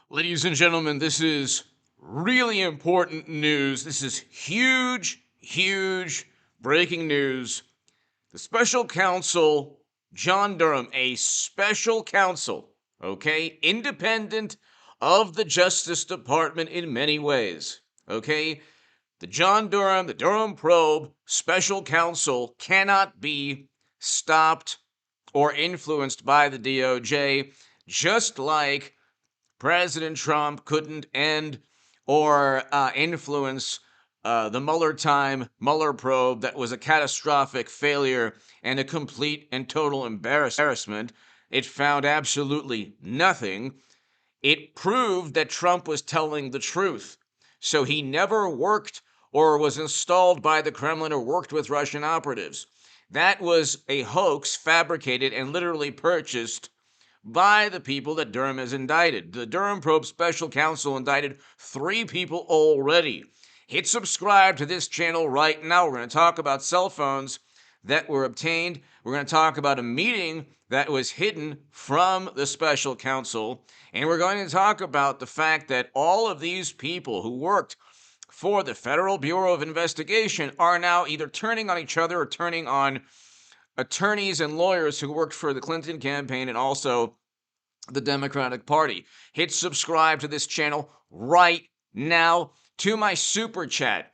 Ladies and gentlemen, this is really important news. This is huge, huge breaking news. The special counsel, John Durham, a special counsel, okay, independent of the Justice Department in many ways, okay? The Durham probe special counsel cannot be stopped or influenced by the DOJ, just like President Trump couldn't end or influence the Mueller probe that was a catastrophic failure and a complete and total embarrassment. It found absolutely nothing. It proved that Trump was telling the truth. So he never worked or was installed by the Kremlin or worked with Russian operatives. That was a hoax fabricated and literally purchased by the people that Durham has indicted. The Durham Probe Special Counsel indicted 3 people already. Hit subscribe to this channel right now. We're going to talk about cell phones that were obtained. We're going to talk about a meeting that was hidden from the special counsel. And we're going to talk about the fact that all of these people who worked for the Federal Bureau of Investigation are now either turning on each other or turning on attorneys and lawyers who worked for the Clinton campaign and also the Democratic Party. Hit subscribe to this channel right now. To my super chat,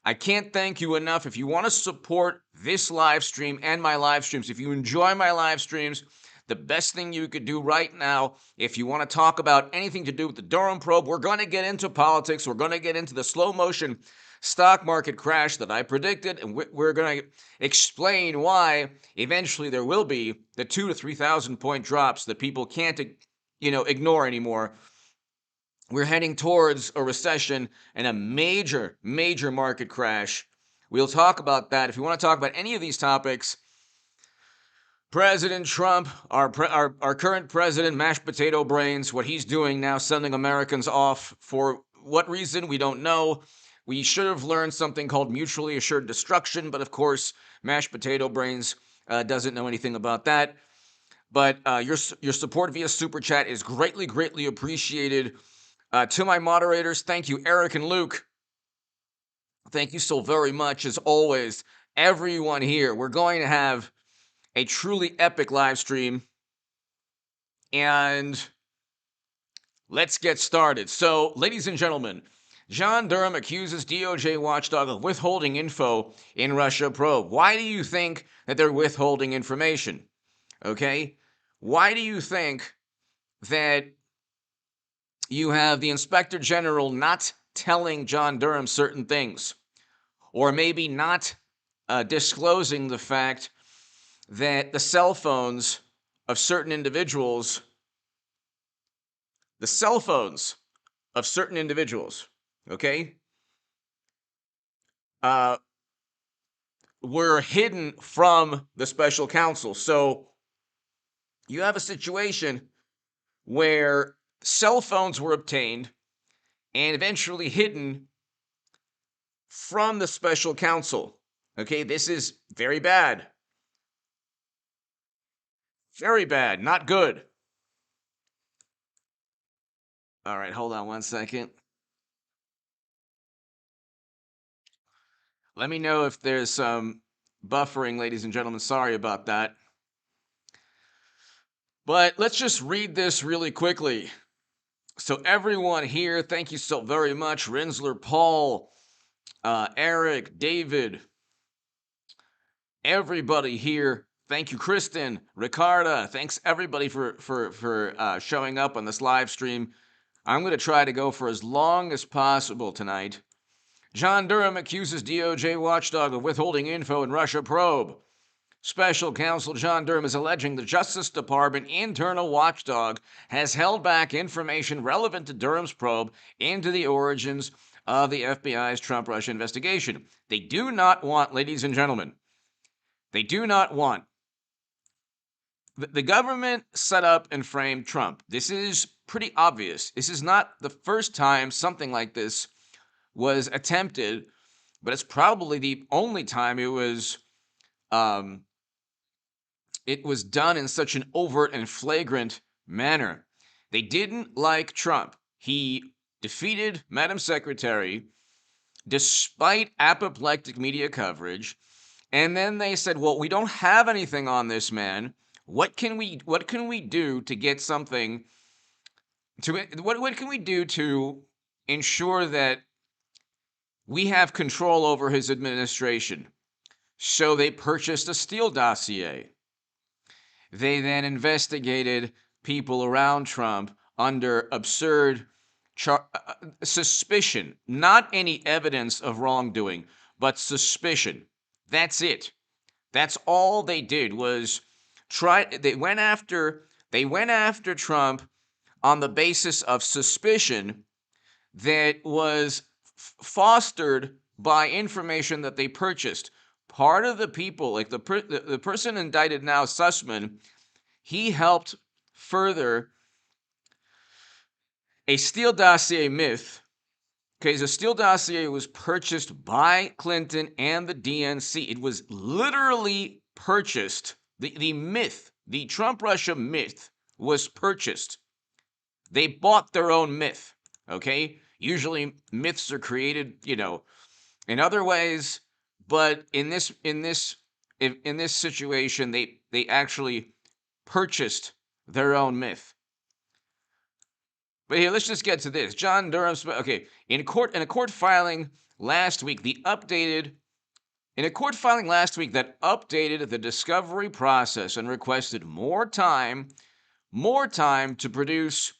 I can't thank you enough. If you want to support this live stream and my live streams, if you enjoy my live streams, the best thing you could do right now, if you want to talk about anything to do with the Durham probe, we're going to get into politics. We're going to get into the slow motion stock market crash that I predicted, and we're going to explain why eventually there will be the 2,000 to 3,000 point drops that people can't, ignore anymore. We're heading towards a recession and a major, major market crash. We'll talk about that. If you want to talk about any of these topics, President Trump, our current president, mashed potato brains, what he's doing now, sending Americans off for what reason, we don't know. We should have learned something called mutually assured destruction, but of course, mashed potato brains doesn't know anything about that. But your support via Super Chat is greatly, greatly appreciated. To my moderators, thank you, Eric and Luke. Thank you so very much, as always. Everyone here, we're going to have a truly epic live stream. And let's get started. So, ladies and gentlemen, John Durham accuses DOJ watchdog of withholding info in Russia probe. Why do you think that they're withholding information? Okay? Why do you think that you have the Inspector General not telling John Durham certain things? Or maybe not disclosing the fact that the cell phones of certain individuals, okay, were hidden from the special counsel. So you have a situation where cell phones were obtained and eventually hidden from the special counsel. Okay, this is very bad. Very bad, not good. All right, hold on one second. Let me know if there's some buffering, ladies and gentlemen. Sorry about that. But let's just read this really quickly. So everyone here, thank you so very much. Rinsler, Paul, Eric, David, everybody here. Thank you, Kristen, Ricarda. Thanks everybody for showing up on this live stream. I'm going to try to go for as long as possible tonight. John Durham accuses DOJ watchdog of withholding info in Russia probe. Special counsel John Durham is alleging the Justice Department internal watchdog has held back information relevant to Durham's probe into the origins of the FBI's Trump-Russia investigation. They do not want, ladies and gentlemen, they do not want. The government set up and framed Trump. This is pretty obvious. This is not the first time something like this was attempted, but it's probably the only time it was done in such an overt and flagrant manner. They didn't like Trump. He defeated Madam Secretary despite apoplectic media coverage. And then they said, well, we don't have anything on this man. What can we do to get something to what can we do to ensure that we have control over his administration? So they purchased a Steele dossier. They then investigated people around Trump under absurd suspicion, not any evidence of wrongdoing, but suspicion. That's it. That's all they did was they went after Trump on the basis of suspicion that was fostered by information that they purchased. Part of the people, like the person indicted now, Sussmann, he helped further a Steele dossier myth. Okay, the Steele dossier was purchased by Clinton and the DNC. It was literally purchased. The myth, the Trump-Russia myth, was purchased. They bought their own myth. Okay, usually myths are created, in other ways, but in this situation, they actually purchased their own myth. But here, let's just get to this. John Durham, in a court filing last week that updated the discovery process and requested more time to produce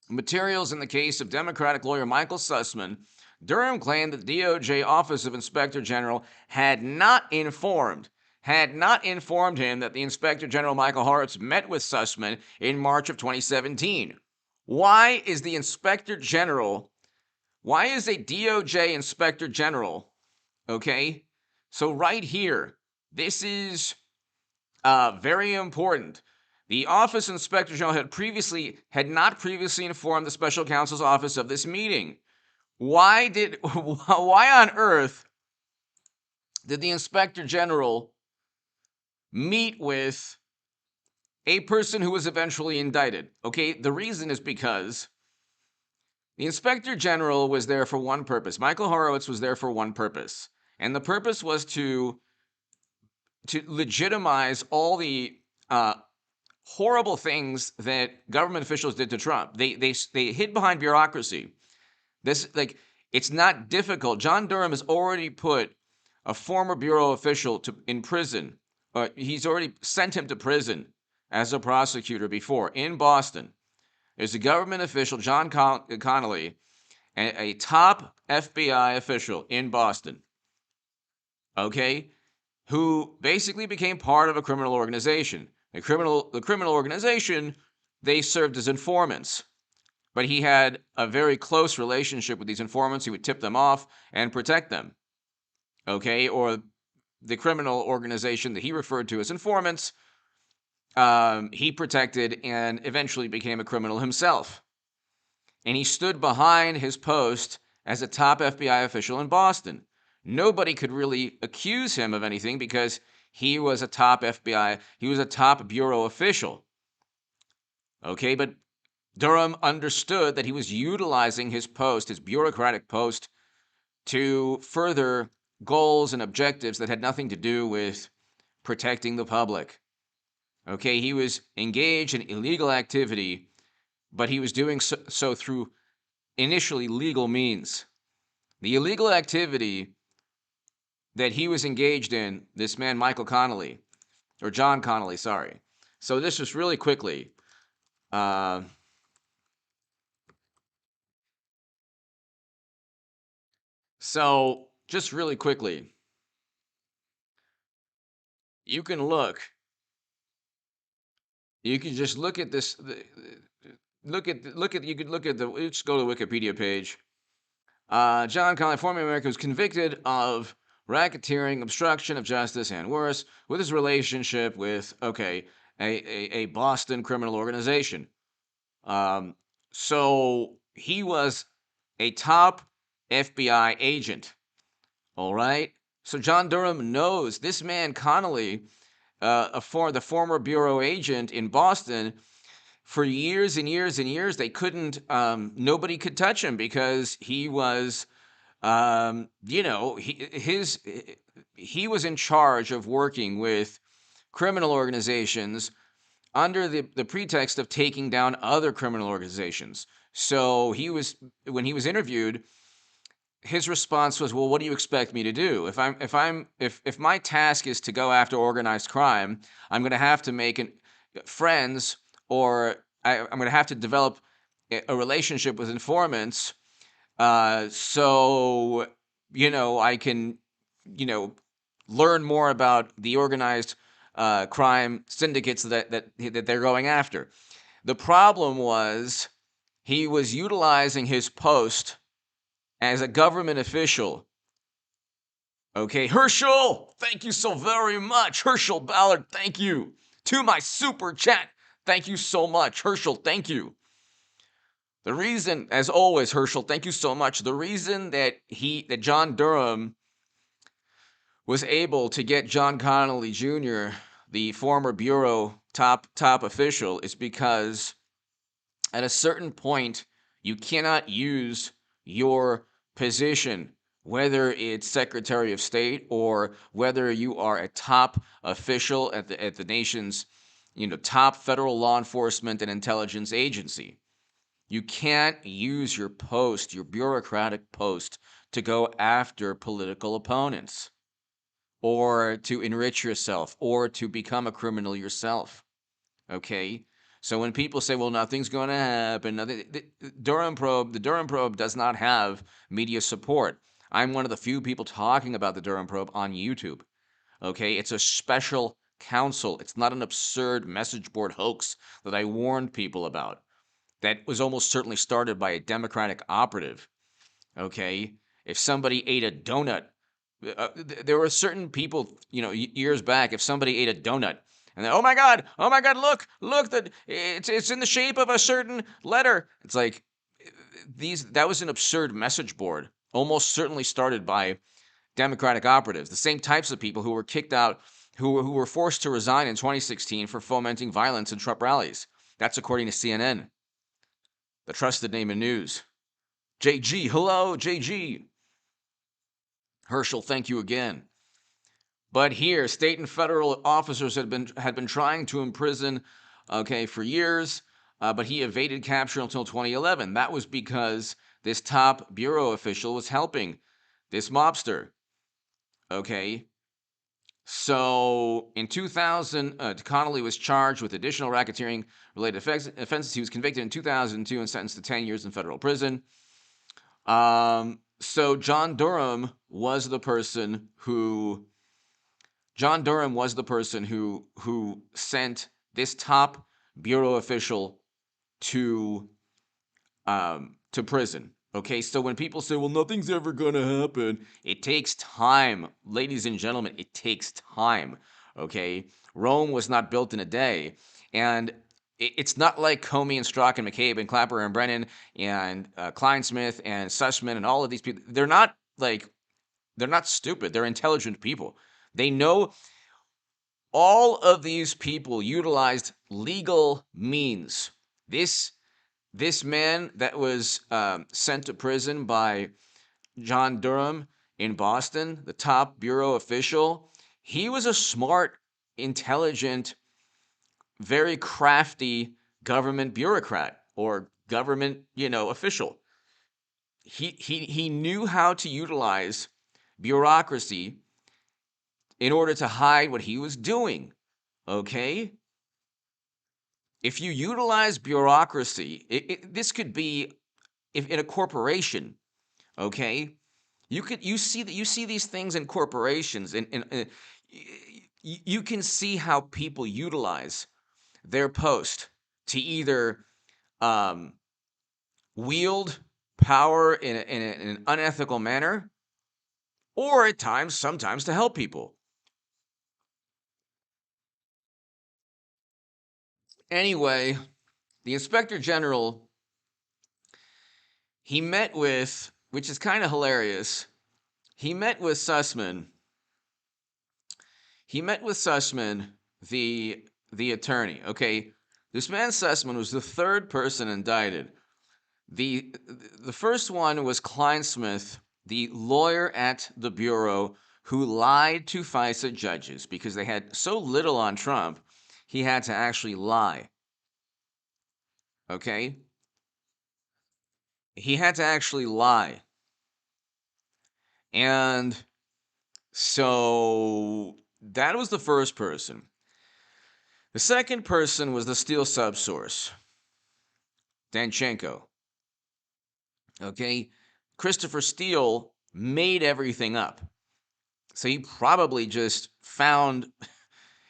materials in the case of Democratic lawyer Michael Sussmann, Durham claimed that the DOJ Office of Inspector General had not informed him that the Inspector General Michael Horowitz met with Sussmann in March of 2017. Why is a DOJ Inspector General, okay? So right here, this is very important. The Office of Inspector General had not previously informed the Special Counsel's office of this meeting. Why on earth did the Inspector General meet with a person who was eventually indicted? Okay, the reason is because the Inspector General was there for one purpose. Michael Horowitz was there for one purpose. And the purpose was to legitimize all the horrible things that government officials did to Trump. They hid behind bureaucracy. It's not difficult. John Durham has already put a former bureau official in prison. He's already sent him to prison as a prosecutor before in Boston. There's a government official, John Connolly, a top FBI official in Boston, okay, who basically became part of a criminal organization. The criminal organization, they served as informants, but he had a very close relationship with these informants. He would tip them off and protect them, okay, or the criminal organization that he referred to as informants, he protected and eventually became a criminal himself. And he stood behind his post as a top FBI official in Boston. Nobody could really accuse him of anything because he was a top bureau official. Okay, but Durham understood that he was utilizing his bureaucratic post, to further goals and objectives that had nothing to do with protecting the public. Okay, he was engaged in illegal activity, but he was doing so through initially legal means. The illegal activity that he was engaged in, this man John Connolly, sorry. So this was really quickly. So just really quickly, you can just look at this. You could look at let's go to the Wikipedia page. John Connolly, former American, was convicted of racketeering, obstruction of justice, and worse, with his relationship with, a Boston criminal organization. So he was a top FBI agent, all right? So John Durham knows this man Connolly, the former bureau agent in Boston, for years and years and years, they couldn't, nobody could touch him because he was, he was in charge of working with criminal organizations under the pretext of taking down other criminal organizations. So when he was interviewed, his response was, "Well, what do you expect me to do? If my task is to go after organized crime, I'm going to have to make friends, or I'm going to have to develop a relationship with informants, so I can learn more about the organized crime syndicates that they're going after." The problem was he was utilizing his post as a government official. Okay, Herschel, thank you so very much. Herschel Ballard, thank you. To my super chat, thank you so much. Herschel, thank you. The reason, as always, Herschel, thank you so much. The reason that John Durham was able to get John Connolly Jr., the former bureau top official, is because at a certain point, you cannot use your position, whether it's Secretary of State or whether you are a top official at the nation's, top federal law enforcement and intelligence agency. You can't use your post, your bureaucratic post, to go after political opponents or to enrich yourself or to become a criminal yourself. Okay? So when people say, well, nothing's going to happen, the Durham probe does not have media support. I'm one of the few people talking about the Durham probe on YouTube. Okay? It's a special counsel. It's not an absurd message board hoax that I warned people about. That was almost certainly started by a Democratic operative. Okay? If somebody ate a donut, there were certain people, years back, if somebody ate a donut, and then, oh my God, look, that it's in the shape of a certain letter. It's like, that was an absurd message board, almost certainly started by Democratic operatives, the same types of people who were kicked out, who were forced to resign in 2016 for fomenting violence in Trump rallies. That's according to CNN, the trusted name in news. JG, hello, JG. Herschel, thank you again. But here, state and federal officers had been trying to imprison, for years, but he evaded capture until 2011. That was because this top bureau official was helping this mobster. Okay. So in 2000, Connolly was charged with additional racketeering-related offenses. He was convicted in 2002 and sentenced to 10 years in federal prison. So John Durham was the person who sent this top bureau official to prison. Okay, so when people say, well, nothing's ever going to happen, it takes time. Ladies and gentlemen, it takes time. Okay, Rome was not built in a day. And it's not like Comey and Strzok and McCabe and Clapper and Brennan and Kleinsmith and Sussmann and all of these people. They're not stupid. They're intelligent people. They know all of these people utilized legal means. This man that was sent to prison by John Durham in Boston, the top bureau official, he was a smart, intelligent, very crafty government bureaucrat or government, official. He knew how to utilize bureaucracy in order to hide what he was doing. Okay? If you utilize bureaucracy, this could be if in a corporation, okay? You see these things in corporations, and you can see how people utilize their post to either wield power in an unethical manner, or at times, sometimes to help people. Anyway, the Inspector General, he met with, which is kind of hilarious, he met with Sussmann. He met with Sussmann, the attorney. Okay, This man Sussmann was the third person indicted. The first one was Kleinsmith, the lawyer at the Bureau who lied to FISA judges because they had so little on Trump, he had to actually lie. Okay? He had to actually lie. And so that was the first person. The second person was the steel subsource, Danchenko. Okay? Christopher Steele made everything up. So he probably just found,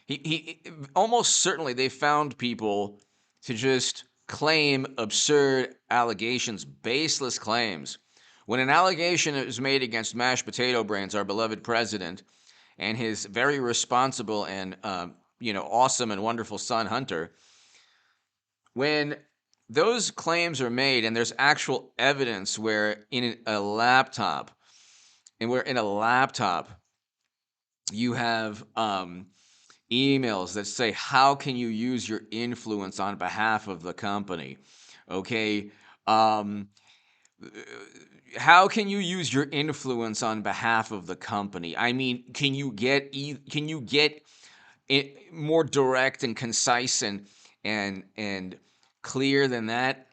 he almost certainly they found people to just claim absurd allegations, baseless claims. When an allegation is made against mashed potato brains, our beloved president, and his very responsible and awesome and wonderful son Hunter, when those claims are made and there's actual evidence where in a laptop you have emails that say, how can you use your influence on behalf of the company? Okay. How can you use your influence on behalf of the company? I mean, can you get it more direct and concise and clear than that?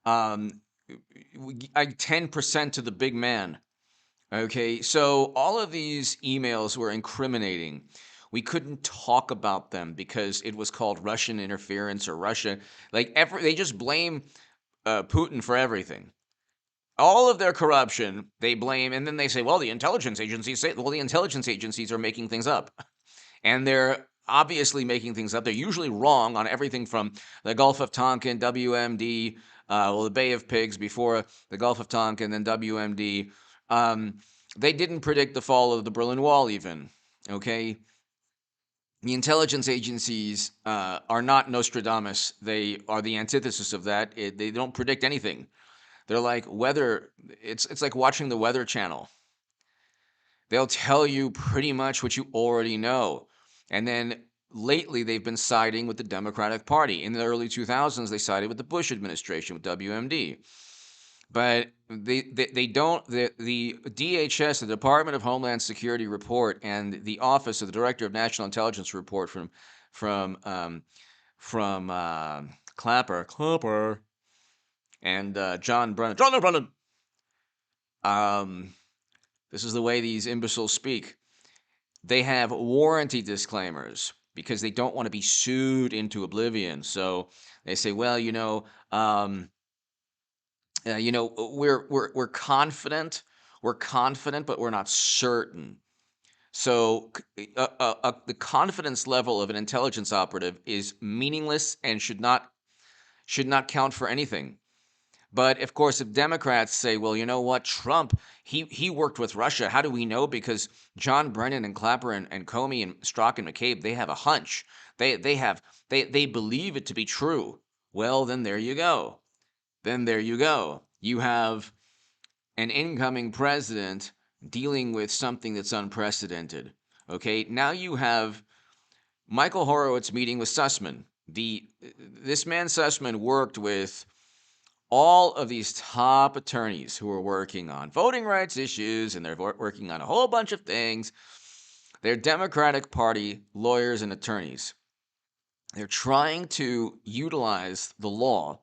10% to the big man. Okay, so all of these emails were incriminating. We couldn't talk about them because it was called Russian interference or Russia. They just blame Putin for everything. All of their corruption, they blame, and then they say, well, the intelligence agencies say, well, the intelligence agencies are making things up. And they're obviously making things up. They're usually wrong on everything from the Gulf of Tonkin, WMD, the Bay of Pigs before the Gulf of Tonkin, then WMD. They didn't predict the fall of the Berlin Wall even, okay? The intelligence agencies are not Nostradamus. They are the antithesis of that. They don't predict anything. They're like weather. It's like watching the Weather Channel. They'll tell you pretty much what you already know. And then lately they've been siding with the Democratic Party. In the early 2000s, they sided with the Bush administration, with WMD. But they don't, the DHS, the Department of Homeland Security report, and the Office of the Director of National Intelligence report from Clapper, and John Brennan. This is the way these imbeciles speak. They have warranty disclaimers because they don't want to be sued into oblivion. So they say, well, we're confident, but we're not certain. So the confidence level of an intelligence operative is meaningless and should not count for anything. But of course, if Democrats say, well, you know what, Trump, he worked with Russia. How do we know? Because John Brennan and Clapper and Comey and Strzok and McCabe, they have a hunch. They believe it to be true. Well, then there you go. You have an incoming president dealing with something that's unprecedented. Okay, now you have Michael Horowitz meeting with Sussmann. This man Sussmann worked with all of these top attorneys who are working on voting rights issues, and they're working on a whole bunch of things. They're Democratic Party lawyers and attorneys. They're trying to utilize the law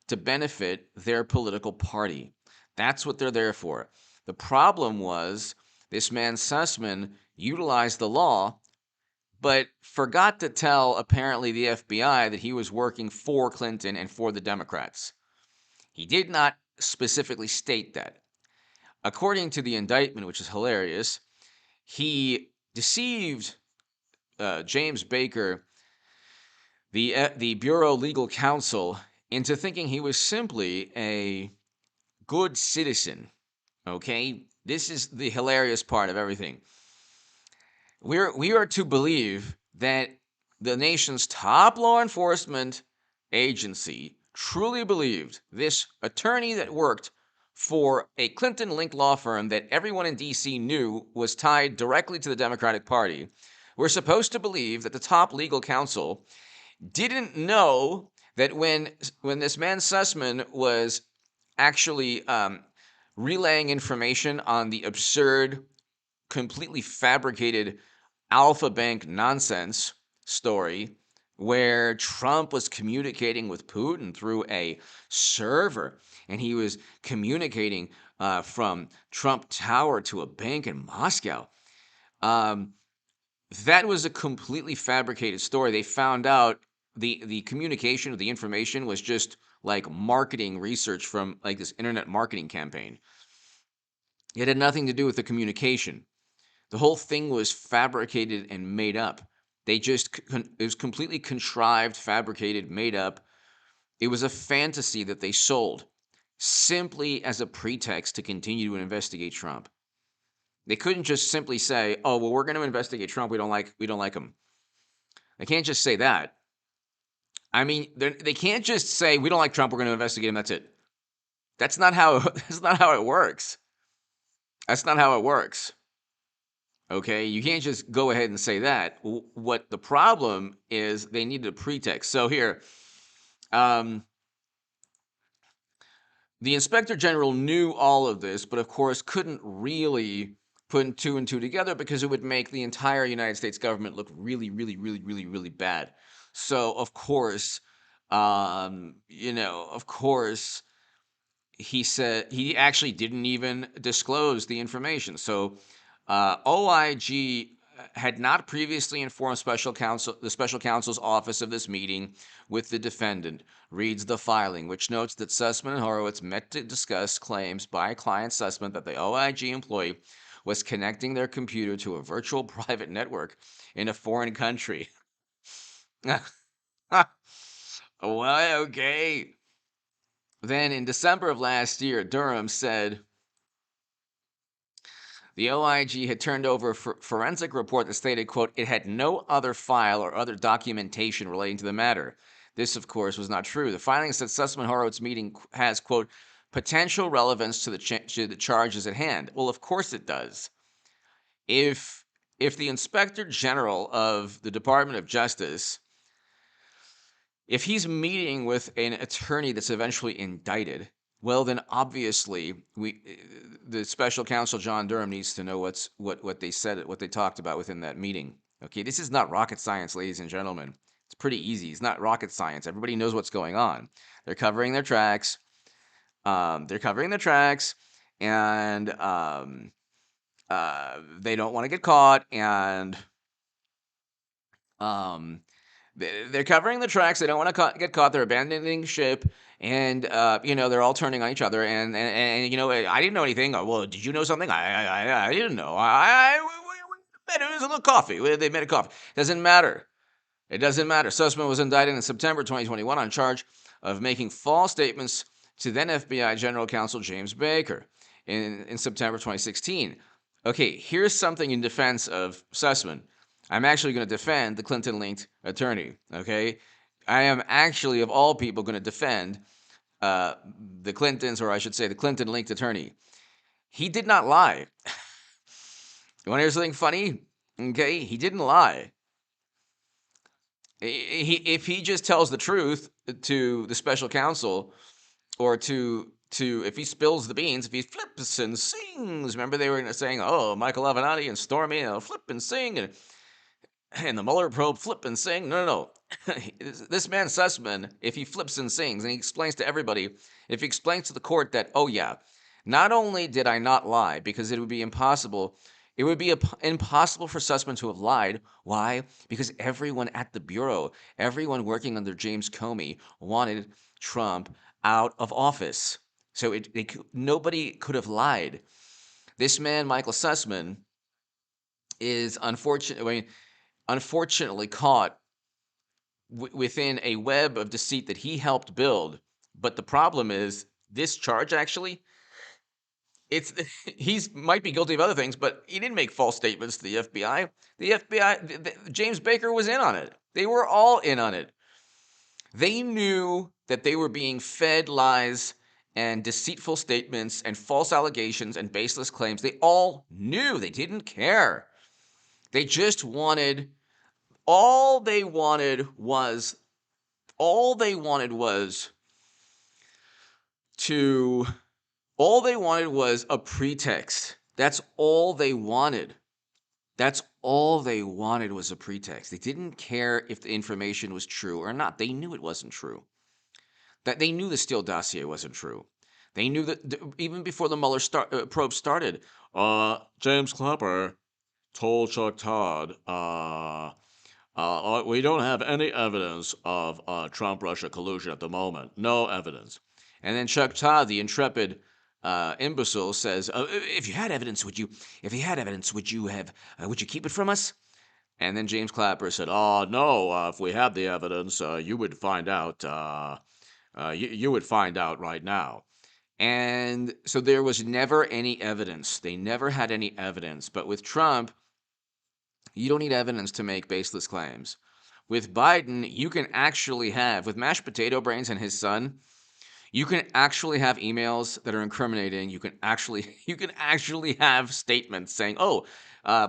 to benefit their political party. That's what they're there for. The problem was this man Sussmann utilized the law, but forgot to tell apparently the FBI that he was working for Clinton and for the Democrats. He did not specifically state that. According to the indictment, which is hilarious, he deceived James Baker, the Bureau legal counsel, into thinking he was simply a good citizen. Okay? This is the hilarious part of everything. We are to believe that the nation's top law enforcement agency truly believed this attorney that worked for a Clinton-linked law firm that everyone in D.C. knew was tied directly to the Democratic Party. We're supposed to believe that the top legal counsel didn't know that when this man Sussmann was actually relaying information on the absurd, completely fabricated Alpha Bank nonsense story where Trump was communicating with Putin through a server, and he was communicating from Trump Tower to a bank in Moscow. That was a completely fabricated story. They found out the communication of the information was just like marketing research from like this internet marketing campaign. It had nothing to do with the communication. The whole thing was fabricated and made up. It was completely contrived, fabricated, made up. It was a fantasy that they sold simply as a pretext to continue to investigate Trump. They couldn't just simply say, "Oh, well, we're going to investigate Trump. We don't like him." They can't just say that. I mean, they can't just say, "We don't like Trump. We're going to investigate him." That's it. That's not how. That's not how it works. That's not how it works. Okay, you can't just go ahead and say that. What the problem is, they needed a pretext. So here, the inspector general knew all of this, but of course couldn't really put two and two together because it would make the entire United States government look really, really, really, really, really bad. So of course, of course, he said he actually didn't even disclose the information. So OIG had not previously informed the special counsel's office of this meeting with the defendant, reads the filing, which notes that Sussmann and Horowitz met to discuss claims by client Sussmann that the OIG employee was connecting their computer to a virtual private network in a foreign country. Well, okay. Then in December of last year, Durham said the OIG had turned over a forensic report that stated, quote, it had no other file or other documentation relating to the matter. This, of course, was not true. The filing said Sussmann Horowitz meeting has, quote, potential relevance to the charges at hand. Well, of course it does. If the Inspector General of the Department of Justice, if he's meeting with an attorney that's eventually indicted, well, then obviously the special counsel John Durham needs to know what they said, what they talked about within that meeting. Okay, this is not rocket science, ladies and gentlemen. It's pretty easy. It's not rocket science. Everybody knows what's going on. They're covering their tracks. And they don't want to get caught, and they're covering the tracks. They don't want to get caught. They're abandoning ship, and they're all turning on each other. And I didn't know anything. Oh, well, did you know something? I didn't know. We met. It was a little coffee. They made a coffee. Doesn't matter. It doesn't matter. Sussmann was indicted in September 2021 on charge of making false statements to then FBI General Counsel James Baker in September 2016. Okay, here's something in defense of Sussmann. I'm actually going to defend the Clinton-linked attorney, okay? I am actually, of all people, going to defend the Clintons, or I should say the Clinton-linked attorney. He did not lie. You want to hear something funny? Okay, he didn't lie. If he just tells the truth to the special counsel, or if he spills the beans, if he flips and sings, remember they were saying, oh, Michael Avenatti and Stormy, flip and sing, and the Mueller probe flip and sing. No. This man Sussmann, if he flips and sings and he explains to everybody, if he explains to the court that, oh yeah, not only did I not lie, because it would be impossible for Sussmann to have lied. Why? Because everyone at the Bureau, everyone working under James Comey wanted Trump out of office. So nobody could have lied. This man, Michael Sussmann, is unfortunately caught within a web of deceit that he helped build. But the problem is, this charge actually, he might be guilty of other things, but he didn't make false statements to the FBI. The FBI, James Baker was in on it. They were all in on it. They knew that they were being fed lies and deceitful statements and false allegations and baseless claims. They all knew. They didn't care. They just wanted, all they wanted was All they wanted was all they wanted was a pretext. That's all they wanted. That's all they wanted was a pretext. They didn't care if the information was true or not. They knew it wasn't true. That they knew the Steele dossier wasn't true. They knew that even before the Mueller probe started, James Clapper told Chuck Todd, we don't have any evidence of Trump-Russia collusion at the moment. No evidence. And then Chuck Todd, the intrepid imbecile, says, "If you had evidence, would you keep it from us?" And then James Clapper said, "Oh no, if we had the evidence, you would find out. You would find out right now." And so there was never any evidence. They never had any evidence. But with Trump, you don't need evidence to make baseless claims. With Biden, you can actually have, with mashed potato brains and his son, you can actually have emails that are incriminating. You can actually have statements saying, "Oh,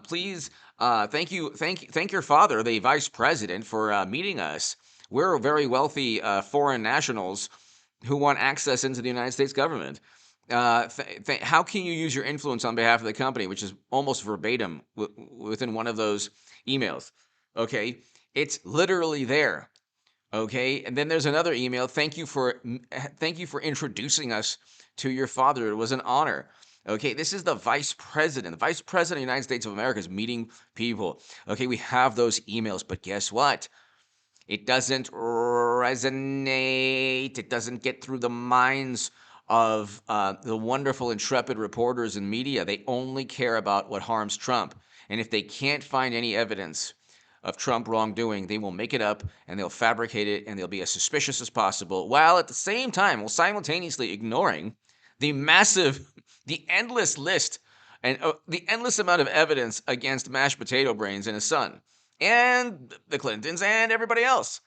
please, thank your father, the vice president, for meeting us. We're very wealthy foreign nationals who want access into the United States government. How can you use your influence on behalf of the company?" Which is almost verbatim within one of those emails. Okay, it's literally there. Okay, and then there's another email. Thank you for introducing us to your father. It was an honor. Okay, this is the vice president. The vice president of the United States of America is meeting people. Okay, we have those emails, but guess what? It doesn't resonate. It doesn't get through the minds of the wonderful, intrepid reporters and media. They only care about what harms Trump. And if they can't find any evidence of Trump wrongdoing, they will make it up and they'll fabricate it and they'll be as suspicious as possible, while at the same time, while simultaneously ignoring the endless list and the endless amount of evidence against mashed potato brains and his son and the Clintons and everybody else.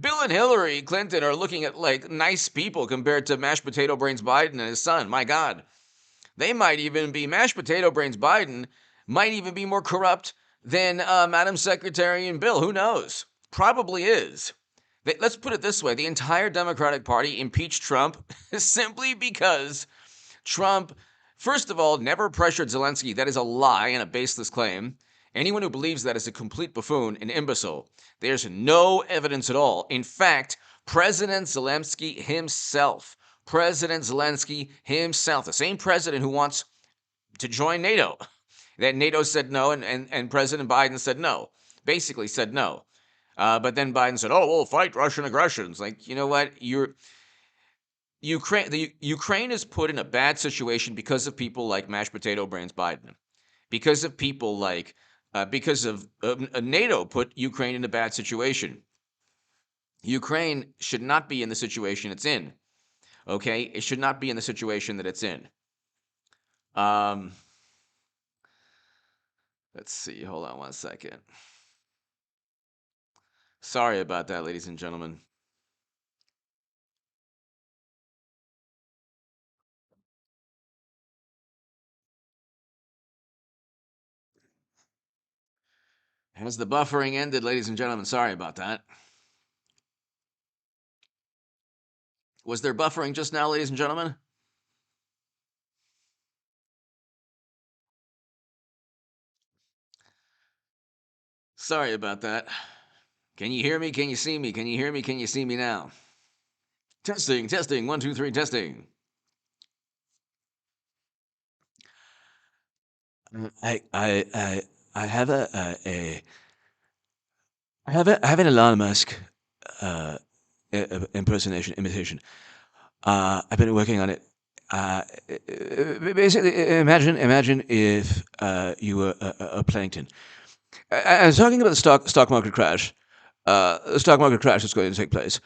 Bill and Hillary Clinton are looking at like nice people compared to mashed potato brains Biden and his son. My God. They might even be, mashed potato brains Biden might even be more corrupt than Madam Secretary and Bill. Who knows? Probably is. Let's put it this way. The entire Democratic Party impeached Trump simply because Trump, first of all, never pressured Zelensky. That is a lie and a baseless claim. Anyone who believes that is a complete buffoon, an imbecile. There's no evidence at all. In fact, President Zelensky himself, the same president who wants to join NATO, that NATO said no, and President Biden said no, basically said no. But then Biden said, "Oh, we'll fight Russian aggressions." Like, you know what? Ukraine is put in a bad situation because of people like mashed potato brains Biden, because of people like, because of NATO put Ukraine in a bad situation. Ukraine should not be in the situation it's in. Okay, it should not be in the situation that it's in. Let's see. Hold on one second. Sorry about that, ladies and gentlemen. Has the buffering ended, ladies and gentlemen? Sorry about that. Was there buffering just now, ladies and gentlemen? Sorry about that. Can you hear me? Can you see me? Can you hear me? Can you see me now? Testing, 1, 2, 3, testing. I have I have an Elon Musk imitation. I've been working on it. Basically, imagine if you were a plankton. I was talking about the stock market crash. The stock market crash that's going to take place.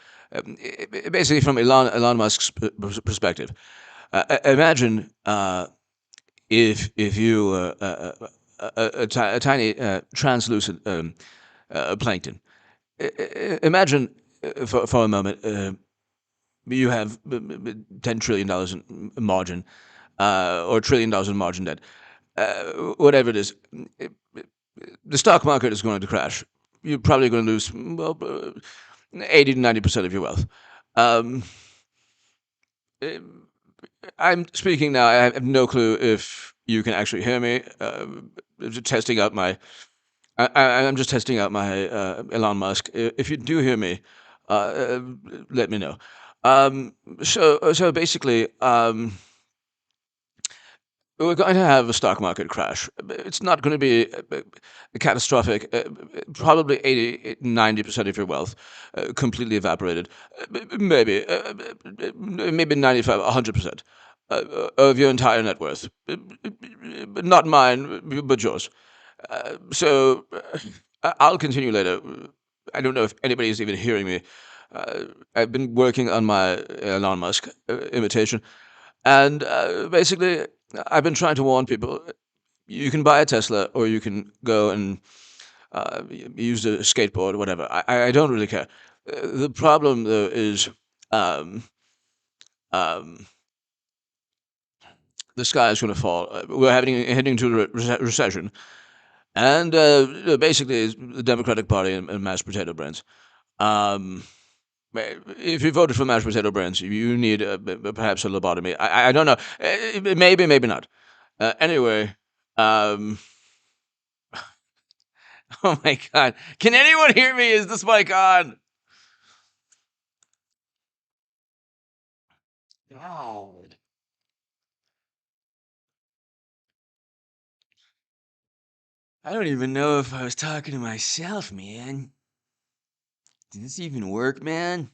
Basically, from Elon Musk's perspective. Imagine if you a tiny translucent plankton. Imagine for a moment you have $10 trillion in margin or $1 trillion in margin debt, whatever it is. The stock market is going to crash. you're probably going to lose 80 to 90% of your wealth. Um, eh, I'm speaking now. I have no clue if you can actually hear me. Just testing out my. I'm just testing out my Elon Musk. If you do hear me, let me know. So basically, we're going to have a stock market crash. It's not going to be catastrophic. Probably 80, 90% of your wealth completely evaporated. Maybe 95, 100% of your entire net worth. Not mine, but yours. I'll continue later. I don't know if anybody's even hearing me. I've been working on my Elon Musk imitation. And basically, I've been trying to warn people, you can buy a Tesla or you can go and use a skateboard or whatever. I don't really care. The problem, though, is um, the sky is going to fall. We're heading to a recession. And basically, it's the Democratic Party and mashed potato brains. Um, if you voted for mashed potato brains, you need perhaps a lobotomy. I don't know. Maybe, maybe not. Anyway, um, oh my God. Can anyone hear me? Is this mic on? God. I don't even know if I was talking to myself, man. Did this even work, man?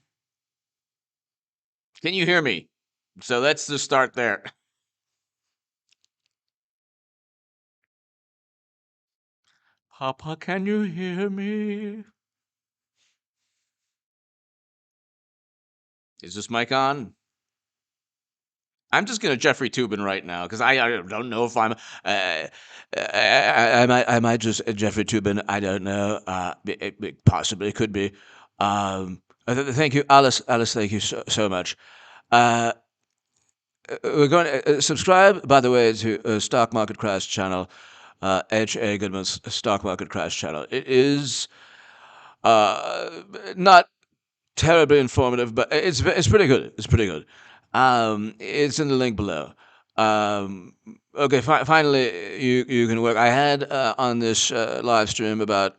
Can you hear me? So let's just start there. Papa, can you hear me? Is this mic on? I'm just gonna Jeffrey Tubin right now because I don't know if I'm I might just Jeffrey Tubin. I don't know. It possibly could be. Thank you, Alice. Alice, thank you so much. Uh, we're going to subscribe, by the way, to Stock Market Crash channel, H.A. Goodman's Stock Market Crash channel. It is not terribly informative, but it's pretty good. It's pretty good. It's in the link below. Okay, finally you can work. I had on this live stream about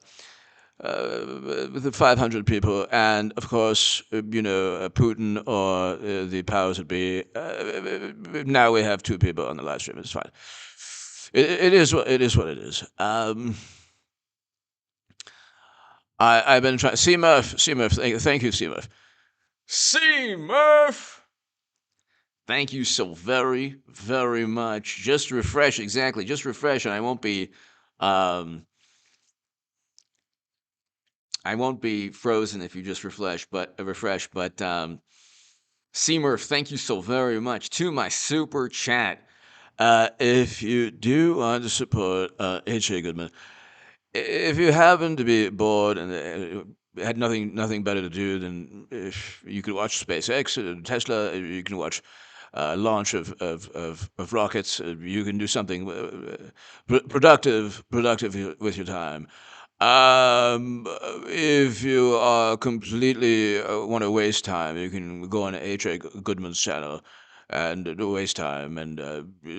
with the 500 people, and of course, Putin or the powers that be. Now we have 2 people on the live stream. It's fine. It is what it is. What it is. I've been trying. C Murph. Thank you, C Murph. C Murph. Thank you so very, very much. Just refresh, exactly. Just refresh, and I won't be frozen if you just refresh. But Seamurph, thank you so very much to my super chat. If you do want to support H.A. Goodman, if you happen to be bored and had nothing better to do, then if you could watch SpaceX, Tesla, you can watch launch of rockets. You can do something productive with your time. If you are completely want to waste time, you can go on H.A. Goodman's channel and waste time, and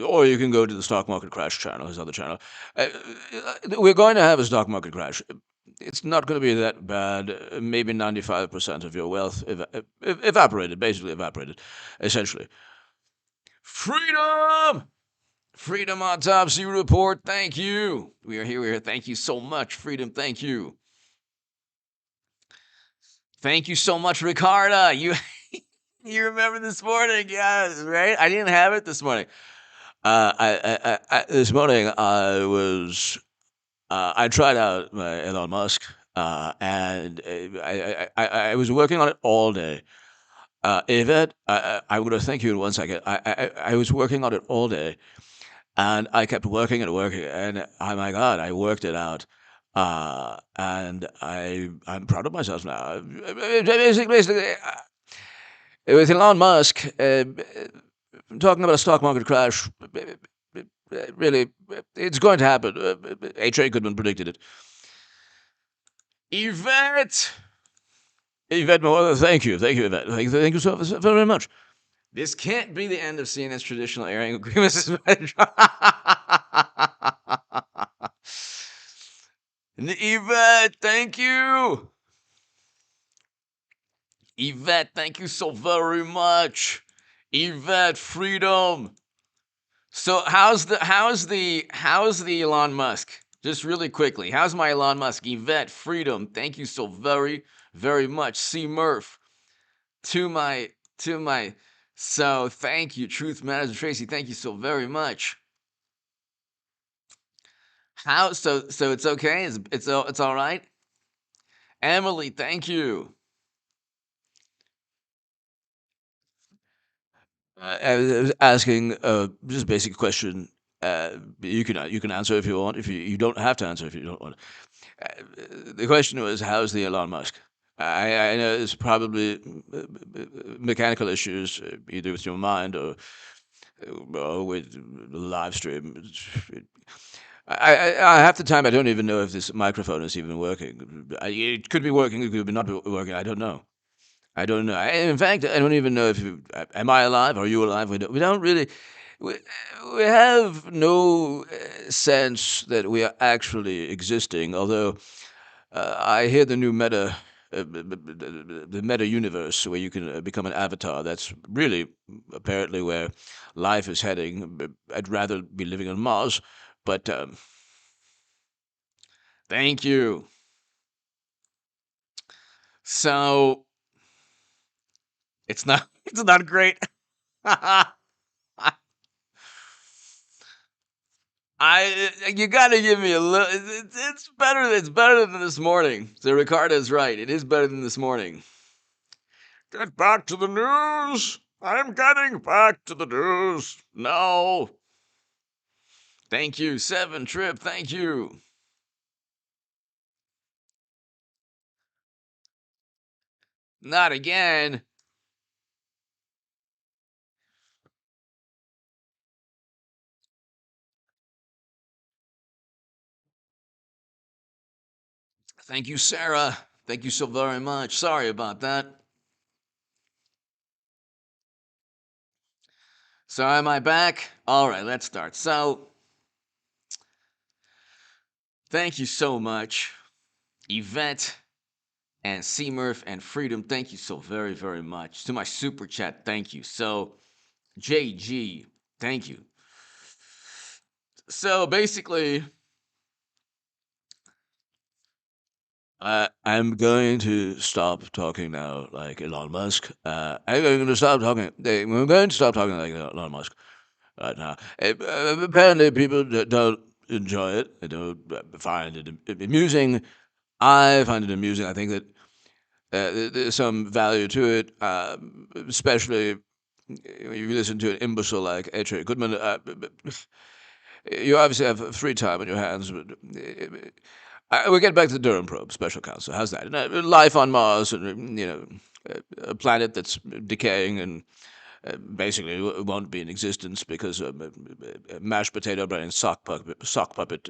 or you can go to the Stock Market Crash channel, his other channel. We're going to have a stock market crash. It's not going to be that bad. Maybe 95% of your wealth evaporated, basically evaporated, essentially. Freedom! Freedom Autopsy Report, thank you. We are here. Thank you so much, Freedom. Thank you. Thank you so much, Ricarda. You you remember this morning? Yes, right? I didn't have it this morning. This morning I was I tried out my Elon Musk, and I was working on it all day. Yvette, I would have thank you in 1 second. I was working on it all day, and I kept working and working, and oh my God, I worked it out. And I'm proud of myself now. Basically, with Elon Musk talking about a stock market crash, really, it's going to happen. H.A. Goodman predicted it. Yvette. Yvette, thank you. Thank you, Yvette. Thank you so very much. This can't be the end of CNN's traditional airing of grievances. Yvette, thank you. Yvette, thank you so very much. Yvette, freedom. So how's the Elon Musk? Just really quickly, how's my Elon Musk? Yvette, freedom. Thank you so very, very much. C Murph, to my. So thank you, Truth Matters, Tracy. Thank you so very much. How so it's okay? It's all right. Emily, thank you. I was asking just a basic question. You can answer if you want. If you don't have to answer if you don't want. The question was, how's the Elon Musk? I know it's probably mechanical issues, either with your mind or with the live stream. I half the time I don't even know if this microphone is even working. It could be working, it could be not be working. I don't know. I don't know. In fact, I don't even know if am I alive? Are you alive? We don't really. We, we have no sense that we are actually existing. Although I hear the new the meta universe where you can become an avatar. That's really apparently where life is heading. I'd rather be living on Mars, but thank you. So it's not it's not great. You got to give me a little. It's better. It's better than this morning. So Ricardo's right. It is better than this morning. Get back to the news. I'm getting back to the news. No. Thank you, Seven Trip. Thank you. Not again. Thank you, Sarah. Thank you so very much. Sorry about that. So, am I back? All right, let's start. So, thank you so much, Yvette and C Murph and Freedom. Thank you so very, very much. To my super chat, thank you. So, JG, thank you. So, basically, I'm going to stop talking now like Elon Musk. I'm going to stop talking. We're going to stop talking like Elon Musk right now. Apparently, people don't enjoy it. They don't find it amusing. I find it amusing. I think that there's some value to it, especially if you listen to an imbecile like H.A. Goodman. You obviously have free time on your hands, but we'll get back to the Durham probe, special counsel. How's that? Life on Mars, and a planet that's decaying and basically won't be in existence because mashed potato brain sock puppet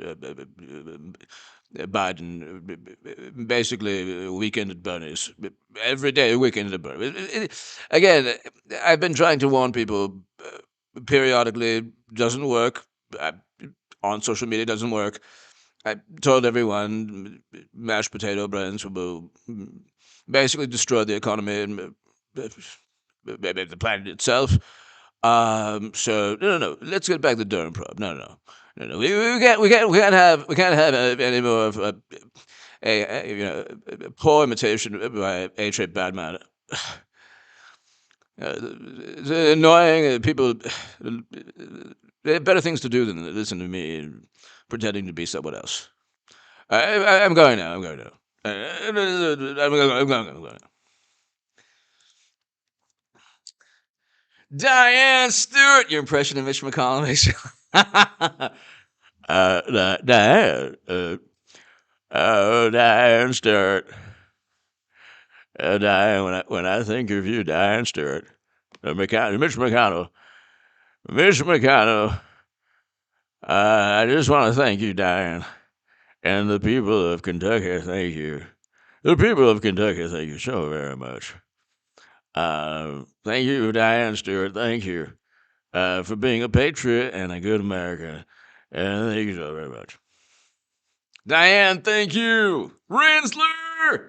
Biden basically weekend at Bernie's every day. Weekend at Bernie's. Again, I've been trying to warn people periodically. Doesn't work. On social media doesn't work. I told everyone mashed potato brains will basically destroy the economy and maybe the planet itself. So no. Let's get back to the Durham probe. No. We can't have any more of a poor imitation by H.A. Badman. It's annoying. People, they have better things to do than listen to me pretending to be someone else. I'm going now. I'm going now. I'm going. Diane Stewart, your impression of Mitch McConnell makes you. Diane. Diane Stewart. Diane, when I think of you, Diane Stewart, Mitch McConnell. I just want to thank you, Diane, and the people of Kentucky. Thank you. The people of Kentucky, thank you so very much. Thank you, Diane Stewart. Thank you for being a patriot and a good American. And thank you so very much. Diane, thank you. Rinsler!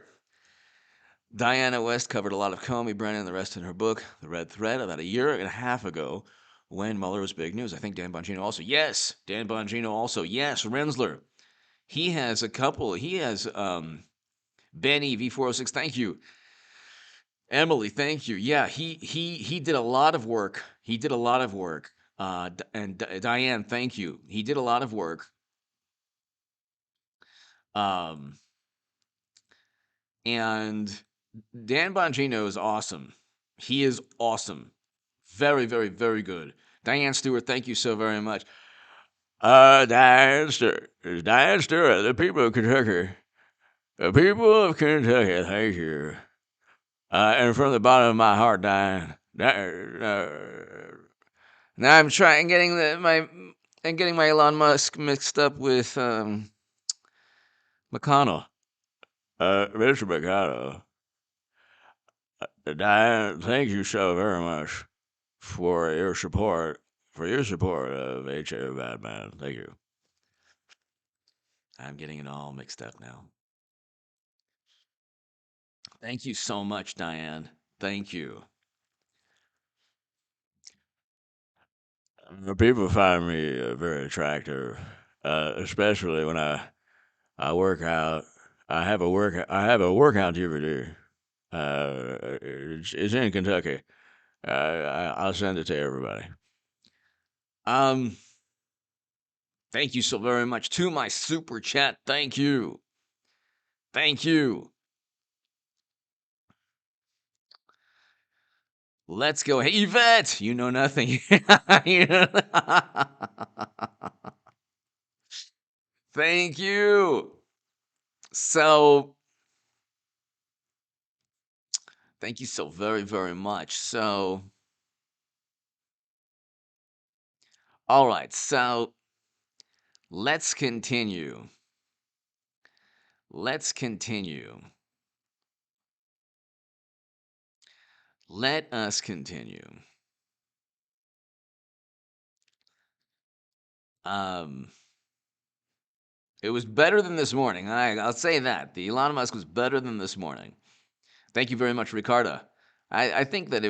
Diana West covered a lot of Comey, Brennan, and the rest in her book, The Red Thread, about a year and a half ago when Mueller was big news. I think Dan Bongino also. Yes, Dan Bongino also. Yes, Rinsler. He has a couple. He has Benny V406. Thank you. Emily, thank you. Yeah, he did a lot of work. He did a lot of work. Diane, thank you. He did a lot of work. And Dan Bongino is awesome. He is awesome. Very, very, very good. Diane Stewart, thank you so very much. Diane Stewart, the people of Kentucky. The people of Kentucky, thank you. And from the bottom of my heart, Diane. Now I'm trying getting my Elon Musk mixed up with McConnell. Mr. McConnell. Diane, thank you so very much for your support of H.A. Batman. Thank you. I'm getting it all mixed up now. Thank you so much, Diane. Thank you. People find me very attractive, especially when I work out. I have a workout DVD. It's in Kentucky. I'll send it to everybody. Thank you so very much to my super chat. Thank you. Thank you. Let's go. Hey, Yvette, you know nothing. Thank you. So, thank you so very, very much. So, all right. So, let's continue. Let's continue. Let us continue. It was better than this morning. I'll say that. The Elon Musk was better than this morning. Thank you very much, Ricardo. I think that the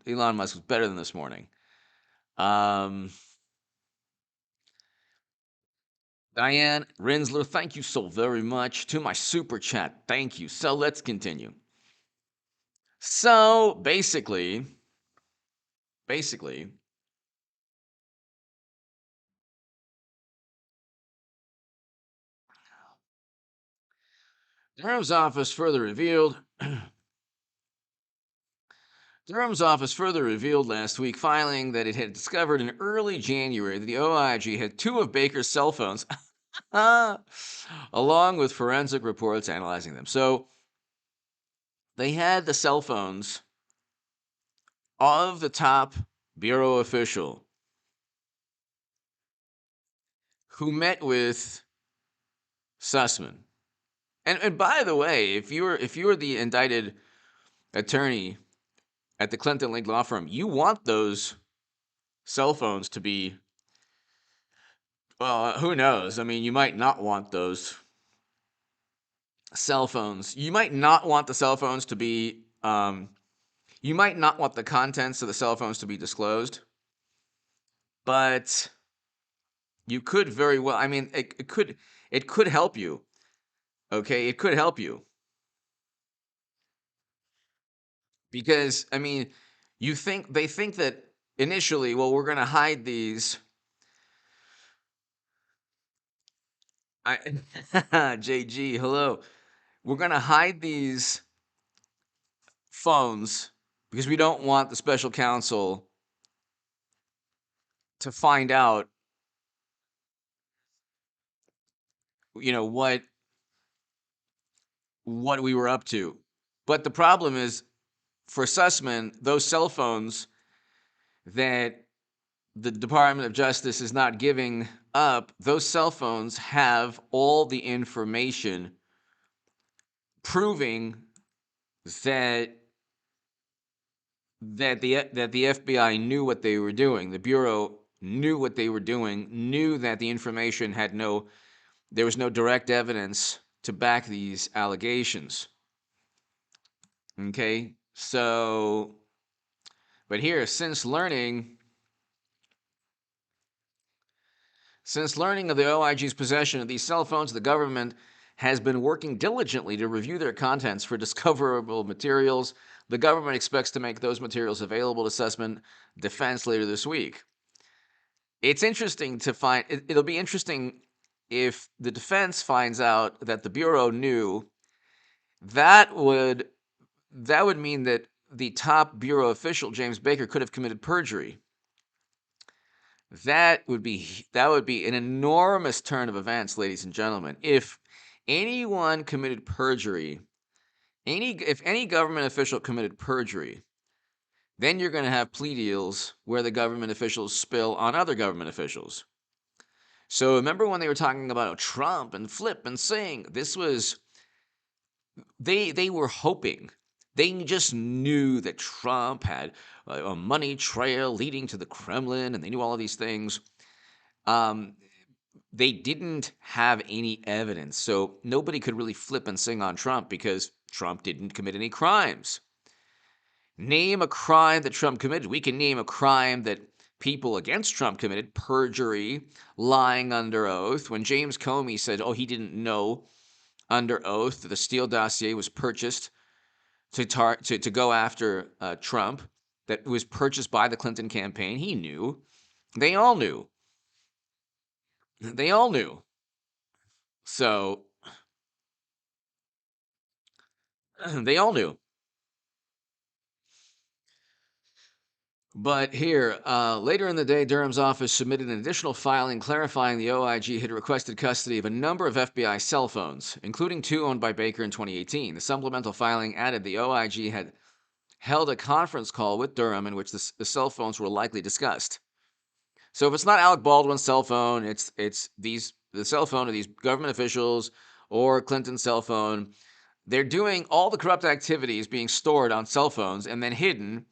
Elon Musk was better than this morning. Diane Rinsler, thank you so very much. To my super chat, thank you. So let's continue. So basically, Durham's office further revealed last week, filing that it had discovered in early January that the OIG had 2 of Baker's cell phones, along with forensic reports analyzing them. So they had the cell phones of the top bureau official who met with Sussmann. And by the way, if you were the indicted attorney at the Clinton Link law firm, you want those cell phones to be, well, who knows? I mean, you might not want those cell phones. You might not want the cell phones to be, you might not want the contents of the cell phones to be disclosed, but you could very well, I mean, it could help you. Okay, it could help you. Because, I mean, they think that initially, well, we're going to hide these. JG, hello. We're going to hide these phones because we don't want the special counsel to find out, what we were up to. But the problem is, for Sussmann, those cell phones that the Department of Justice is not giving up, those cell phones have all the information proving that the FBI knew what they were doing. The Bureau knew what they were doing, knew that the information there was no direct evidence to back these allegations. Okay, so, but here, since learning of the OIG's possession of these cell phones, the government has been working diligently to review their contents for discoverable materials. The government expects to make those materials available to Sussmann defense later this week. It's interesting to find, it'll be interesting if the defense finds out that the Bureau knew. That would mean that the top Bureau official, James Baker, could have committed perjury. That would be an enormous turn of events, ladies and gentlemen. If anyone committed perjury, if any government official committed perjury, then you're going to have plea deals where the government officials spill on other government officials. So remember when they were talking about Trump and Flip and Sing? This was, they were hoping. They just knew that Trump had a money trail leading to the Kremlin, and they knew all of these things. They didn't have any evidence, so nobody could really flip and sing on Trump because Trump didn't commit any crimes. Name a crime that Trump committed. We can name a crime that people against Trump committed: perjury, lying under oath. When James Comey said, he didn't know under oath that the Steele dossier was purchased to go after Trump, that was purchased by the Clinton campaign. He knew. They all knew. They all knew. So, they all knew. But here, later in the day, Durham's office submitted an additional filing clarifying the OIG had requested custody of a number of FBI cell phones, including 2 owned by Baker in 2018. The supplemental filing added the OIG had held a conference call with Durham in which the cell phones were likely discussed. So if it's not Alec Baldwin's cell phone, it's the cell phone of these government officials or Clinton's cell phone. They're doing all the corrupt activities being stored on cell phones and then hidden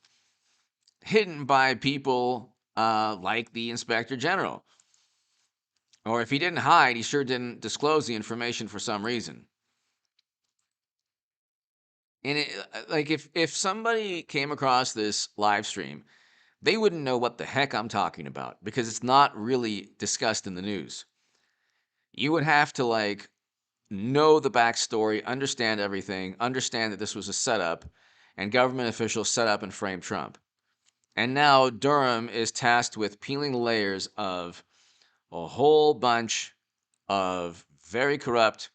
by people like the Inspector General. Or if he didn't hide, he sure didn't disclose the information for some reason. And if somebody came across this live stream, they wouldn't know what the heck I'm talking about because it's not really discussed in the news. You would have to know the backstory, understand everything, understand that this was a setup, and government officials set up and framed Trump. And now Durham is tasked with peeling layers of a whole bunch of very corrupt,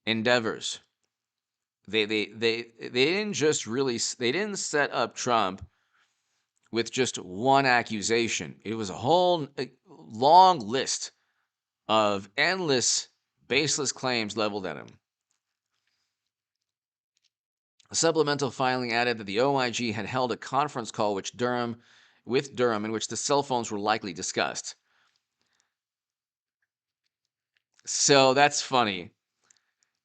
endeavors. They didn't set up Trump with just one accusation. It was a whole long list of endless, baseless claims leveled at him. A supplemental filing added that the OIG had held a conference call with Durham in which the cell phones were likely discussed. So that's funny.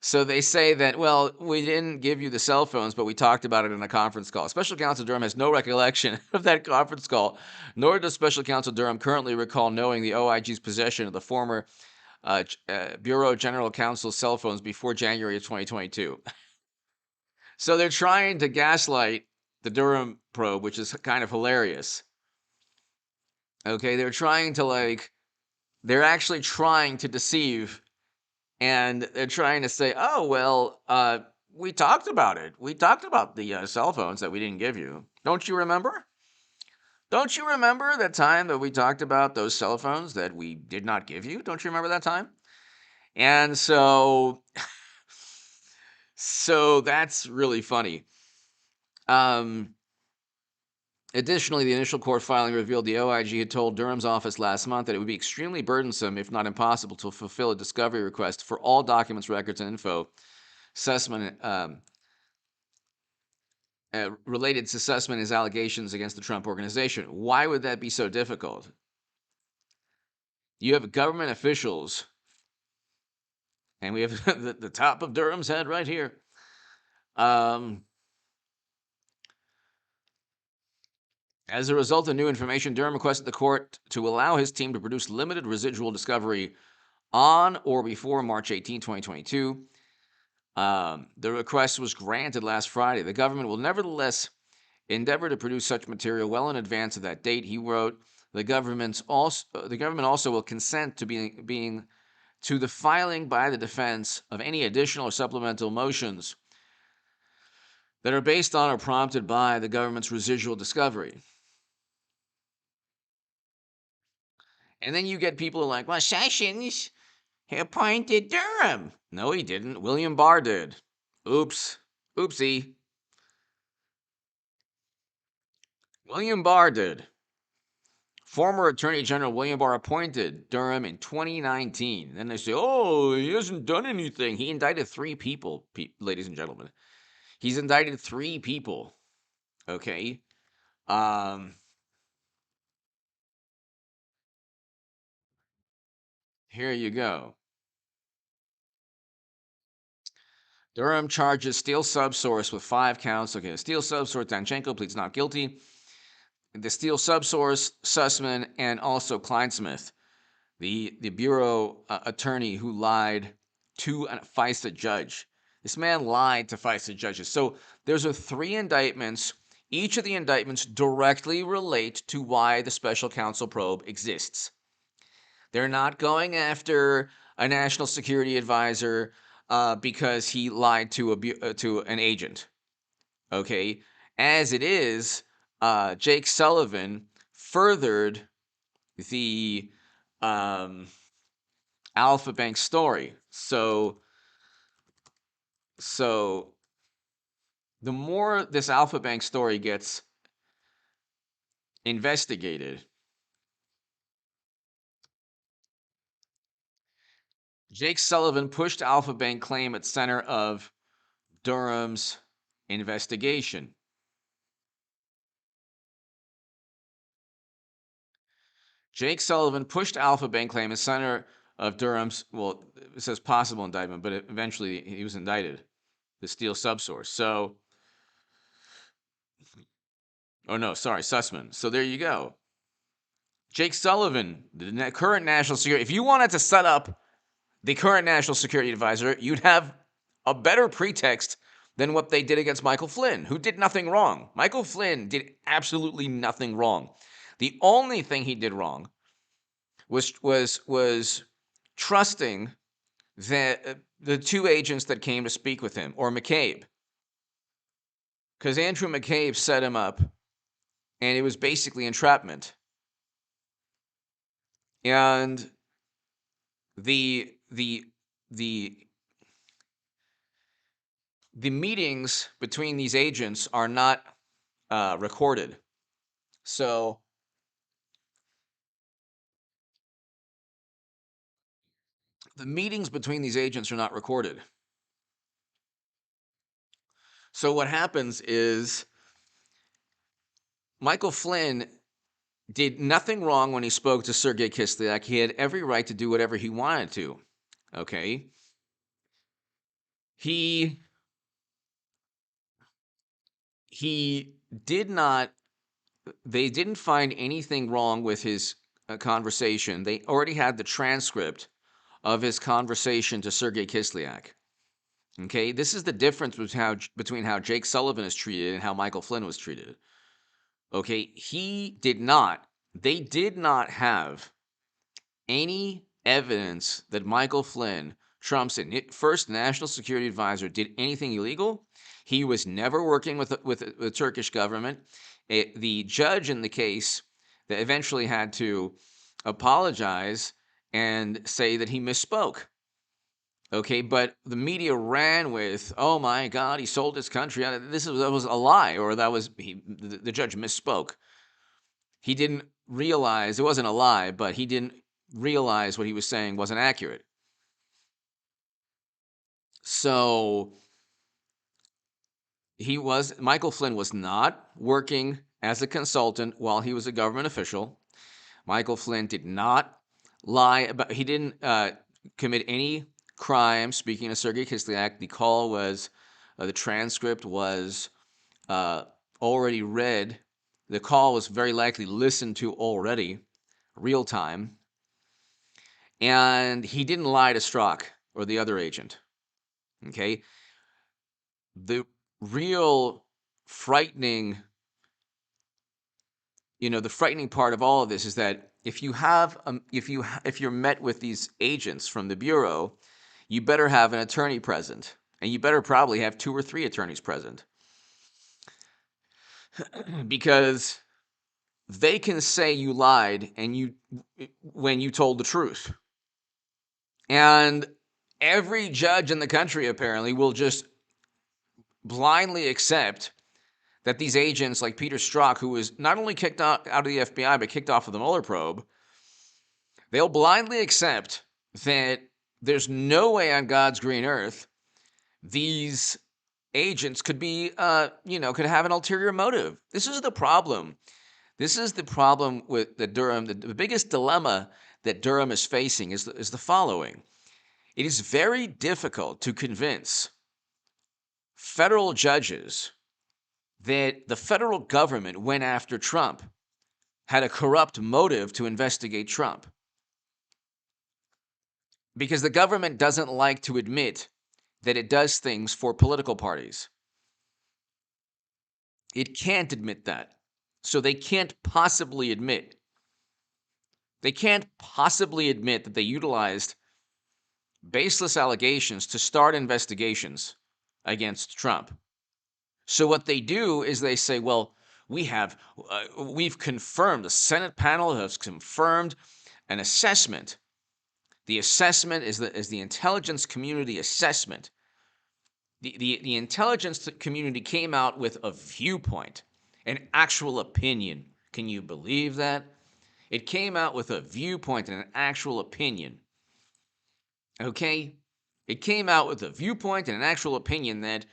So they say that, we didn't give you the cell phones, but we talked about it in a conference call. Special Counsel Durham has no recollection of that conference call, nor does Special Counsel Durham currently recall knowing the OIG's possession of the former Bureau General Counsel's cell phones before January of 2022. So they're trying to gaslight the Durham probe, which is kind of hilarious. Okay, they're actually trying to deceive. And they're trying to say, we talked about it. We talked about the cell phones that we didn't give you. Don't you remember? Don't you remember that time that we talked about those cell phones that we did not give you? Don't you remember that time? And so that's really funny. Additionally, the initial court filing revealed the OIG had told Durham's office last month that it would be extremely burdensome, if not impossible, to fulfill a discovery request for all documents, records, and info Sussmann related to Sussmann and his allegations against the Trump organization. Why would that be so difficult? You have government officials And we have the top of Durham's head right here. As a result of new information, Durham requested the court to allow his team to produce limited residual discovery on or before March 18, 2022. The request was granted last Friday. The government will nevertheless endeavor to produce such material well in advance of that date, he wrote. The government also will consent to being to the filing by the defense of any additional or supplemental motions that are based on or prompted by the government's residual discovery. And then you get people who are like, well, Sessions appointed Durham. No, he didn't. William Barr did. Oops. Oopsie. William Barr did. Former Attorney General William Barr appointed Durham in 2019. Then they say, oh, he hasn't done anything. He indicted 3 people, ladies and gentlemen. He's indicted 3 people. Okay. Here you go. Durham charges Steel Subsource with 5 counts. Okay, Steel Subsource Danchenko pleads not guilty. The Steel Subsource, Sussmann, and also Kleinsmith, the bureau attorney who lied to a FISA judge. This man lied to FISA judges. So there's 3 indictments. Each of the indictments directly relate to why the special counsel probe exists. They're not going after a national security advisor because he lied to an agent. Okay, as it is, Jake Sullivan furthered the Alpha Bank story. So the more this Alpha Bank story gets investigated, Jake Sullivan pushed Alpha Bank claim at center of Durham's investigation. Jake Sullivan pushed Alpha Bank claim at center of Durham's, well, it says possible indictment, but eventually he was indicted, the Steel Subsource. So, oh no, sorry, Sussmann. So there you go. Jake Sullivan, the current national security, if you wanted to set up the current national security advisor, you'd have a better pretext than what they did against Michael Flynn, who did nothing wrong. Michael Flynn did absolutely nothing wrong. The only thing he did wrong was trusting the 2 agents that came to speak with him, or McCabe, because Andrew McCabe set him up, and it was basically entrapment. And the meetings between these agents are not recorded. So the meetings between these agents are not recorded. So what happens is Michael Flynn did nothing wrong when he spoke to Sergei Kislyak. He had every right to do whatever he wanted to. Okay? He did not, they didn't find anything wrong with his conversation. They already had the transcript of his conversation to Sergei Kislyak. Okay? This is the difference between how Jake Sullivan is treated and how Michael Flynn was treated. Okay? They did not have any evidence that Michael Flynn, Trump's first national security advisor, did anything illegal. He was never working with the Turkish government. The judge in the case that eventually had to apologize and say that he misspoke. Okay, but the media ran with, oh my God, he sold his country. That was a lie, or the judge misspoke. He didn't realize, it wasn't a lie, but he didn't realize what he was saying wasn't accurate. So Michael Flynn was not working as a consultant while he was a government official. Michael Flynn did not lie he didn't commit any crime, speaking of Sergei Kislyak, the call was, the transcript was already read. The call was very likely listened to already, real time. And he didn't lie to Strzok or the other agent. Okay? The real frightening, the frightening part of all of this is that if you're met with these agents from the Bureau, you better have an attorney present, and you better probably have 2 or 3 attorneys present. Because they can say you lied when you told the truth. And every judge in the country apparently will just blindly accept that these agents like Peter Strzok, who was not only kicked out of the FBI, but kicked off of the Mueller probe, they'll blindly accept that there's no way on God's green earth these agents could be, could have an ulterior motive. This is the problem. This is the problem with the Durham. The biggest dilemma that Durham is facing is the following. It is very difficult to convince federal judges that the federal government went after Trump, had a corrupt motive to investigate Trump. Because the government doesn't like to admit that it does things for political parties. It can't admit that. So they can't possibly admit. They can't possibly admit that they utilized baseless allegations to start investigations against Trump. So what they do is they say, well, we've confirmed, the Senate panel has confirmed an assessment. The assessment is the intelligence community assessment. The intelligence community came out with a viewpoint, an actual opinion. Can you believe that? It came out with a viewpoint and an actual opinion. Okay? It came out with a viewpoint and an actual opinion that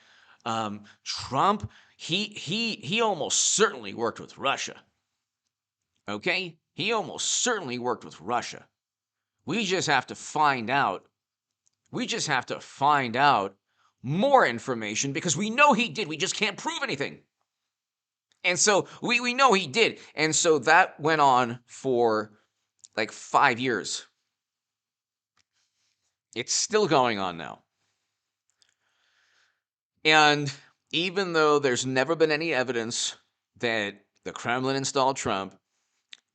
Trump, he almost certainly worked with Russia. Okay? He almost certainly worked with Russia. We just have to find out. We just have to find out more information because we know he did. We just can't prove anything. And so we know he did. And so that went on for like 5 years. It's still going on now. And even though there's never been any evidence that the Kremlin installed Trump,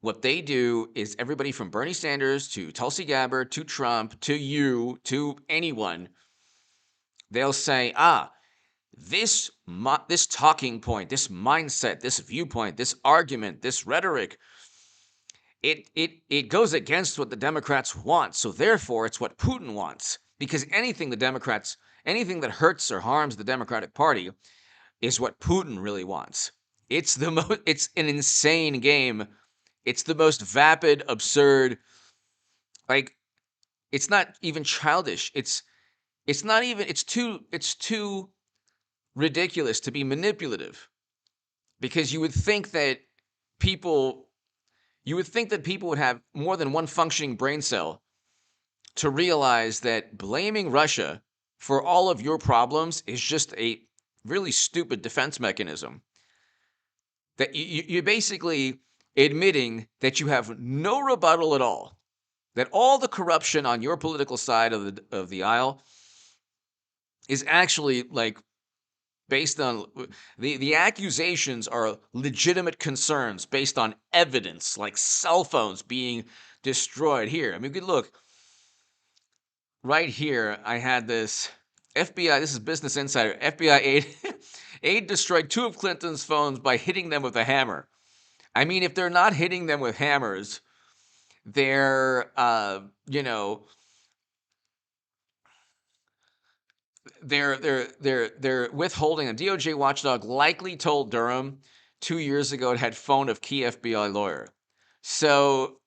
what they do is everybody from Bernie Sanders to Tulsi Gabbard to Trump to you to anyone, they'll say, this talking point, this mindset, this viewpoint, this argument, this rhetoric, it goes against what the Democrats want. So therefore, it's what Putin wants. Because anything that hurts or harms the Democratic Party is what Putin really wants. It's an insane game. It's the most vapid, absurd, it's not even childish. It's too ridiculous to be manipulative. Because you would think that people would have more than one functioning brain cell to realize that blaming Russia for all of your problems is just a really stupid defense mechanism. That you're basically admitting that you have no rebuttal at all, that all the corruption on your political side of the aisle is actually based on the accusations are legitimate concerns based on evidence, like cell phones being destroyed. Here, I mean, good look. Right here, I had this FBI. This is Business Insider. FBI aide destroyed 2 of Clinton's phones by hitting them with a hammer. I mean, if they're not hitting them with hammers, they're they're withholding. A DOJ watchdog likely told Durham 2 years ago it had phone of key FBI lawyer. So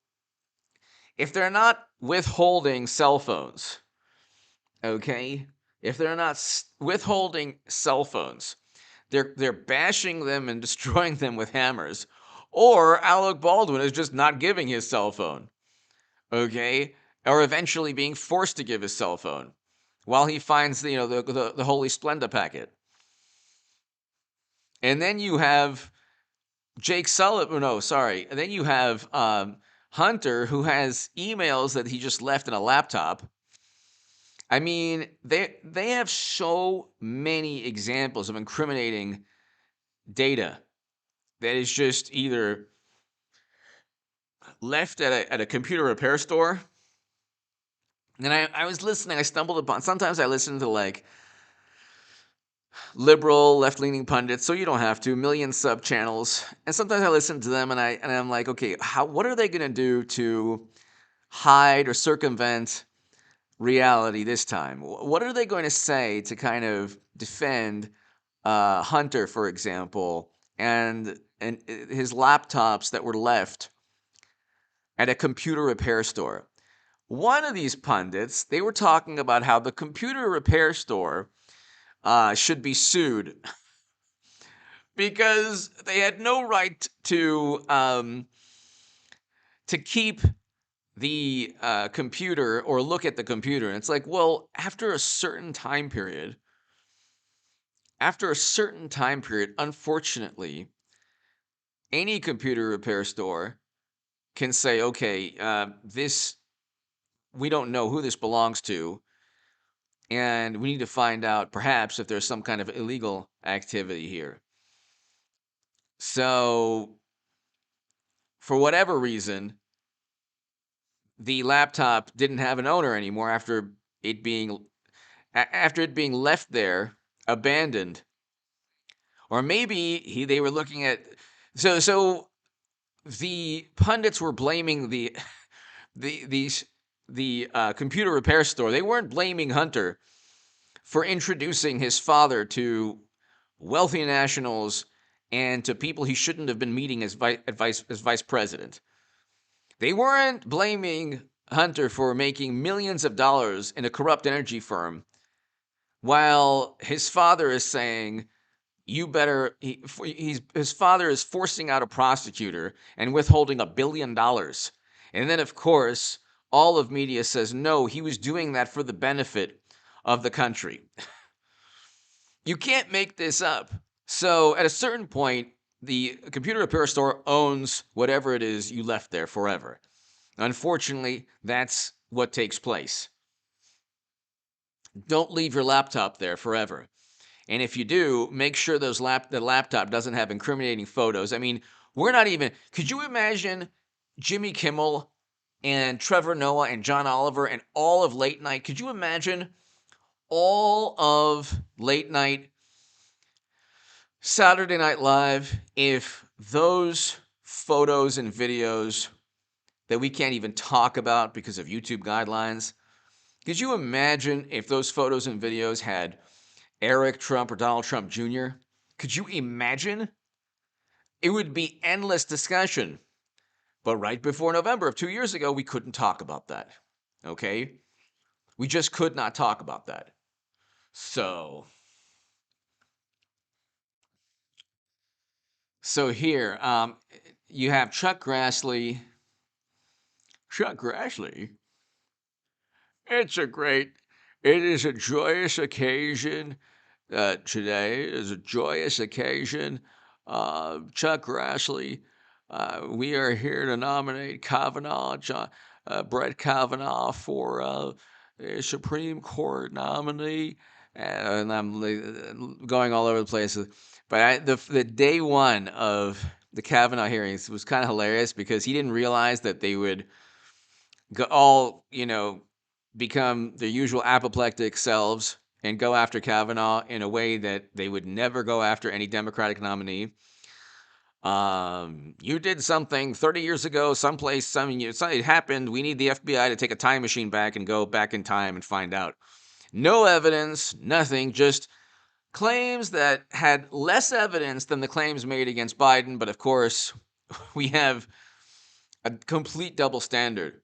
if they're not withholding cell phones, okay, if they're not withholding cell phones, they're bashing them and destroying them with hammers. Or Alec Baldwin is just not giving his cell phone, okay, or eventually being forced to give his cell phone. while he finds the Holy Splenda packet. And then you have Jake Sullivan. No, sorry. And then you have Hunter, who has emails that he just left in a laptop. I mean, they have so many examples of incriminating data that is just either left at a computer repair store. And I was listening. I stumbled upon. Sometimes I listen to like liberal, left-leaning pundits, so you don't have to. Million sub channels, and sometimes I listen to them, and I'm like, okay, what are they going to do to hide or circumvent reality this time? What are they going to say to kind of defend Hunter, for example, and his laptops that were left at a computer repair store? One of these pundits, they were talking about how the computer repair store should be sued because they had no right to keep the computer or look at the computer. And it's like, well, after a certain time period, unfortunately, any computer repair store can say, okay, this, we don't know who this belongs to, and we need to find out perhaps if there's some kind of illegal activity here. So, for whatever reason, the laptop didn't have an owner anymore after it being left there abandoned. Or maybe they were looking at, so the pundits were blaming the computer repair store. They weren't blaming Hunter for introducing his father to wealthy nationals and to people he shouldn't have been meeting as vice president. They weren't blaming Hunter for making millions of dollars in a corrupt energy firm, while his father is saying, you better, his father is forcing out a prosecutor and withholding $1 billion. And then, of course, all of media says, no, he was doing that for the benefit of the country. You can't make this up. So at a certain point, the computer repair store owns whatever it is you left there forever. Unfortunately, that's what takes place. Don't leave your laptop there forever. And if you do, make sure the laptop doesn't have incriminating photos. I mean, could you imagine Jimmy Kimmel and Trevor Noah and John Oliver and all of late night? Could you imagine all of late night Saturday Night Live if those photos and videos that we can't even talk about because of YouTube guidelines, could you imagine if those photos and videos had Eric Trump or Donald Trump Jr.? Could you imagine? It would be endless discussion. But right before November of 2 years ago, we couldn't talk about that. Okay? We just could not talk about that. So here, you have Chuck Grassley. Chuck Grassley. It is a joyous occasion. Today is a joyous occasion. Chuck Grassley, we are here to nominate Brett Kavanaugh for a Supreme Court nominee. And I'm going all over the place. But the day one of the Kavanaugh hearings was kind of hilarious because he didn't realize that they would become their usual apoplectic selves and go after Kavanaugh in a way that they would never go after any Democratic nominee. You did something 30 years ago, someplace, something happened. We need the FBI to take a time machine back and go back in time and find out. No evidence, nothing, just claims that had less evidence than the claims made against Biden. But of course, we have a complete double standard.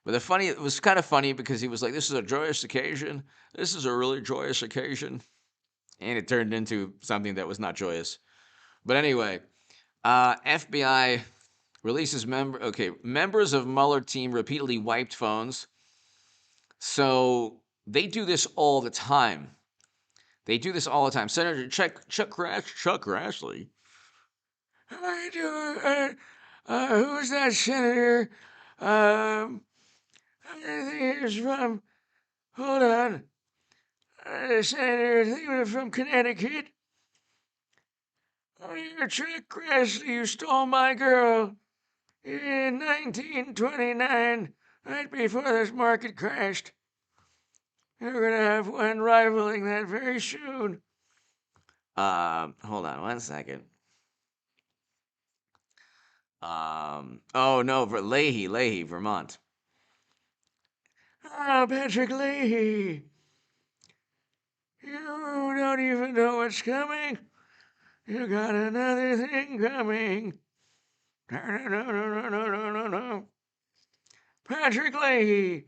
But it was kind of funny because he was like, this is a joyous occasion. This is a really joyous occasion. And it turned into something that was not joyous. But anyway, FBI releases members of Mueller team repeatedly wiped phones. So They do this all the time. They do this all the time. Senator Chuck Grassley. I do. Who's that senator? I think it's from. Hold on. Senator, I think it was from Connecticut. Oh, you're Chuck Grassley. You stole my girl in 1929, right before this market crashed. You're going to have one rivaling that very soon. Hold on 1 second. Oh no, Leahy, Vermont. Patrick Leahy. You don't even know what's coming. You got another thing coming. No. Patrick Leahy.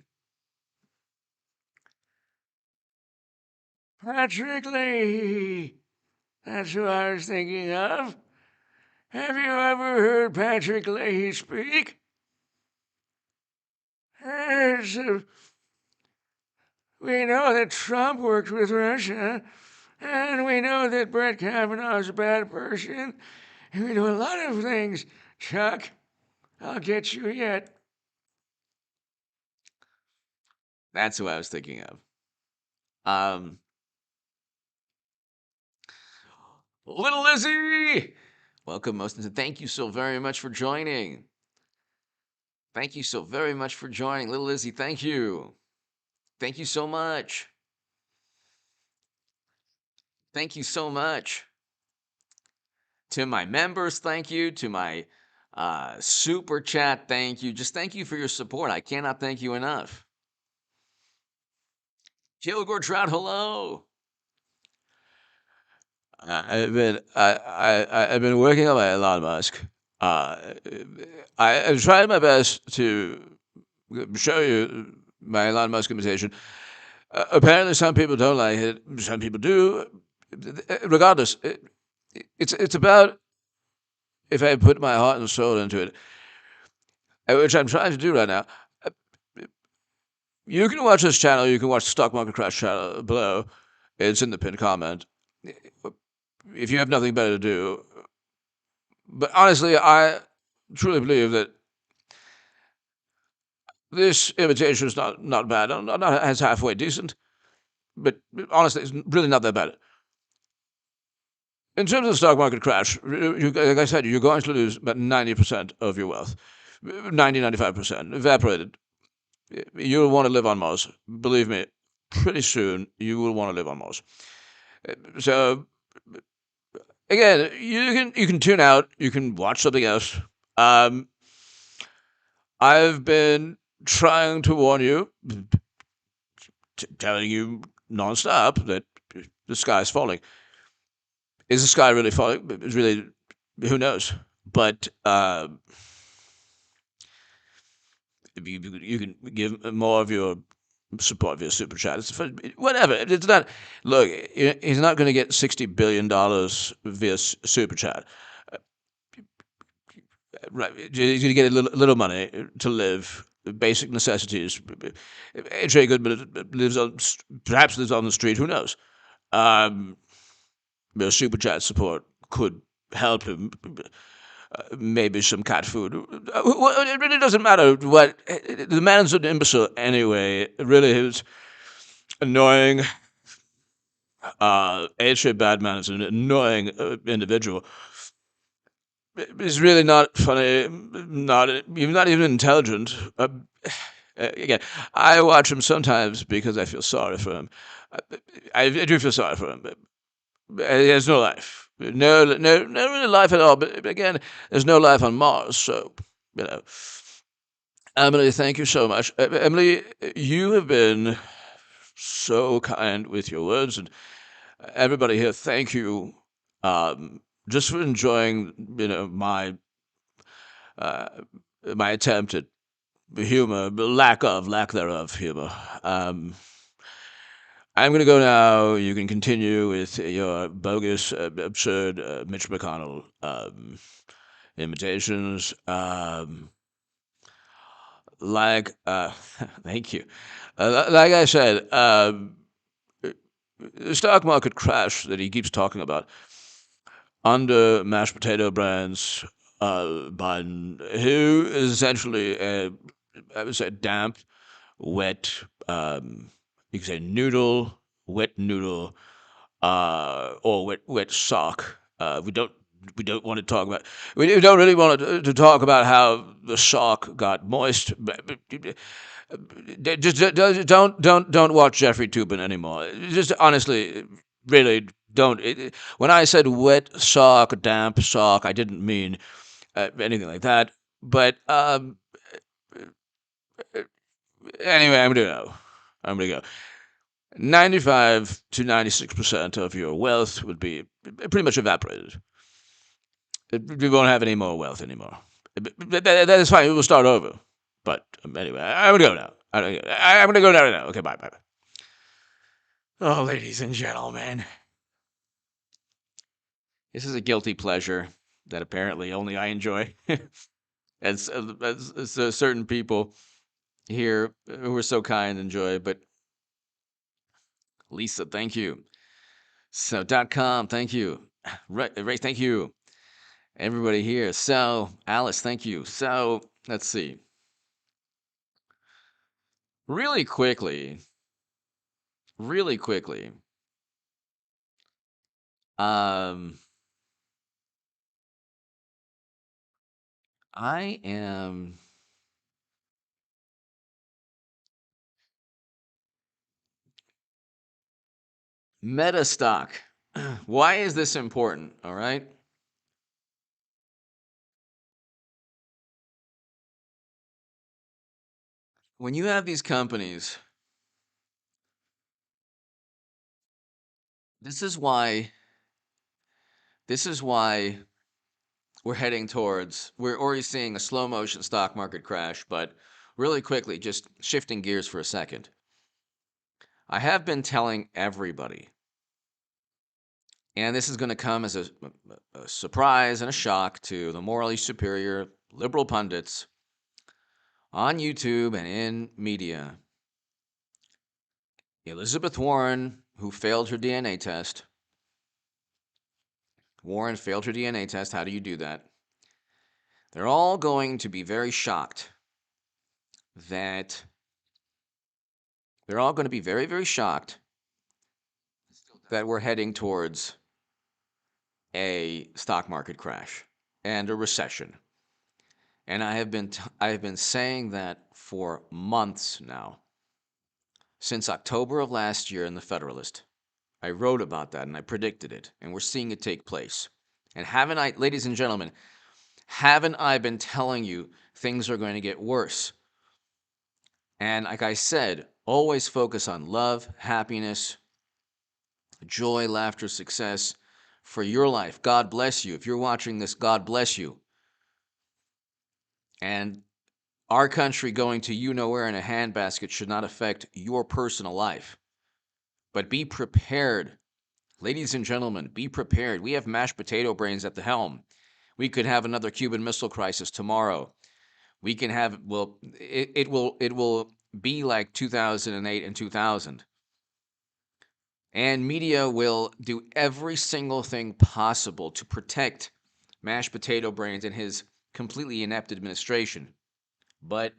Patrick Leahy. That's who I was thinking of. Have you ever heard Patrick Leahy speak? We know that Trump worked with Russia, and we know that Brett Kavanaugh is a bad person, and we know a lot of things. Chuck, I'll get you yet. That's who I was thinking of. Little Lizzie! Welcome, Moston. Thank you so very much for joining. Thank you so very much for joining. Little Lizzie, thank you. Thank you so much. Thank you so much. To my members, thank you. To my super chat, thank you. Just thank you for your support. I cannot thank you enough. Kilgore Trout, hello. I've been working on my Elon Musk. I've tried my best to show you my Elon Musk imitation. Apparently, some people don't like it. Some people do. Regardless, it's about if I put my heart and soul into it, which I'm trying to do right now. You can watch this channel. You can watch the Stock Market Crash channel below. It's in the pinned comment. If you have nothing better to do. But honestly, I truly believe that this imitation is not bad. It's halfway decent. But honestly, it's really not that bad. In terms of the stock market crash, like I said, you're going to lose about 90% of your wealth. 95% evaporated. You'll want to live on Mars. Believe me, pretty soon you will want to live on Mars. So, again, you can tune out. You can watch something else. I've been trying to warn you, telling you nonstop that the sky is falling. Is the sky really falling? It's really, who knows? But you can give more of your support via super chat. It's whatever. It's not. Look, he's not going to get $60 billion via super chat. Right, he's going to get a little money to live, basic necessities. H.A. Goodman perhaps lives on the street. Who knows? Super chat support could help him. Maybe some cat food. It really doesn't matter what. The man's an imbecile anyway. It really is annoying. H.A. Badman is an annoying individual. He's really not funny, not even intelligent. Again, I watch him sometimes because I feel sorry for him. I do feel sorry for him. He has no life. No really life at all. But again, there's no life on Mars, so, you know. Emily, thank you so much. Emily, you have been so kind with your words, and everybody here, thank you. Just for enjoying, my attempt at humor, lack thereof humor. I'm going to go now. You can continue with your bogus, absurd Mitch McConnell imitations. like thank you. Like I said, the stock market crash that he keeps talking about under mashed potato brands, Biden, who is essentially I would say damp, wet, you could say noodle, wet noodle, or wet sock. We don't want to talk about. We don't really want to talk about how the sock got moist. Just don't watch Jeffrey Tubin anymore. Just honestly, really don't. When I said wet sock, damp sock, I didn't mean anything like that. But anyway, I'm gonna go. 95 to 96% of your wealth would be pretty much evaporated. We won't have any more wealth anymore. That is fine. We will start over. But anyway, I'm gonna go now. I'm gonna go now. Okay, bye. Oh, ladies and gentlemen, this is a guilty pleasure that apparently only I enjoy. as certain people here who are so kind enjoy. But Lisa, thank you. So .com, thank you. Ray, thank you. Everybody here. So Alice, thank you. So let's see. Really quickly. Um, I am meta stock. Why is this important? All right. When you have these companies, this is why we're heading towards we're already seeing a slow motion stock market crash, but really quickly, just shifting gears for a second. I have been telling everybody, and this is going to come as a surprise and a shock to the morally superior liberal pundits on YouTube and in media. Elizabeth Warren, who failed her DNA test. Warren failed her DNA test. How do you do that? They're all going to be very shocked that they're all going to be very, very shocked that we're heading towards a stock market crash and a recession. And I have been saying that for months now. Since October of last year in the Federalist. I wrote about that and I predicted it, and we're seeing it take place. And haven't I, ladies and gentlemen, haven't I been telling you things are going to get worse? And like I said, always focus on love, happiness, joy, laughter, success for your life. God bless you. If you're watching this, God bless you. And our country going to you know where in a handbasket should not affect your personal life. But be prepared. Ladies and gentlemen, be prepared. We have mashed potato brains at the helm. We could have another Cuban Missile Crisis tomorrow. We can have, well, it will be like 2008 and 2000. And media will do every single thing possible to protect mashed potato brains and his completely inept administration. But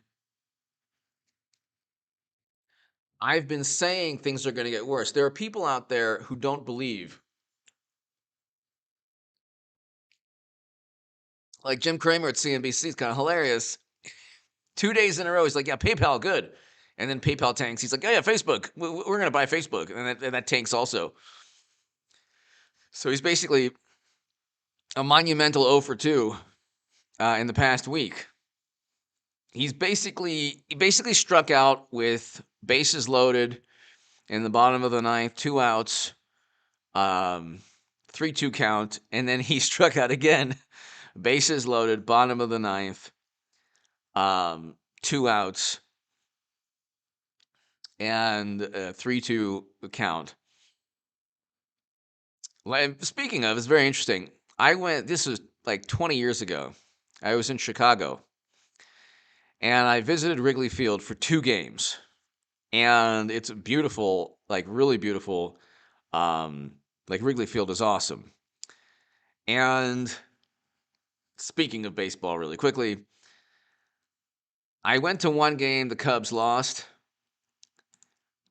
I've been saying things are going to get worse. There are people out there who don't believe. Like Jim Cramer at CNBC is kind of hilarious. 2 days in a row, he's like, yeah, PayPal, good. And then PayPal tanks. He's like, oh, yeah, Facebook. We're going to buy Facebook. And that tanks also. So he's basically a monumental 0 for 2 in the past week. He basically struck out with bases loaded in the bottom of the ninth, 2 outs, 3-2 count. And then he struck out again, bases loaded, bottom of the ninth, 2 outs, and 3-2 count. Speaking of, it's very interesting. This was like 20 years ago. I was in Chicago. and I visited Wrigley Field for 2 games. And it's beautiful, like really beautiful. Like Wrigley Field is awesome. And speaking of baseball really quickly, I went to one game, the Cubs lost.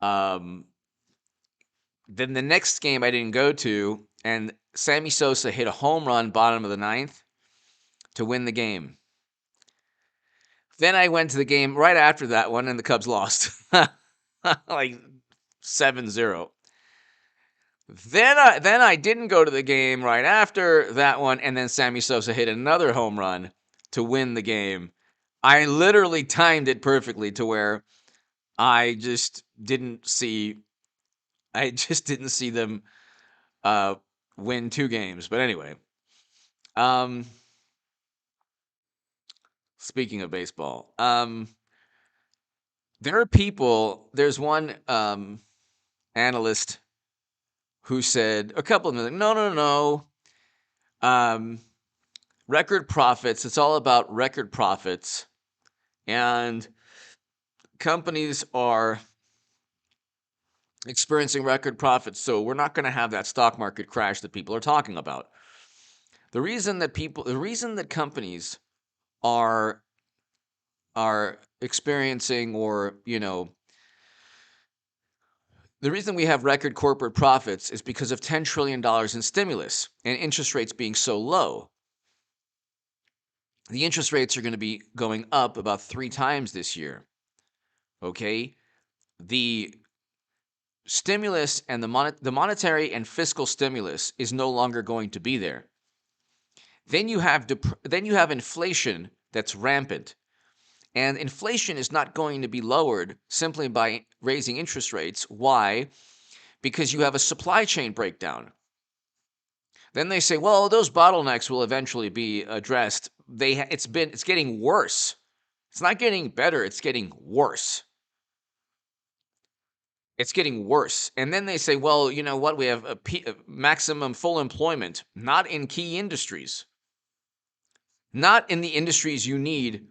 Then the next game I didn't go to, and Sammy Sosa hit a home run bottom of the 9th to win the game. Then I went to the game right after that one, and the Cubs lost. Like 7-0. Then I didn't go to the game right after that one, and then Sammy Sosa hit another home run to win the game. I literally timed it perfectly to where I just didn't see them win 2 games. But anyway, speaking of baseball, there's one analyst who said, a couple of them, no. Record profits, it's all about record profits. And companies are experiencing record profits, so we're not going to have that stock market crash that people are talking about. The reason that companies are experiencing, or the reason we have record corporate profits is because of $10 trillion in stimulus and interest rates being so low. The interest rates are going to be going up about 3 times this year. Okay? The stimulus and the monetary and fiscal stimulus is no longer going to be there. Then you have inflation that's rampant. And inflation is not going to be lowered simply by raising interest rates. Why? Because you have a supply chain breakdown. Then they say, well, those bottlenecks will eventually be addressed. It's getting worse. It's not getting better, it's getting worse. It's getting worse. And then they say, well, you know what? We have a maximum full employment, not in key industries. Not in the industries you need,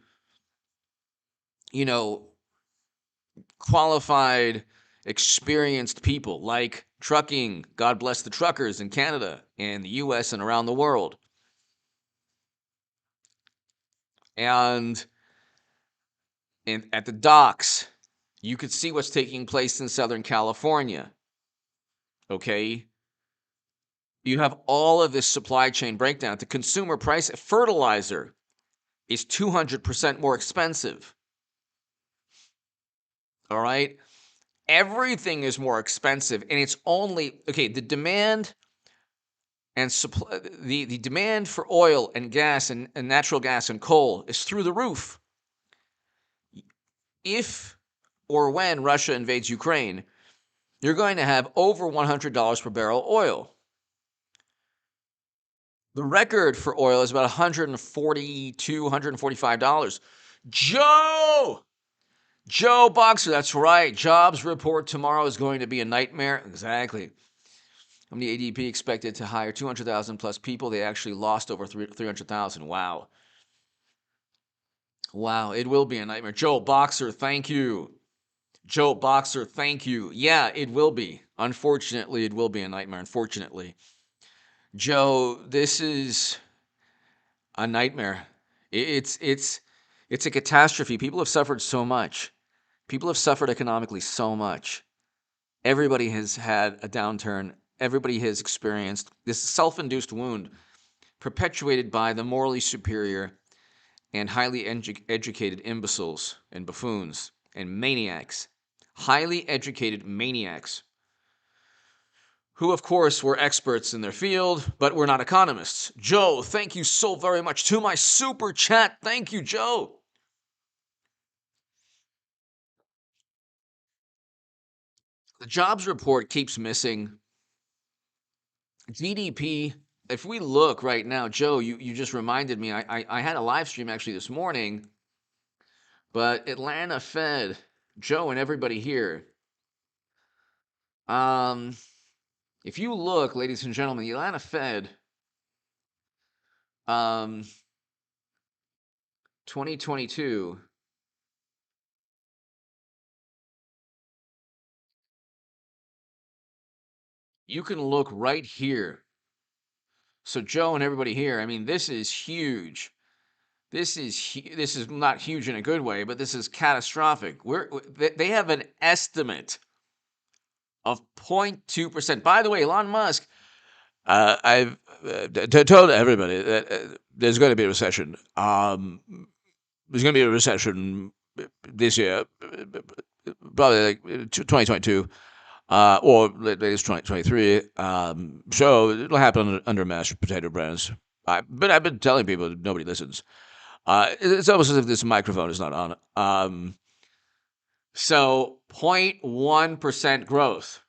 qualified, experienced people like trucking. God bless the truckers in Canada and the US and around the world. And at the docks, you could see what's taking place in Southern California. Okay? You have all of this supply chain breakdown. The consumer price of fertilizer is 200% more expensive. All right? Everything is more expensive, and it's only the demand and supply, the demand for oil and gas and natural gas and coal is through the roof. If or when Russia invades Ukraine, you're going to have over $100 per barrel oil. The record for oil is about $142, $145. Joe Boxer, that's right. Jobs report tomorrow is going to be a nightmare. Exactly. How many ADP expected to hire 200,000 plus people? They actually lost over 300,000. Wow. Wow, it will be a nightmare. Joe Boxer, thank you. Joe Boxer, thank you. Yeah, it will be. Unfortunately, it will be a nightmare. Unfortunately. Joe, this is a nightmare. It's a catastrophe. People have suffered so much. People have suffered economically so much. Everybody has had a downturn. Everybody has experienced this self-induced wound perpetuated by the morally superior and highly educated imbeciles and buffoons and maniacs. Highly educated maniacs who, of course, were experts in their field, but were not economists. Joe, thank you so very much to my super chat. Thank you, Joe. The jobs report keeps missing. GDP, if we look right now, Joe, you just reminded me, I had a live stream actually this morning, but Atlanta Fed, Joe and everybody here, if you look, ladies and gentlemen, the Atlanta Fed, 2022, you can look right here. So Joe and everybody here, I mean, this is huge. This is not huge in a good way, but this is catastrophic. They have an estimate of 0.2%. By the way, Elon Musk, I've told everybody that there's going to be a recession. There's going to be a recession this year, probably like 2022, or latest 2023. So it'll happen under mashed potato brands. But I've been telling people, nobody listens. It's almost as if this microphone is not on. So 0.1% growth.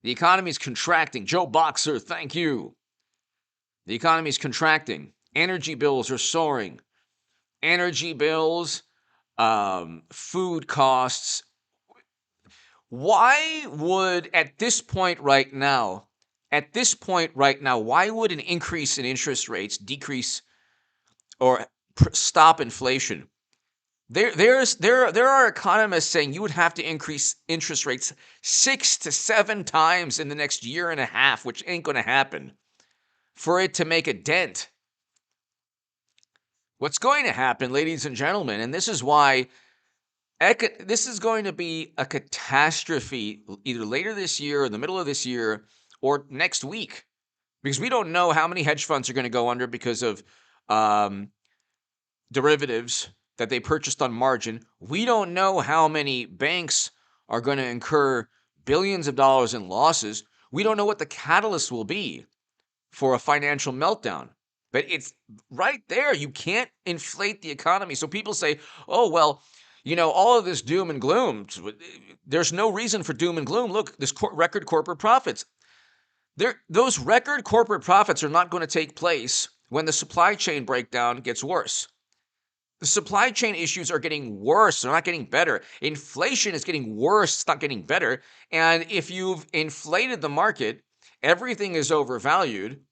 The economy is contracting. Joe Boxer, thank you. The economy is contracting. Energy bills are soaring. Energy bills, food costs. Why would, at this point right now, why would an increase in interest rates decrease or stop inflation? There are economists saying you would have to increase interest rates 6 to 7 times in the next year and a half, which ain't going to happen, for it to make a dent. What's going to happen, ladies and gentlemen, and this is why this is going to be a catastrophe either later this year or the middle of this year or next week, because we don't know how many hedge funds are going to go under because of derivatives that they purchased on margin. We don't know how many banks are going to incur billions of dollars in losses. We don't know what the catalyst will be for a financial meltdown. But it's right there. You can't inflate the economy. So people say, oh, well, all of this doom and gloom, there's no reason for doom and gloom. Look, this record corporate profits. Those record corporate profits are not going to take place when the supply chain breakdown gets worse. The supply chain issues are getting worse. They're not getting better. Inflation is getting worse. It's not getting better. And if you've inflated the market, everything is overvalued,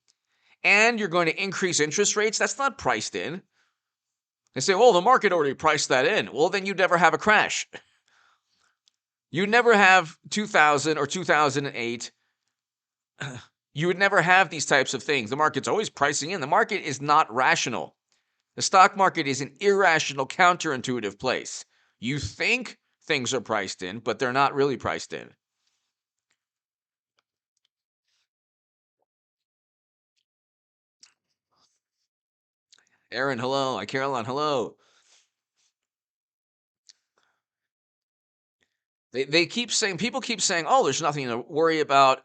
and you're going to increase interest rates, that's not priced in. They say, well, the market already priced that in. Well, then you'd never have a crash. You'd never have 2000 or 2008. You would never have these types of things. The market's always pricing in. The market is not rational. The stock market is an irrational, counterintuitive place. You think things are priced in, but they're not really priced in. Aaron, hello. Caroline, hello. People keep saying, oh, there's nothing to worry about.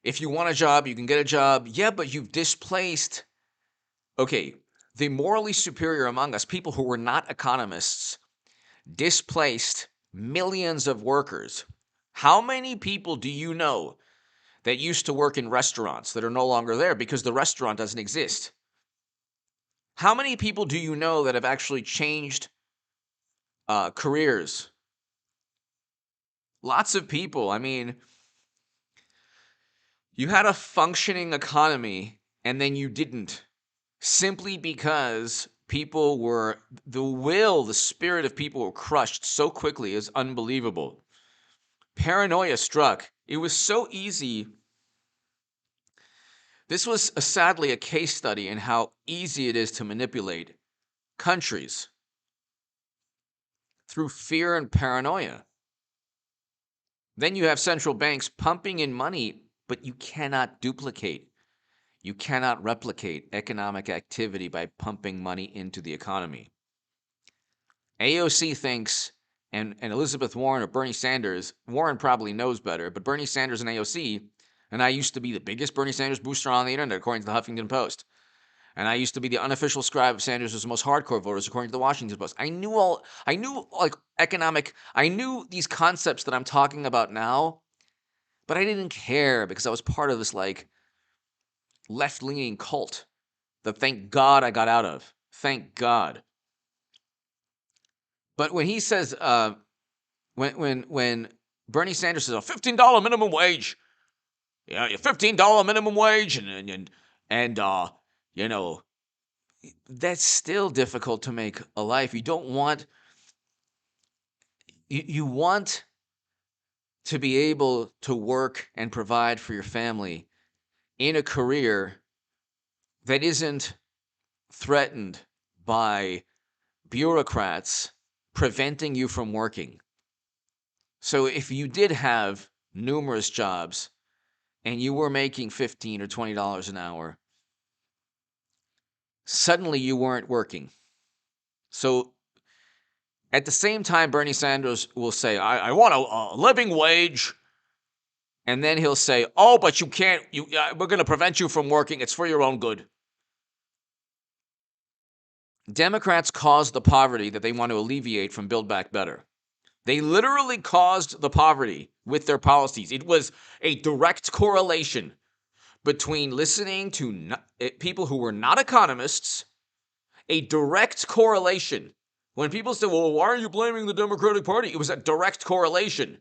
If you want a job, you can get a job. Yeah, but you've displaced, the morally superior among us, people who were not economists, displaced millions of workers. How many people do you know that used to work in restaurants that are no longer there because the restaurant doesn't exist? How many people do you know that have actually changed careers? Lots of people. I mean, you had a functioning economy and then you didn't, simply because the spirit of people were crushed so quickly is unbelievable. Paranoia struck. It was so easy. This was sadly a case study in how easy it is to manipulate countries through fear and paranoia. Then you have central banks pumping in money, but you cannot duplicate. You cannot replicate economic activity by pumping money into the economy. AOC thinks, and Elizabeth Warren or Bernie Sanders, Warren probably knows better, but Bernie Sanders and AOC, and I used to be the biggest Bernie Sanders booster on the internet, according to the Huffington Post. And I used to be the unofficial scribe of Sanders' most hardcore voters, according to the Washington Post. I knew these concepts that I'm talking about now, but I didn't care because I was part of this left-leaning cult that thank God I got out of. Thank God. But when he says, when Bernie Sanders says a $15 minimum wage, yeah, your $15 minimum wage, and that's still difficult to make a life. You don't want. You want to be able to work and provide for your family in a career that isn't threatened by bureaucrats preventing you from working. So if you did have numerous jobs and you were making $15 or $20 an hour, suddenly you weren't working. So at the same time, Bernie Sanders will say, I want a living wage. And then he'll say, oh, but you can't, we're going to prevent you from working. It's for your own good. Democrats caused the poverty that they want to alleviate from Build Back Better. They literally caused the poverty with their policies. It was a direct correlation between listening to people who were not economists, a direct correlation. When people say, well, why are you blaming the Democratic Party? It was a direct correlation.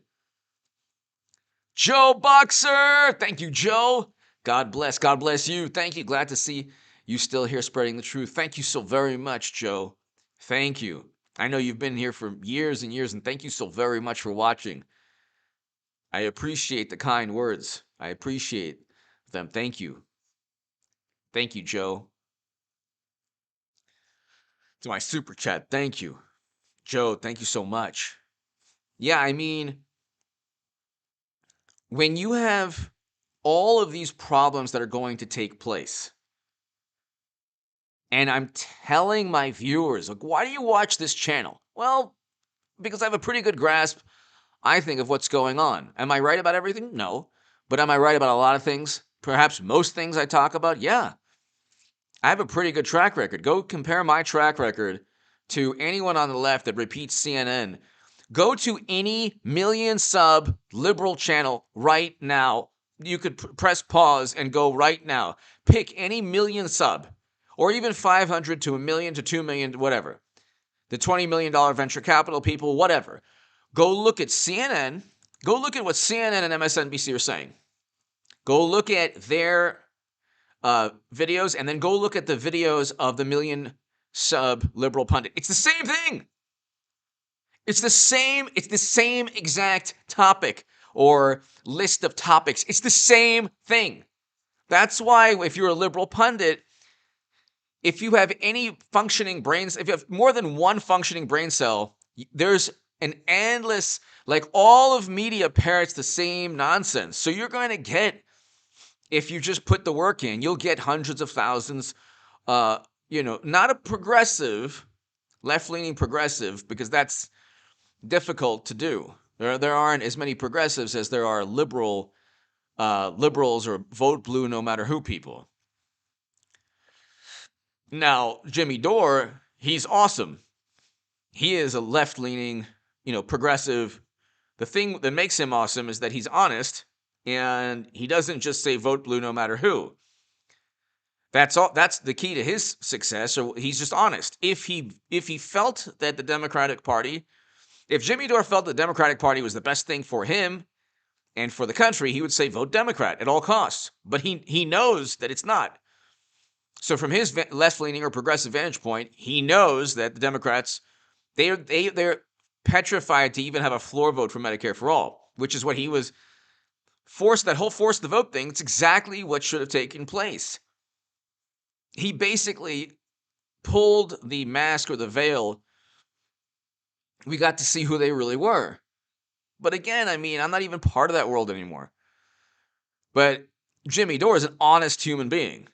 Joe Boxer! Thank you, Joe. God bless. God bless you. Thank you. Glad to see you still here spreading the truth. Thank you so very much, Joe. Thank you. I know you've been here for years and years, and thank you so very much for watching. I appreciate the kind words. I appreciate them. Thank you. Thank you, Joe. To my super chat, thank you. Joe, thank you so much. Yeah, I mean, when you have all of these problems that are going to take place, and I'm telling my viewers, like, why do you watch this channel? Well, because I have a pretty good grasp, I think, of what's going on. Am I right about everything? No. But am I right about a lot of things? Perhaps most things I talk about? Yeah. I have a pretty good track record. Go compare my track record to anyone on the left that repeats CNN. Go to any million sub liberal channel right now. You could press pause and go right now. Pick any million sub, or even 500 to a million to 2 million, whatever. The $20 million venture capital people, whatever. Go look at CNN. Go look at what CNN and MSNBC are saying. Go look at their videos, and then go look at the videos of the million sub liberal pundit. It's the same thing. It's the same exact topic or list of topics. It's the same thing. That's why if you're a liberal pundit, if you have any functioning brains, if you have more than one functioning brain cell, there's an endless, like, all of media parrots the same nonsense. So you're going to get, if you just put the work in, you'll get hundreds of thousands, not a progressive, left-leaning progressive, because that's difficult to do. There aren't as many progressives as there are liberals or vote blue no matter who people. Now, Jimmy Dore, he's awesome. He is a left-leaning, progressive. The thing that makes him awesome is that he's honest, and he doesn't just say vote blue no matter who. That's all. That's the key to his success. So he's just honest. If he felt that the Democratic Party, if Jimmy Dore felt the Democratic Party was the best thing for him and for the country, he would say vote Democrat at all costs. But he knows that it's not. So from his left-leaning or progressive vantage point, he knows that the Democrats, they're petrified to even have a floor vote for Medicare for all, which is what he was forced. That whole force the vote thing, it's exactly what should have taken place. He basically pulled the mask or the veil. We got to see who they really were. But again, I mean, I'm not even part of that world anymore. But Jimmy Dore is an honest human being.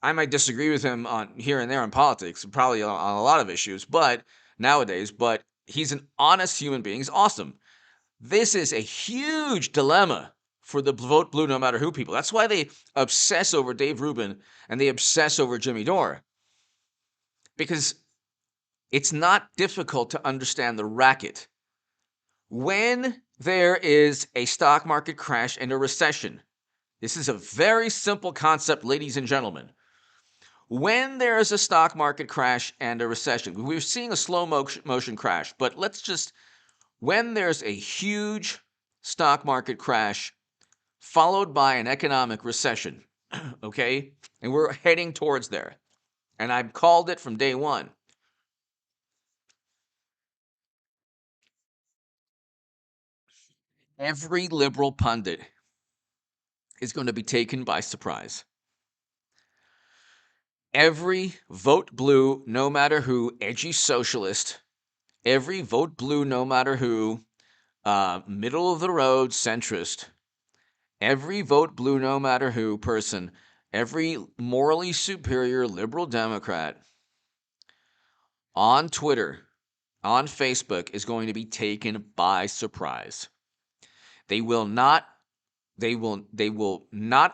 I might disagree with him on here and there on politics, probably on a lot of issues, but he's an honest human being. He's awesome. This is a huge dilemma for the vote blue no matter who people. That's why they obsess over Dave Rubin and they obsess over Jimmy Dore. Because it's not difficult to understand the racket. When there is a stock market crash and a recession, this is a very simple concept, ladies and gentlemen. When there is a stock market crash and a recession, we're seeing a slow motion crash, but when there's a huge stock market crash followed by an economic recession, okay? And we're heading towards there. And I've called it from day one. Every liberal pundit is going to be taken by surprise. Every vote blue, no matter who, edgy socialist, every vote blue, no matter who, middle of the road centrist, every vote blue, no matter who person, every morally superior liberal Democrat on Twitter, on Facebook is going to be taken by surprise. They will not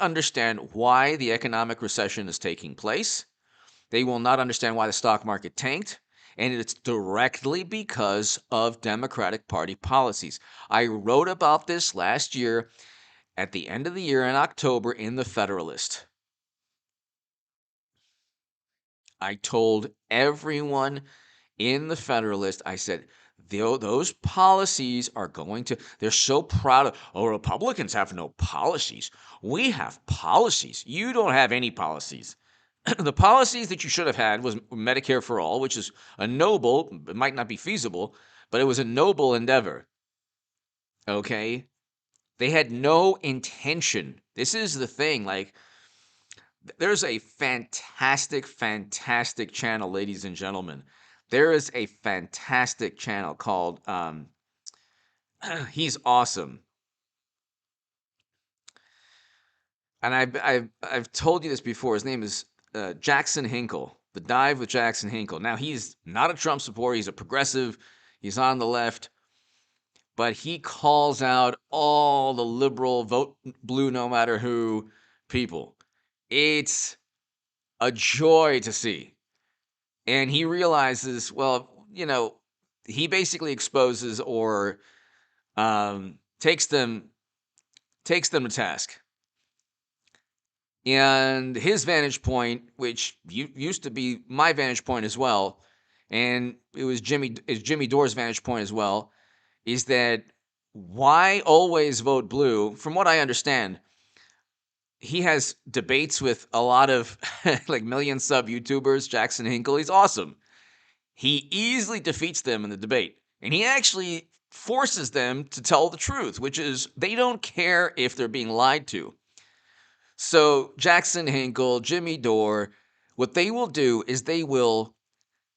understand why the economic recession is taking place. They will not understand why the stock market tanked, and it's directly because of Democratic Party policies. I wrote about this last year at the end of the year in October in the Federalist. I told everyone in the Federalist, I said, those policies are going to, they're so proud of, oh, Republicans have no policies. We have policies. You don't have any policies. The policies that you should have had was Medicare for all, which is a noble, it might not be feasible, but it was a noble endeavor. Okay? They had no intention. This is the thing. Like, there's a fantastic, fantastic channel, ladies and gentlemen. There is a fantastic channel called, he's awesome. And I've told you this before. His name is Jackson Hinkle, The Dive with Jackson Hinkle. Now, he's not a Trump supporter. He's a progressive. He's on the left. But he calls out all the liberal, vote blue no matter who people. It's a joy to see. And he realizes, well, he basically exposes or takes them to task. And his vantage point, which used to be my vantage point as well, and it was Jimmy Dore's vantage point as well, is that why always vote blue? From what I understand, he has debates with a lot of like million sub YouTubers. Jackson Hinkle, he's awesome. He easily defeats them in the debate, and he actually forces them to tell the truth, which is they don't care if they're being lied to. So Jackson Hinkle, Jimmy Dore, what they will do is they will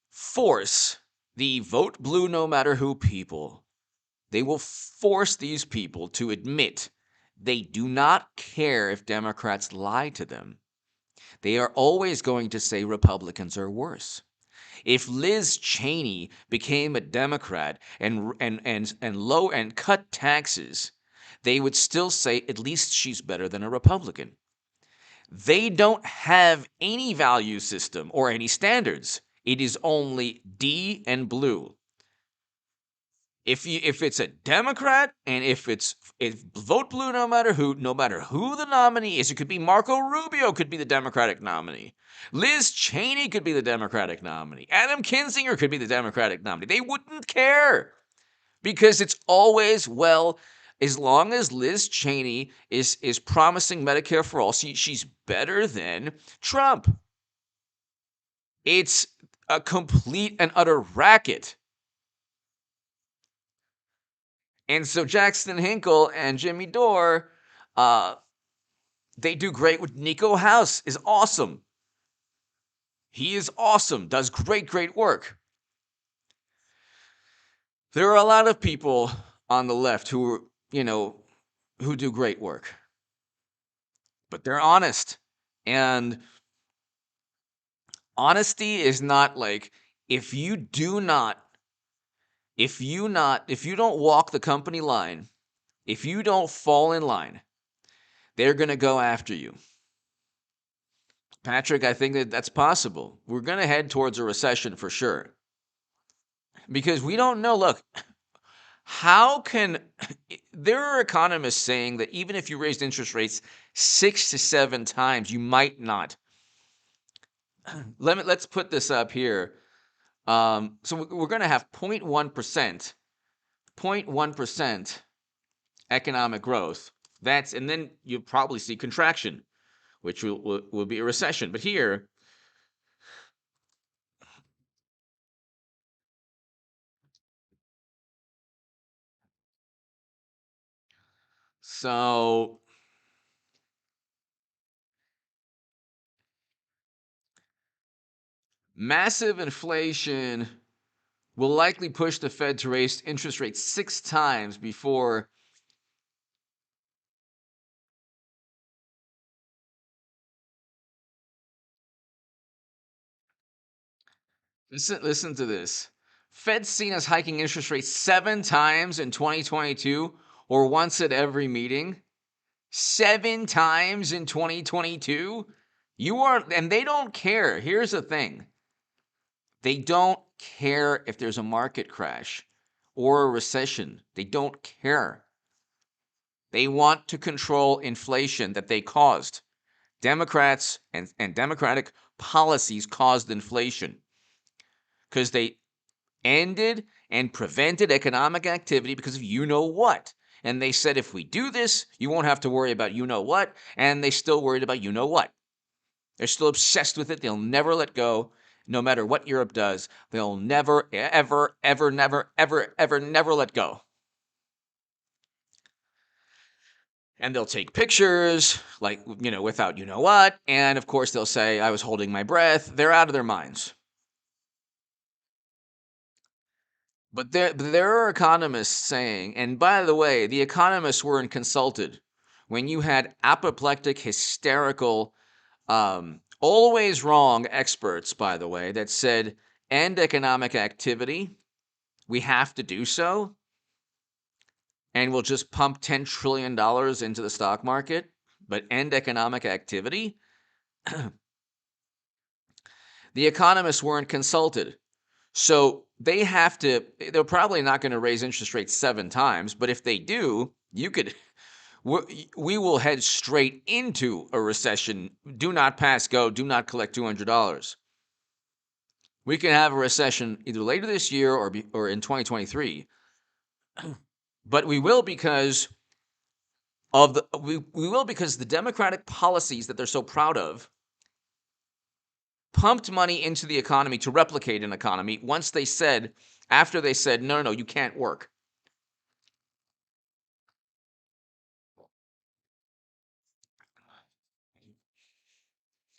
force the vote blue no matter who people. They will force these people to admit they do not care if Democrats lie to them. They are always going to say Republicans are worse. If Liz Cheney became a Democrat and cut taxes, they would still say at least she's better than a Republican. They don't have any value system or any standards. It is only D and blue. If it's a Democrat and if vote blue no matter who the nominee is, it could be Marco Rubio could be the Democratic nominee. Liz Cheney could be the Democratic nominee. Adam Kinzinger could be the Democratic nominee. They wouldn't care because it's always, well, as long as Liz Cheney is promising Medicare for all, she's better than Trump. It's a complete and utter racket. And so Jackson Hinkle and Jimmy Dore, they do great with Nico House, is awesome. He is awesome, does great work. There are a lot of people on the left who do great work. But they're honest. And honesty is not like if you don't walk the company line, if you don't fall in line, they're going to go after you. Patrick, I think that's possible. We're going to head towards a recession for sure. Because we don't know, look, there are economists saying that even if you raised interest rates 6 to 7 times, you might not. Let's put this up here. So we're going to have 0.1% economic growth. And then you'll probably see contraction, which will be a recession. But here, So massive inflation will likely push the Fed to raise interest rates 6 times before listen to this. Fed's seen as hiking interest rates 7 times in 2022 or once at every meeting. 7 times in 2022? And they don't care. Here's the thing. They don't care if there's a market crash or a recession. They don't care. They want to control inflation that they caused. Democrats and Democratic policies caused inflation because they ended and prevented economic activity because of you know what. And they said, if we do this, you won't have to worry about you know what. And they still worried about you know what. They're still obsessed with it. They'll never let go. No matter what Europe does, they'll never, ever, ever, never, ever, ever, never let go. And they'll take pictures, like, without you know what. And of course, they'll say, I was holding my breath. They're out of their minds. But there are economists saying, and by the way, the economists weren't consulted when you had apoplectic, hysterical, always wrong experts, by the way, that said, end economic activity. We have to do so. And we'll just pump $10 trillion into the stock market, but end economic activity. The economists weren't consulted. So they're probably not going to raise interest rates 7 times, but if they do, we will head straight into a recession. Do not pass go, do not collect $200. We can have a recession either later this year or in 2023. But we will because because the Democratic policies that they're so proud of pumped money into the economy to replicate an economy after they said, no, you can't work.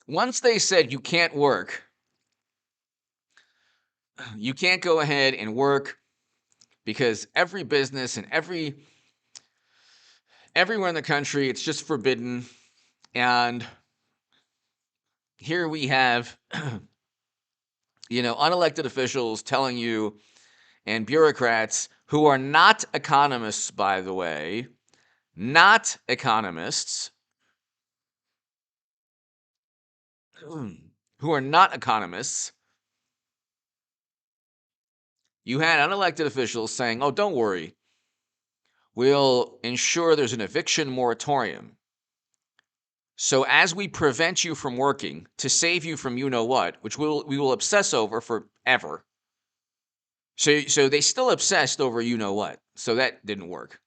Once they said you can't work, you can't go ahead and work because every business and everywhere in the country, it's just forbidden. And here we have, unelected officials telling you, and bureaucrats who are not economists, by the way, not economists, who are not economists. You had unelected officials saying, oh, don't worry. We'll ensure there's an eviction moratorium. So as we prevent you from working to save you from you know what, which we will obsess over forever. So they still obsessed over you know what. So that didn't work.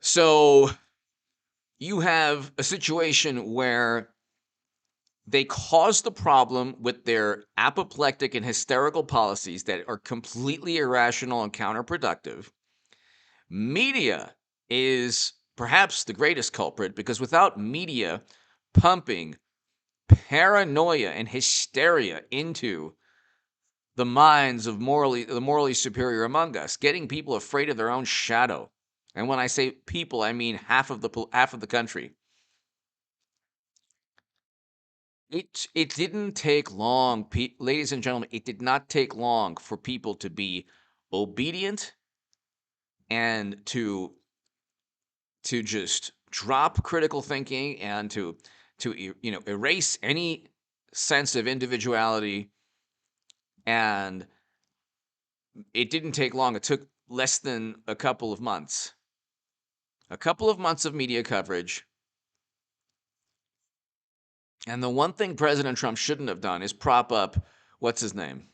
So you have a situation where they caused the problem with their apoplectic and hysterical policies that are completely irrational and counterproductive. Media is perhaps the greatest culprit because without media pumping paranoia and hysteria into the minds of the morally superior among us, getting people afraid of their own shadow. And when I say people, I mean half of the country. It didn't take long, ladies and gentlemen, it did not take long for people to be obedient and to just drop critical thinking and to erase any sense of individuality. And it didn't take long. It took less than a couple of months. A couple of months of media coverage. And the one thing President Trump shouldn't have done is prop up what's his name.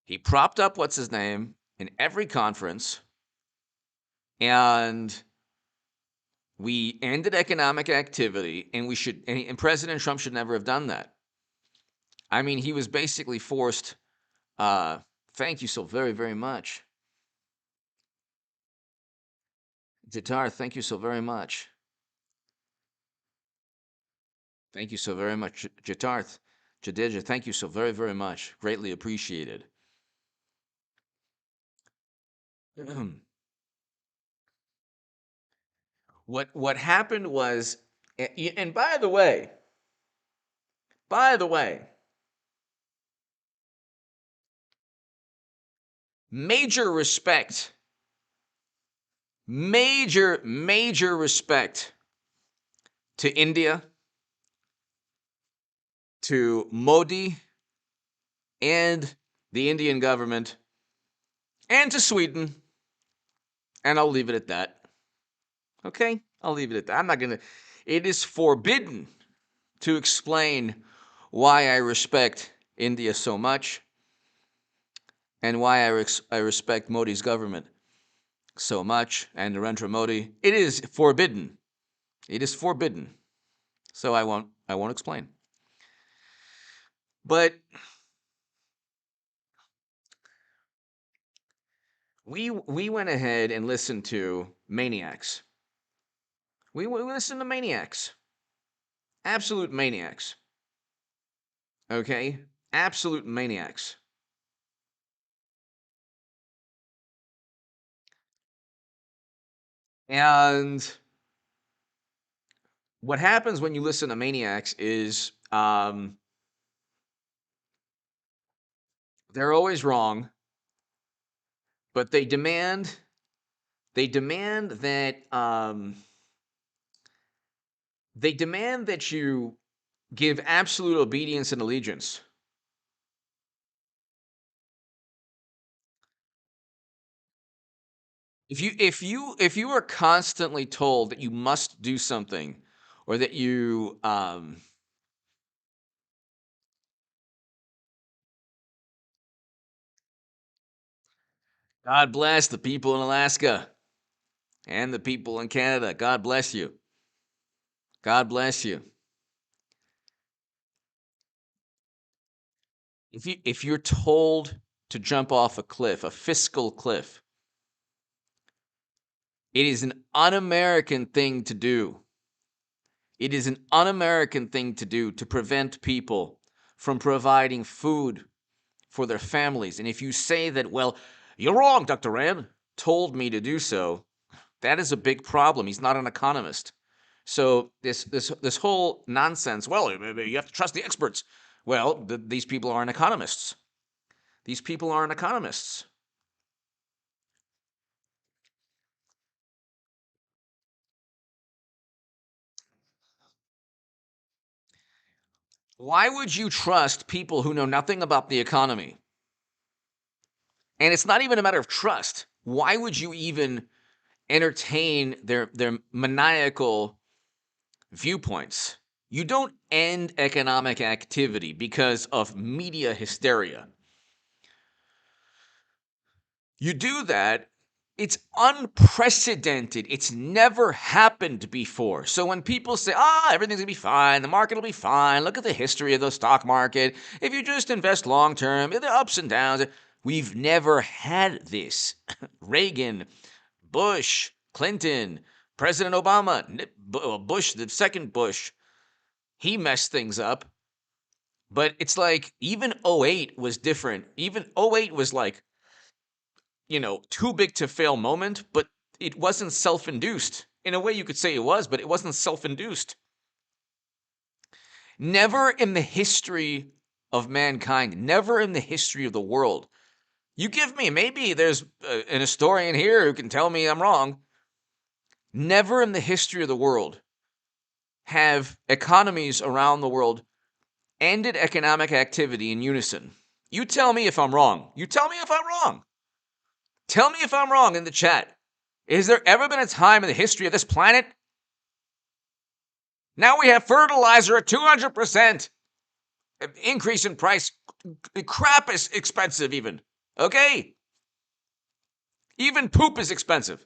He propped up what's his name in every conference, and we ended economic activity, and President Trump should never have done that. I mean, he was basically forced Thank you so very, very much. Jitar, thank you so very much. Thank you so very much. Jitarth, Jadeja, thank you so very, very much. Greatly appreciated. What happened was, and by the way, major respect, major respect to India, to Modi and the Indian government, and to Sweden. And I'll leave it at that. Okay? I'll leave it at that. I'm not going to. It is forbidden to explain why I respect India so much and why I respect Modi's government so much and Narendra Modi. It is forbidden. It is forbidden. So I won't explain. But we went ahead and listened to maniacs. We listened to maniacs. Absolute maniacs. Okay? Absolute maniacs. And what happens when you listen to maniacs is they're always wrong, but they demand that you give absolute obedience and allegiance. If you are constantly told that you must do something, or that you God bless the people in Alaska and the people in Canada. God bless you. God bless you. If you're told to jump off a cliff, a fiscal cliff, it is an un-American thing to do. It is an un-American thing to do to prevent people from providing food for their families. And if you say that, well, you're wrong, Dr. Rand told me to do so, that is a big problem. He's not an economist. So this whole nonsense, well, you have to trust the experts. Well, these people aren't economists. These people aren't economists. Why would you trust people who know nothing about the economy? And it's not even a matter of trust. Why would you even entertain their maniacal viewpoints? You don't end economic activity because of media hysteria. You do that, it's unprecedented. It's never happened before. So when people say, everything's going to be fine, the market will be fine, look at the history of the stock market. If you just invest long term, the ups and downs, we've never had this. Reagan, Bush, Clinton, President Obama, Bush, the second Bush, he messed things up. But it's like even 08 was different. Even 08 was like, too big to fail moment, but it wasn't self-induced. In a way, you could say it was, but it wasn't self-induced. Never in the history of mankind, never in the history of the world. You give me, maybe there's an historian here who can tell me I'm wrong. Never in the history of the world have economies around the world ended economic activity in unison. You tell me if I'm wrong. You tell me if I'm wrong. Tell me if I'm wrong in the chat. Has there ever been a time in the history of this planet? Now we have fertilizer at 200% increase in price. Crap is expensive even. Okay? Even poop is expensive.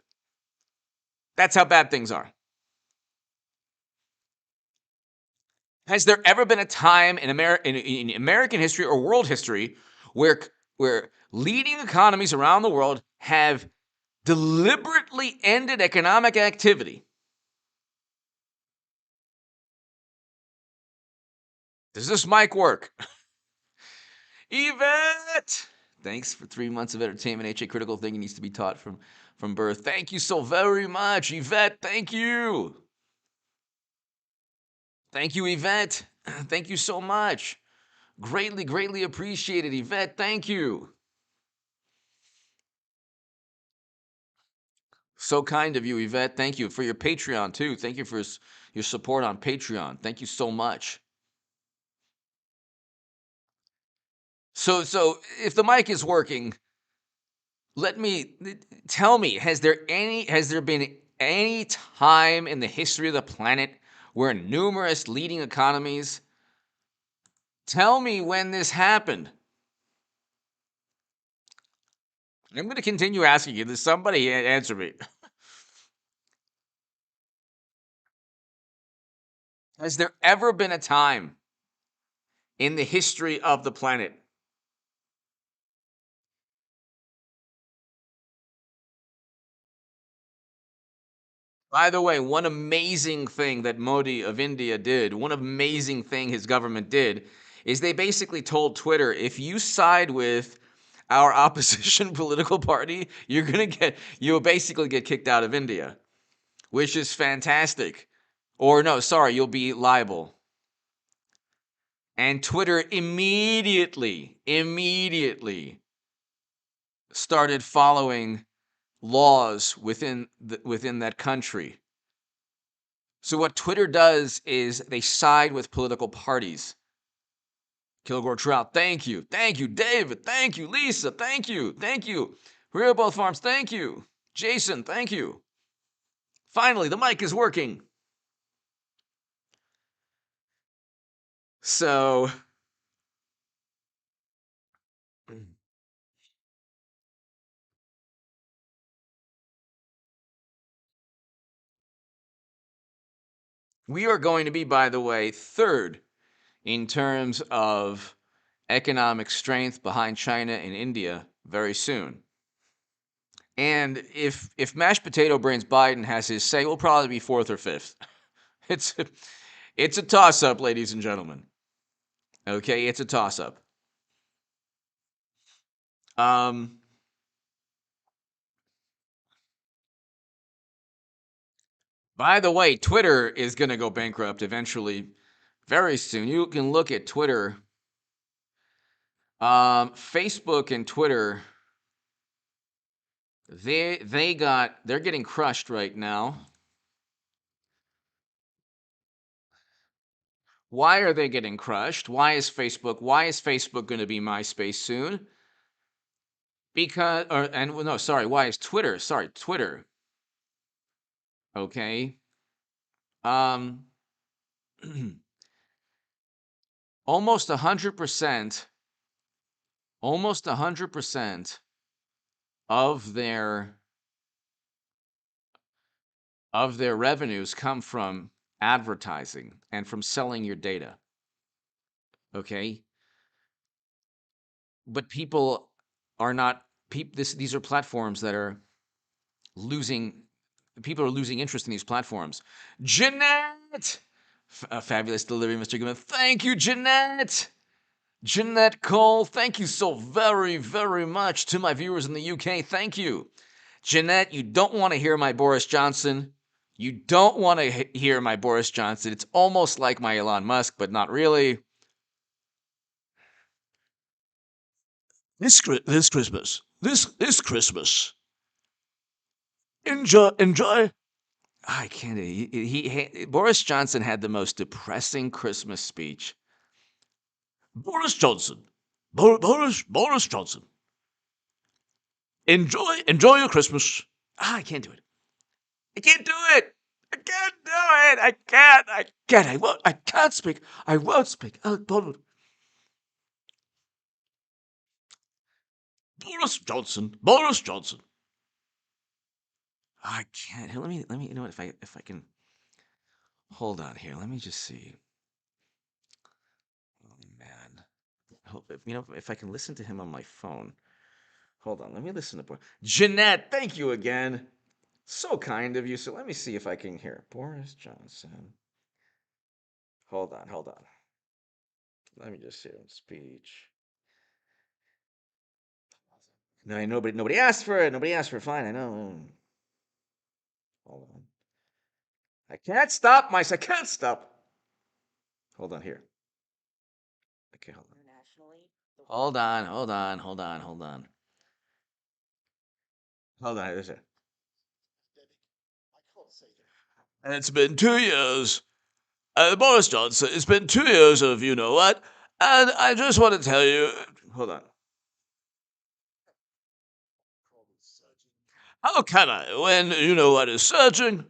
That's how bad things are. Has there ever been a time in American history or world history where leading economies around the world have deliberately ended economic activity. Does this mic work? Yvette! Thanks for 3 months of entertainment. HA critical thinking needs to be taught from birth. Thank you so very much, Yvette. Thank you. Thank you, Yvette. Thank you so much. Greatly, greatly appreciated, Yvette. Thank you. So kind of you, Yvette. Thank you for your Patreon, too. Thank you for your support on Patreon. Thank you so much. So if the mic is working, tell me, has there been any time in the history of the planet where numerous leading economies, tell me when this happened? I'm going to continue asking you. Does somebody answer me? Has there ever been a time in the history of the planet? By the way, one amazing thing that Modi of India did, one amazing thing his government did, is they basically told Twitter, if you side with our opposition political party, you'll basically get kicked out of India, which is fantastic. Or no, sorry, you'll be liable. And Twitter immediately started following laws within that country. So what Twitter does is they side with political parties. Kilgore Trout, thank you. Thank you, David. Thank you, Lisa. Thank you. Thank you. Both Farms, thank you. Jason, thank you. Finally, the mic is working. So we are going to be, by the way, third in terms of economic strength behind China and India very soon. And if mashed potato brains Biden has his say, we'll probably be fourth or fifth. It's a toss-up, ladies and gentlemen. Okay, it's a toss-up. By the way, Twitter is going to go bankrupt eventually, very soon. You can look at Twitter. Facebook and Twitter, they're getting crushed right now. Why are they getting crushed? Why is Facebook going to be MySpace soon? Why is Twitter? Sorry, Twitter. Okay. Almost 100% of their revenues come from advertising and from selling your data. Okay? But people are not these are platforms that are losing interest in these platforms. Jeanette! Fabulous delivery, Mr. Goodman. Thank you, Jeanette! Jeanette Cole, thank you so very, very much. To my viewers in the UK, thank you. Jeanette, you don't want to hear my Boris Johnson. You don't want to hear my Boris Johnson. It's almost like my Elon Musk, but not really. This Christmas. This Christmas. Enjoy. I can't. Boris Johnson had the most depressing Christmas speech. Boris Johnson. Boris Johnson. Enjoy your Christmas. I can't do it. I can't do it. I can't do it. I can't. I won't. I can't speak. I won't speak. Boris Johnson. Boris Johnson. I can't. Let me. You know what? If I can. Hold on here. Let me just see. Oh man. Hope if I can listen to him on my phone. Hold on, let me listen to Jeanette. Thank you again. So kind of you. So let me see if I can hear Boris Johnson. Hold on, hold on. Let me just hear him speech. No, nobody asked for it. Nobody asked for it. Fine, I know. Hold on. I can't stop myself. I can't stop. Hold on here. Okay, hold on. Hold on, hold on, hold on, hold on. Hold on. There's it. And it's been 2 years. Boris Johnson, it's been 2 years of you know what? And I just want to tell you. Hold on. How can I when you know what is surging?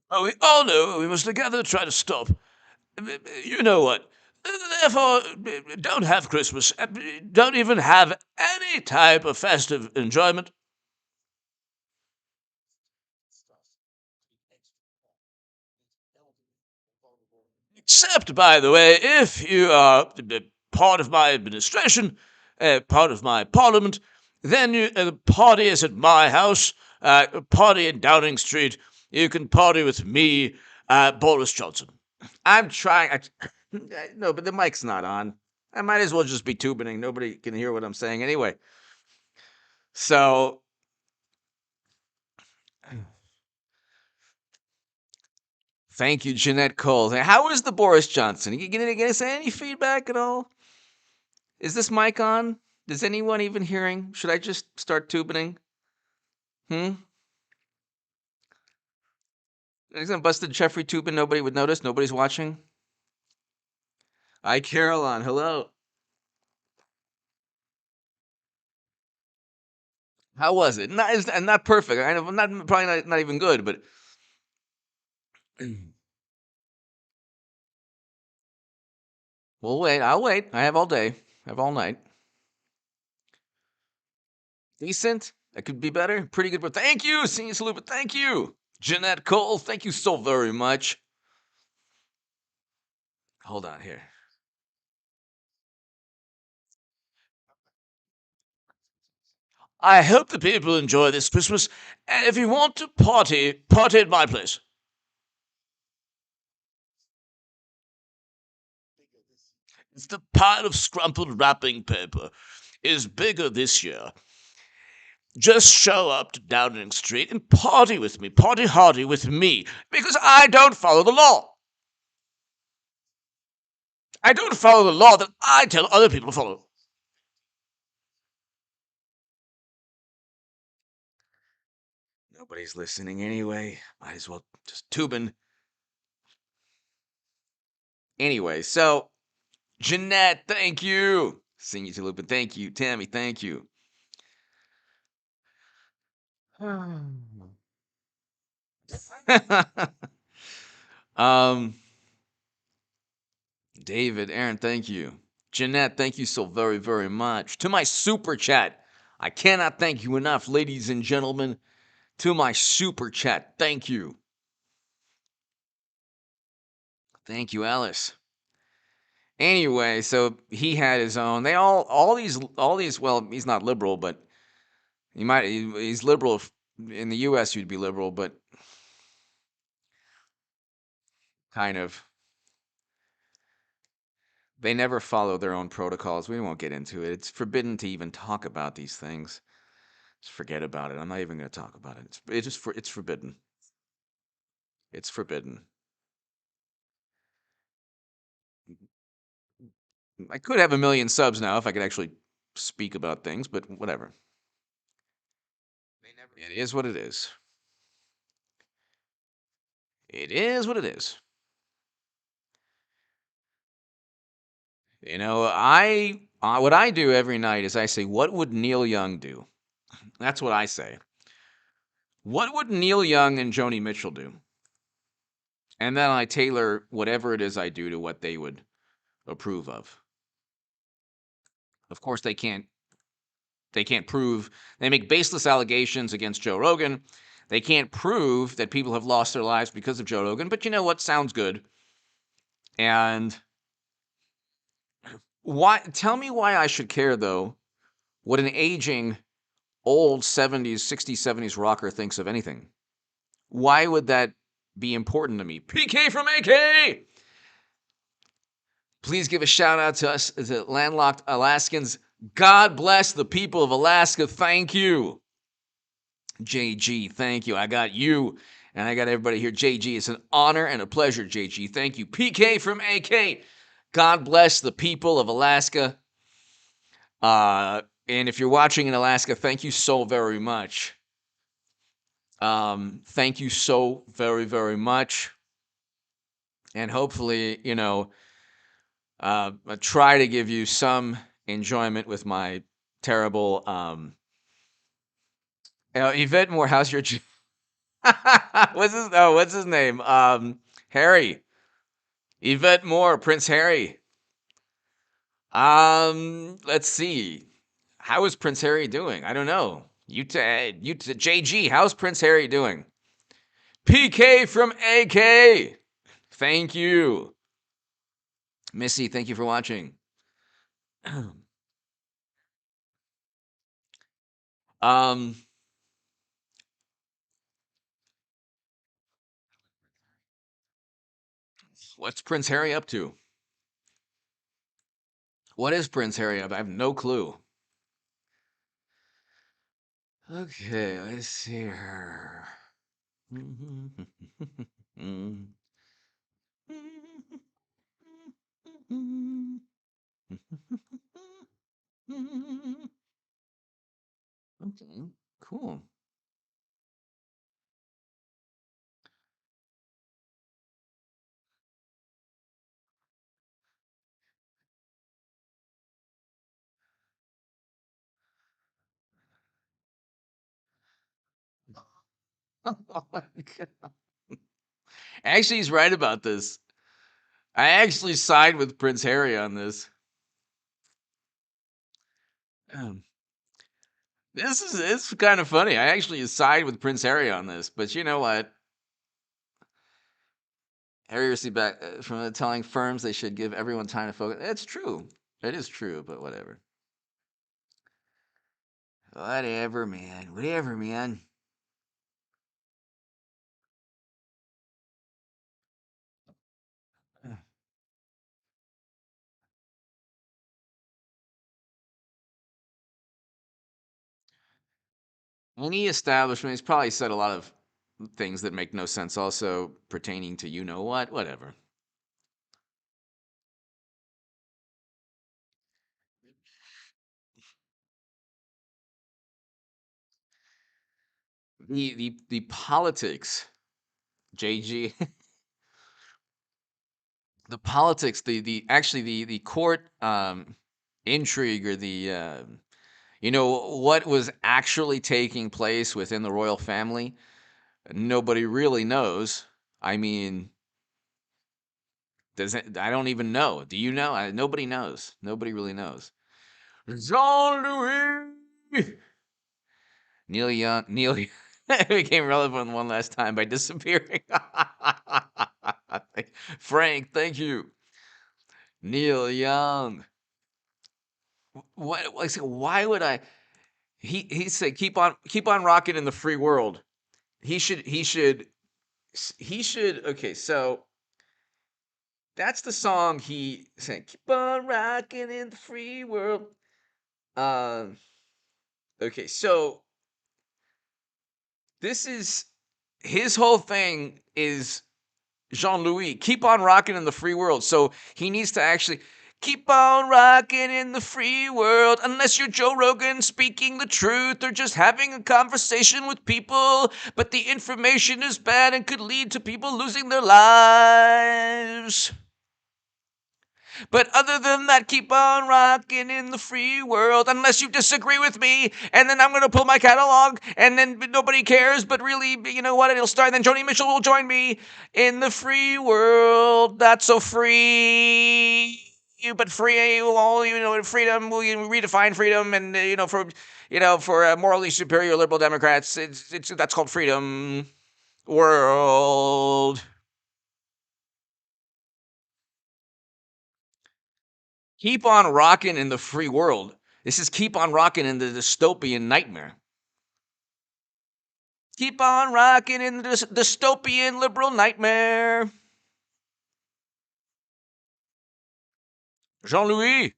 Oh, we all know we must together try to stop. You know what? Therefore, don't have Christmas. Don't even have any type of festive enjoyment. Except, by the way, if you are part of my administration, part of my parliament, then the party is at my house, party in Downing Street. You can party with me, Boris Johnson. I'm trying. No, but the mic's not on. I might as well just be tubining. Nobody can hear what I'm saying anyway. So, thank you, Jeanette Cole. How is the Boris Johnson? You gonna say any feedback at all? Is this mic on? Is anyone even hearing? Should I just start tubining? Isn't busted Jeffrey tubing? Nobody would notice. Nobody's watching. Hi, Caroline. Hello. How was it? Not perfect. I'm not probably not even good, but we'll wait. I'll wait. I have all day. I have all night. Decent. That could be better. Pretty good. But thank you, Senior Salute. But thank you, Jeanette Cole. Thank you so very much. Hold on here. I hope the people enjoy this Christmas. And if you want to party, party at my place. It's the pile of scrumpled wrapping paper is bigger this year. Just show up to Downing Street and party with me, party hardy with me, because I don't follow the law. I don't follow the law that I tell other people to follow. Nobody's listening anyway. Might as well just tubing. Anyway, so Jeanette, thank you. Senior to Lupin, thank you. Tammy, thank you. um, David, Aaron, thank you. Jeanette, thank you so very, very much. To my super chat, I cannot thank you enough, ladies and gentlemen. To my super chat, thank you. Thank you, Alice. Anyway, so he had his own. They all these. Well, he's not liberal, but he's liberal. In the U.S., you'd be liberal, but kind of. They never follow their own protocols. We won't get into it. It's forbidden to even talk about these things. Just forget about it. I'm not even going to talk about it. It's forbidden. It's forbidden. I could have 1 million subs now if I could actually speak about things, but whatever. It is what it is. It is what it is. You know, what I do every night is I say, what would Neil Young do? That's what I say. What would Neil Young and Joni Mitchell do? And then I tailor whatever it is I do to what they would approve of. Of course, they can't prove. They make baseless allegations against Joe Rogan. They can't prove that people have lost their lives because of Joe Rogan. But you know what? Sounds good. And Why? Tell me why I should care, though, what an aging, old 70s, 60s, 70s rocker thinks of anything. Why would that be important to me? PK from AK! Please give a shout out to us, the landlocked Alaskans. God bless the people of Alaska. Thank you. JG, thank you. I got you, and I got everybody here. JG, it's an honor and a pleasure, JG. Thank you. PK from AK. God bless the people of Alaska. And if you're watching in Alaska, thank you so very much. Thank you so very, very much. And hopefully, I try to give you some enjoyment with my terrible Yvette Morehouse. Your what's his name? Harry. Yvette Moore, Prince Harry. Let's see. How is Prince Harry doing? I don't know. JG, how's Prince Harry doing? PK from AK. Thank you. Missy, thank you for watching. What's Prince Harry up to? What is Prince Harry up? I have no clue. Okay, let's see here. Okay, cool. Oh my God. Actually, he's right about this. I actually side with Prince Harry on this. It's kind of funny. I actually side with Prince Harry on this, but you know what? Harry received back from telling firms they should give everyone time to focus. It's true. It is true, but whatever. Whatever, man. Whatever, man. Any establishment, he's probably said a lot of things that make no sense also pertaining to you know what, whatever. The politics, JG, the politics, the actually the court intrigue or the what was actually taking place within the royal family, nobody really knows. I mean, I don't even know. Do you know? Nobody knows. Nobody really knows. Jean-Louis Neil Young. Neil became relevant one last time by disappearing. Frank, thank you. Neil Young. What? Like, why would I? He said, keep on rocking in the free world. He should. Okay, so that's the song he said. Keep on rocking in the free world. Okay, so this is his whole thing is Jean-Louis. Keep on rocking in the free world. So he needs to actually keep on rocking in the free world. Unless you're Joe Rogan speaking the truth or just having a conversation with people, but the information is bad and could lead to people losing their lives. But other than that, keep on rocking in the free world, unless you disagree with me, and then I'm going to pull my catalog, and then nobody cares, but really, you know what, it'll start, and then Joni Mitchell will join me in the free world, that's so free, but free, well, freedom, will you redefine freedom, and, for morally superior liberal Democrats, that's called freedom world. Keep on rocking in the free world. This is keep on rocking in the dystopian nightmare. Keep on rocking in the dystopian liberal nightmare. Jean-Louis.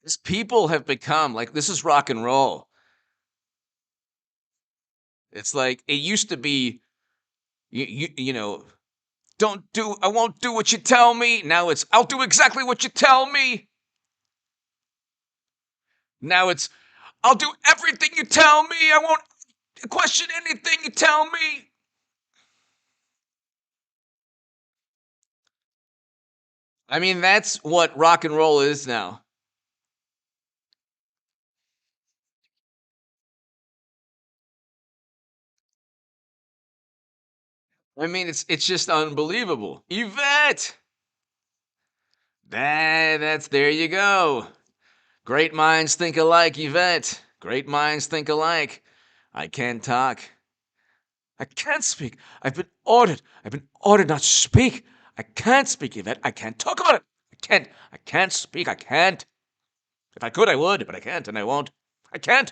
These people have become like, this is rock and roll. It's like it used to be, you know, I won't do what you tell me. Now it's, I'll do exactly what you tell me. Now it's, I'll do everything you tell me. I won't question anything you tell me. I mean, that's what rock and roll is now. I mean, it's just unbelievable. Yvette! That's there you go. Great minds think alike, Yvette. Great minds think alike. I can't talk. I can't speak. I've been ordered. I've been ordered not to speak. I can't speak, Yvette. I can't talk about it. I can't. I can't speak. I can't. If I could, I would, but I can't, and I won't. I can't.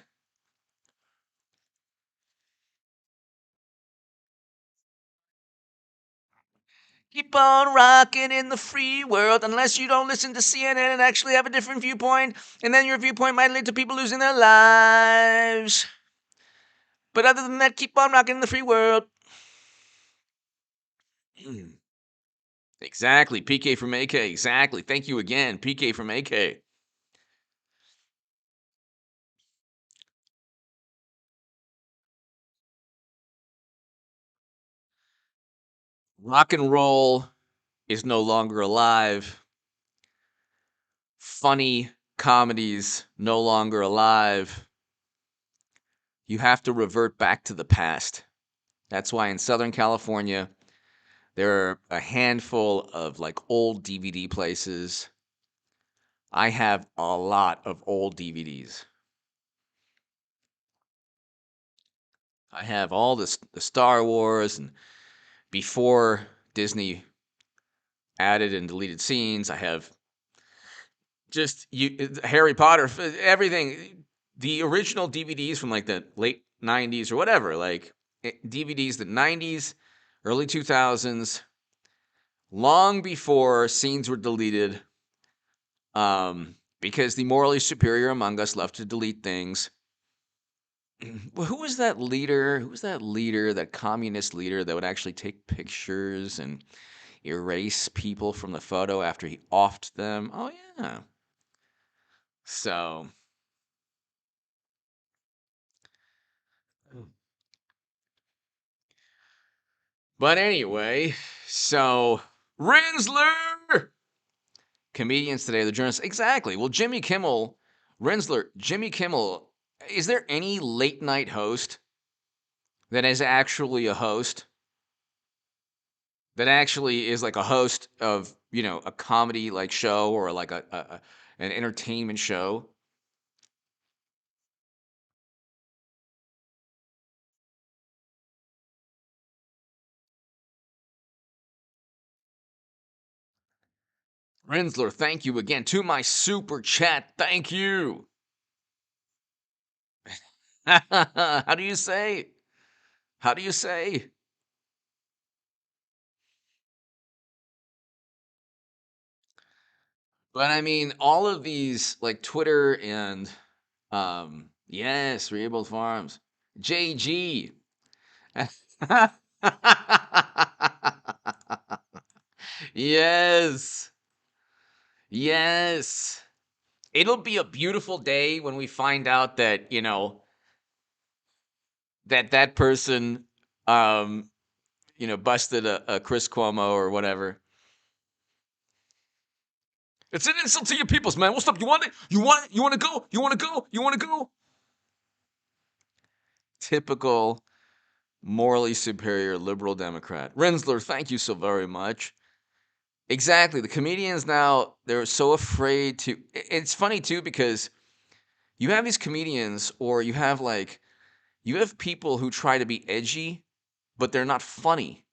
Keep on rocking in the free world unless you don't listen to CNN and actually have a different viewpoint, and then your viewpoint might lead to people losing their lives. But other than that, keep on rocking in the free world. Exactly. PK from AK. Exactly. Thank you again. PK from AK. Rock and roll is no longer alive. Funny comedies no longer alive. You have to revert back to the past. That's why in Southern California, there are a handful of like old DVD places. I have a lot of old DVDs. I have all the Star Wars and before Disney added and deleted scenes. I have just Harry Potter, everything. The original DVDs from like the late 90s or whatever, like DVDs the 90s, early 2000s, long before scenes were deleted, because the morally superior among us love to delete things. Who was that leader? Who was that leader, that communist leader that would actually take pictures and erase people from the photo after he offed them? Oh, yeah. So, but anyway, so Rinsler! Comedians today, the journalists. Exactly. Well, Jimmy Kimmel, Jimmy Kimmel, is there any late night host that is actually a host? That actually is like a host of, a comedy like show or like an entertainment show? Rinsler, thank you again to my super chat. Thank you. How do you say? How do you say? But I mean, all of these like Twitter and yes, Reable Farms, JG. Yes. Yes. It'll be a beautiful day when we find out that, that person busted a Chris Cuomo or whatever. It's an insult to your peoples, man. What's up? You want it? You want it? You want to go? You want to go? You want to go? Typical morally superior liberal Democrat. Rinsler, thank you so very much. Exactly. The comedians now, they're so afraid to. It's funny too because you have these comedians or you have like You have people who try to be edgy, but they're not funny.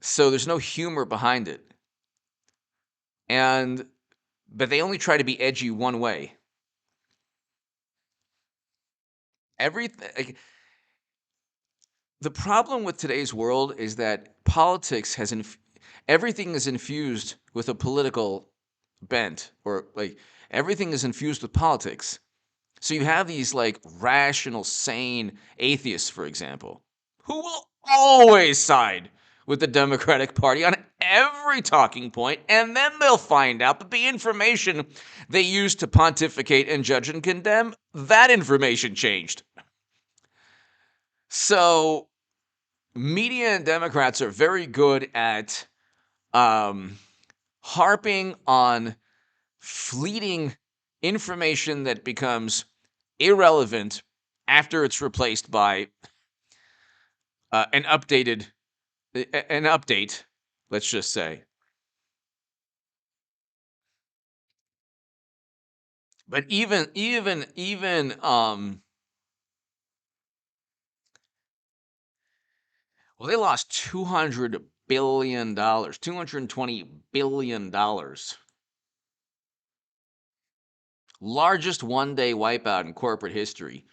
So there's no humor behind it. But they only try to be edgy one way. Everything. The problem with today's world is that politics everything is infused with a political bent, or like everything is infused with politics. So you have these like rational, sane atheists, for example, who will always side with the Democratic Party on every talking point, and then they'll find out that the information they used to pontificate and judge and condemn, that information changed. So media and Democrats are very good at harping on fleeting information that becomes irrelevant after it's replaced by an update, let's just say. But well, they lost $200 billion, $220 billion. Largest one-day wipeout in corporate history.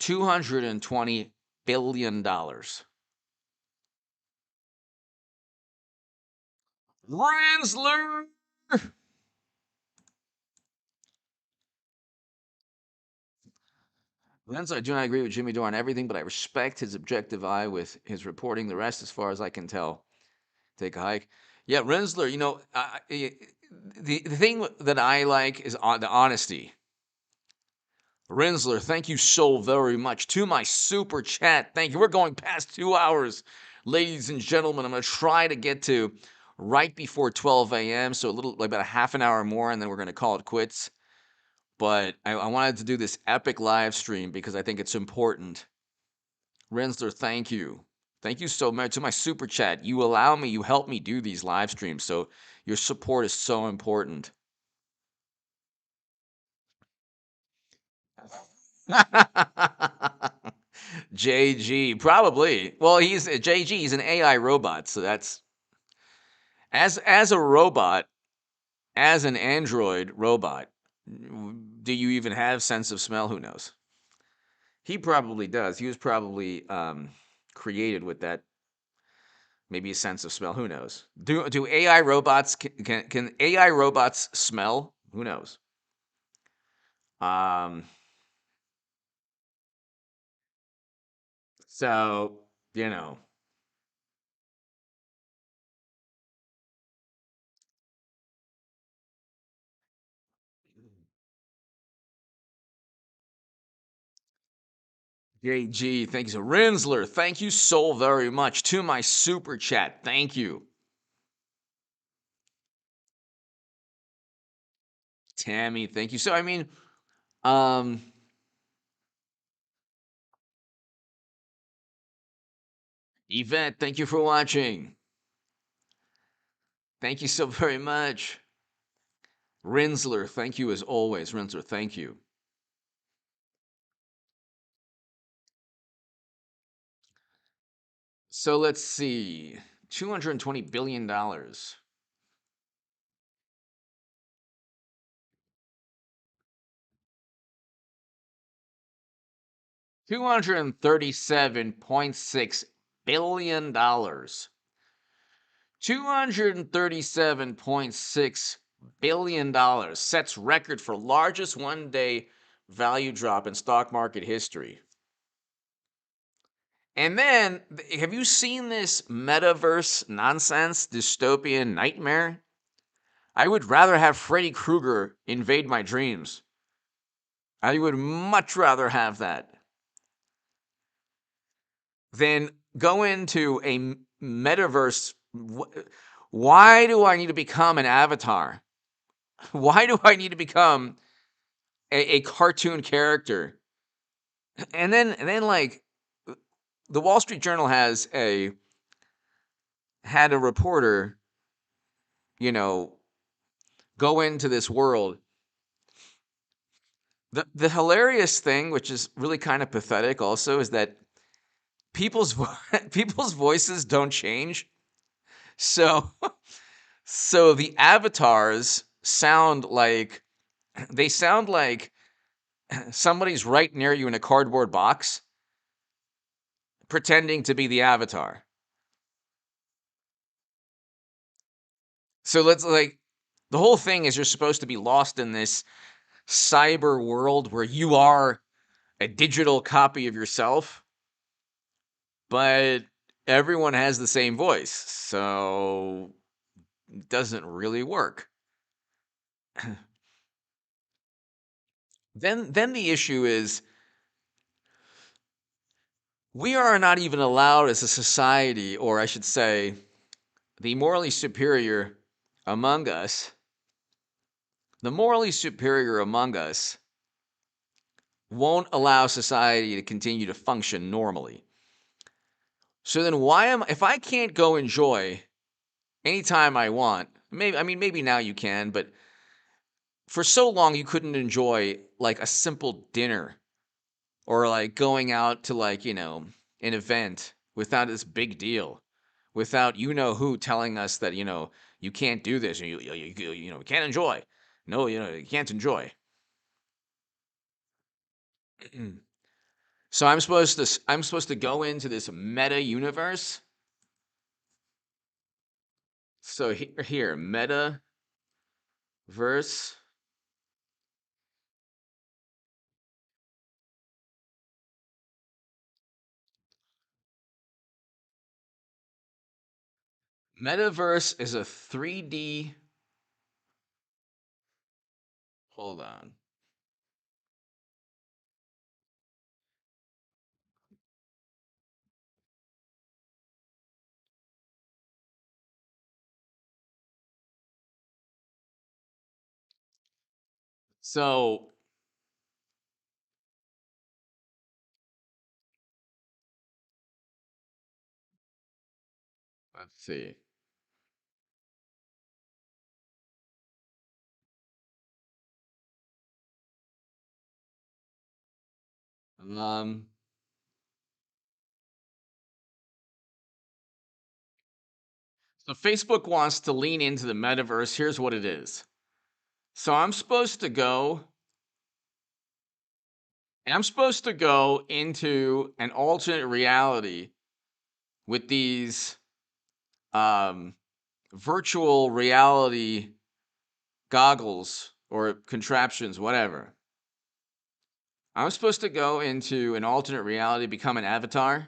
$220 billion. Ransler! Lenz, I do not agree with Jimmy Dore on everything, but I respect his objective eye with his reporting. The rest, as far as I can tell, take a hike. Yeah, Rensler, the thing that I like is the honesty. Rensler, thank you so very much. To my super chat, thank you. We're going past 2 hours, ladies and gentlemen. I'm going to try to get to right before 12 a.m., so like about a half an hour more, and then we're going to call it quits. But I wanted to do this epic live stream because I think it's important. Rensler, thank you. Thank you so much to my super chat. You help me do these live streams, so your support is so important. JG, probably. Well, he's JG, he's an AI robot, so that's as a robot, as an android robot, do you even have sense of smell? Who knows? He probably does. He was probably created with that, maybe a sense of smell. Who knows? Do AI robots can AI robots smell? Who knows? Um. So you know. JG, thank you. So Rinsler, thank you so very much. To my super chat, thank you. Tammy, thank you. So I mean, um, Yvette, thank you for watching. Thank you so very much. Rinsler, thank you as always. Rinsler, thank you. So let's see. $220 billion. $237.6 billion. $237.6 billion sets record for largest one-day value drop in stock market history. And then, have you seen this metaverse nonsense, dystopian nightmare? I would rather have Freddy Krueger invade my dreams. I would much rather have that than go into a metaverse. Why do I need to become an avatar? Why do I need to become a cartoon character? And then like the Wall Street Journal had a reporter, go into this world The hilarious thing, which is really kind of pathetic also, is that people's people's voices don't change. So so the avatars sound like they sound like somebody's right near you in a cardboard box pretending to be the avatar. So let's like the whole thing is you're supposed to be lost in this cyber world where you are a digital copy of yourself, but everyone has the same voice. So it doesn't really work. Then the issue is we are not even allowed as a society, or I should say, the morally superior among us, the morally superior among us won't allow society to continue to function normally. So then if I can't go enjoy anytime I want, maybe now you can, but for so long you couldn't enjoy like a simple dinner or like going out to like, an event without this big deal, without who telling us that, you can't do this, you can't enjoy. No, you can't enjoy. So I'm supposed to go into this meta universe. So here, metaverse. Metaverse is a 3D. Hold on. So let's see. Um, so Facebook wants to lean into the metaverse. Here's what it is. So I'm supposed to go into an alternate reality with these um, virtual reality goggles or contraptions, whatever. I'm supposed to go into an alternate reality, become an avatar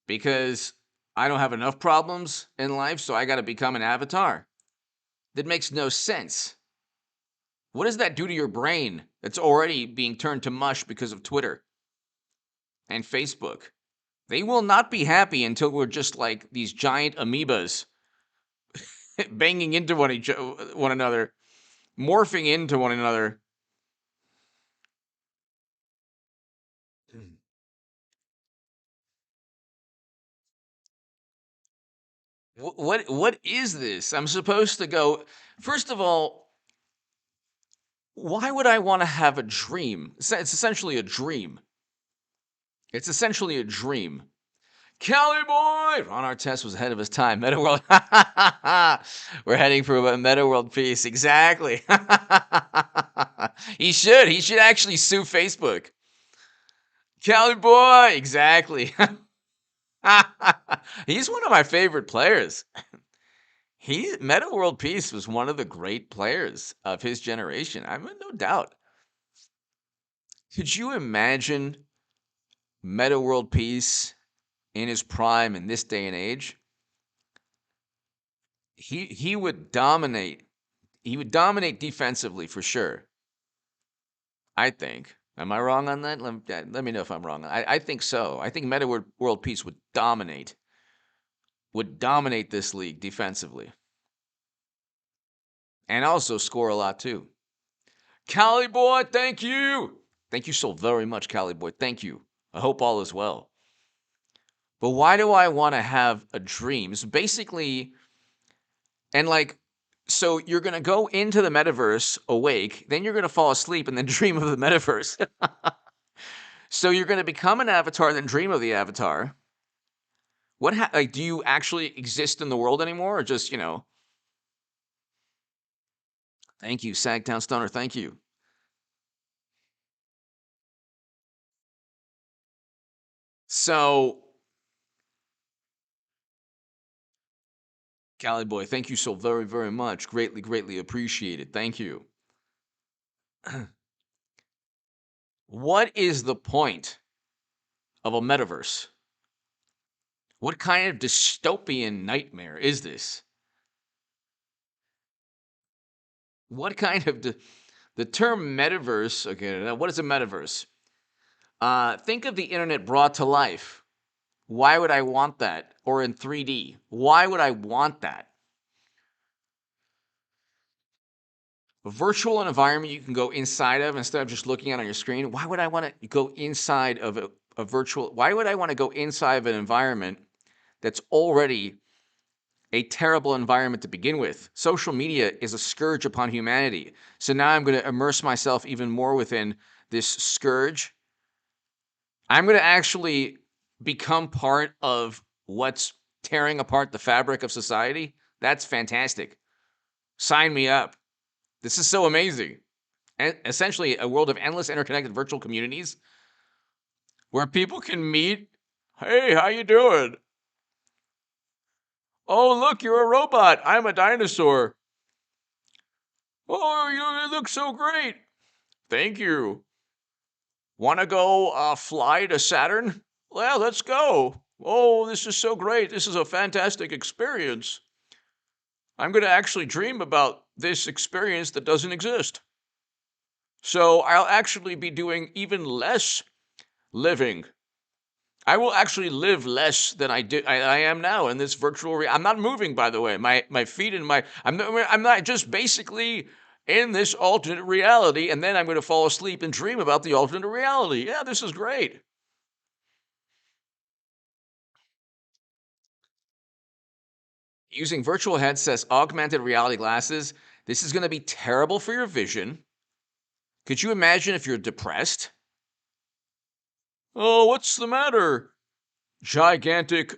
because I don't have enough problems in life, so I got to become an avatar. That makes no sense. What does that do to your brain that's already being turned to mush because of Twitter and Facebook? They will not be happy until we're just like these giant amoebas banging into one another, morphing into one another. What is this? I'm supposed to go. First of all, why would I want to have a dream? It's essentially a dream. It's essentially a dream. Cali boy! Ron Artest was ahead of his time. Meta World. We're heading for a Meta World peace. Exactly. He should. He should actually sue Facebook. Cali boy! Exactly. He's one of my favorite players. Meta World Peace was one of the great players of his generation. I have no doubt. Could you imagine Meta World Peace in his prime in this day and age? He would dominate. He would dominate defensively for sure. I think. Am I wrong on that? Let me know if I'm wrong. I think so. I think Meta World Peace would dominate. Would dominate this league defensively. And also score a lot too. Cali boy, thank you. Thank you so very much, Cali boy. Thank you. I hope all is well. But why do I want to have a dream? It's basically, and like, So you're going to go into the metaverse awake, then you're going to fall asleep and then dream of the metaverse. So you're going to become an avatar, then dream of the avatar. What like, do you actually exist in the world anymore, or just, thank you, Sagtown Stoner, thank you. So, Cali Boy, thank you so very, very much. Greatly, greatly appreciated. Thank you. What is the point of a metaverse? What kind of dystopian nightmare is this? What kind of the term metaverse? Okay, now what is a metaverse? Think of the internet brought to life. Why would I want that? Or in 3D? Why would I want that? A virtual environment you can go inside of instead of just looking at on your screen. Why would I want to go inside of a virtual? Why would I want to go inside of an environment that's already a terrible environment to begin with? Social media is a scourge upon humanity. So now I'm going to immerse myself even more within this scourge. I'm going to actually become part of what's tearing apart the fabric of society. That's fantastic. Sign me up. This is so amazing. And essentially a world of endless interconnected virtual communities where people can meet. Hey, how you doing? Oh, look, you're a robot. I'm a dinosaur. Oh, you look so great. Thank you. Want to go fly to Saturn? Well, let's go. Oh, this is so great. This is a fantastic experience. I'm going to actually dream about this experience that doesn't exist. So I'll actually be doing even less living. I will actually live less than I am now in this virtual reality. I'm not moving, by the way. My feet and I'm not just basically in this alternate reality, and then I'm going to fall asleep and dream about the alternate reality. Yeah, this is great. Using virtual headsets, augmented reality glasses, this is going to be terrible for your vision. Could you imagine if you're depressed? Oh, what's the matter? Gigantic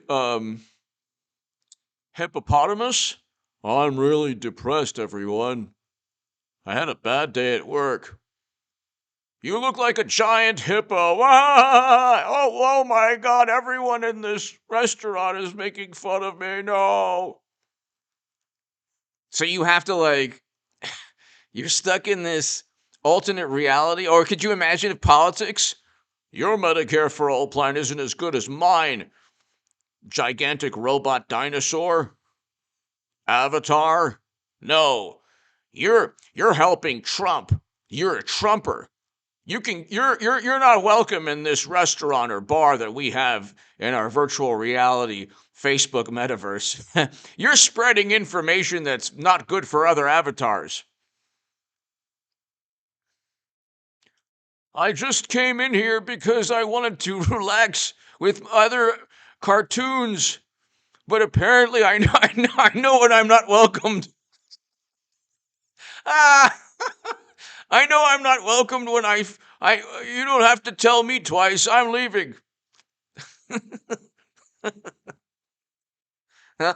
hippopotamus? I'm really depressed, everyone. I had a bad day at work. You look like a giant hippo. Ah! Oh my God, everyone in this restaurant is making fun of me. No. So you have to, you're stuck in this alternate reality. Or could you imagine if politics? Your Medicare for All plan isn't as good as mine. Gigantic robot dinosaur? Avatar? No. You're helping Trump. You're a Trumper. You're not welcome in this restaurant or bar that we have in our virtual reality Facebook metaverse. You're spreading information that's not good for other avatars. I just came in here because I wanted to relax with other cartoons, but apparently I know when I'm not welcomed. Ah, I know I'm not welcomed when you don't have to tell me twice. I'm leaving. You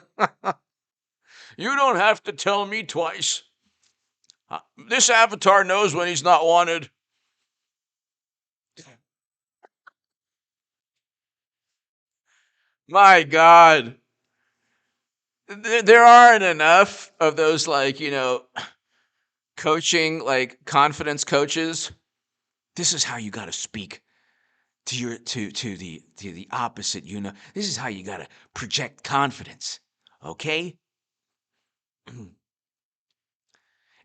don't have to tell me twice. This avatar knows when he's not wanted. My God. There aren't enough of those, coaching, confidence coaches. This is how you got to speak to the opposite. This is how you got to project confidence. Okay?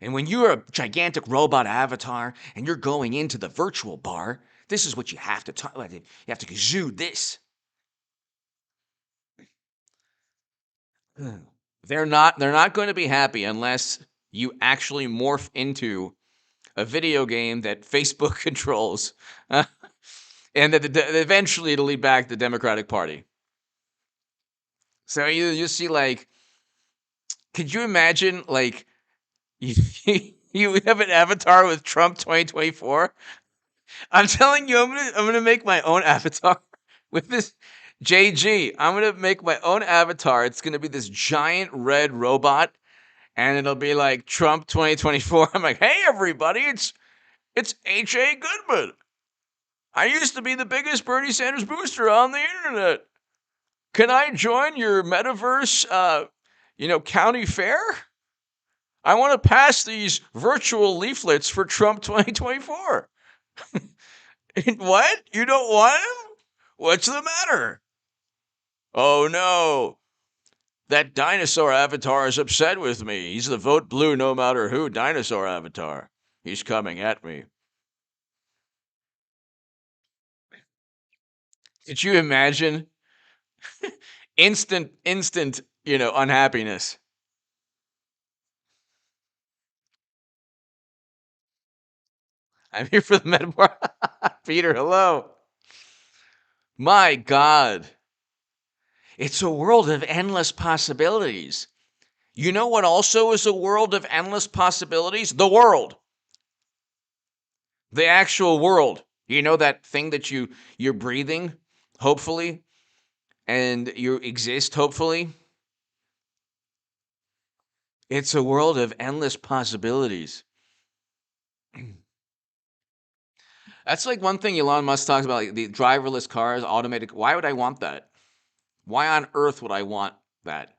And when you're a gigantic robot avatar and you're going into the virtual bar, this is what you have to talk. You have to exude this. They're not going to be happy unless you actually morph into a video game that Facebook controls, and that eventually it'll lead back the Democratic Party. So you see, could you imagine You have an avatar with Trump 2024? I'm telling you, I'm gonna make my own avatar with this JG. I'm gonna make my own avatar. It's gonna be this giant red robot, and it'll be like Trump 2024. I'm like, hey everybody, it's H.A. Goodman. I used to be the biggest Bernie Sanders booster on the internet. Can I join your metaverse, county fair? I want to pass these virtual leaflets for Trump 2024. What? You don't want him? What's the matter? Oh no. That dinosaur avatar is upset with me. He's the vote blue no matter who dinosaur avatar. He's coming at me. Could you imagine? instant, unhappiness. I'm here for the metaphor. Peter, hello. My God. It's a world of endless possibilities. You know what also is a world of endless possibilities? The world. The actual world. You know that thing that you're breathing, hopefully, and you exist, hopefully? It's a world of endless possibilities. That's like one thing Elon Musk talks about, like the driverless cars, automated. Why would I want that? Why on earth would I want that?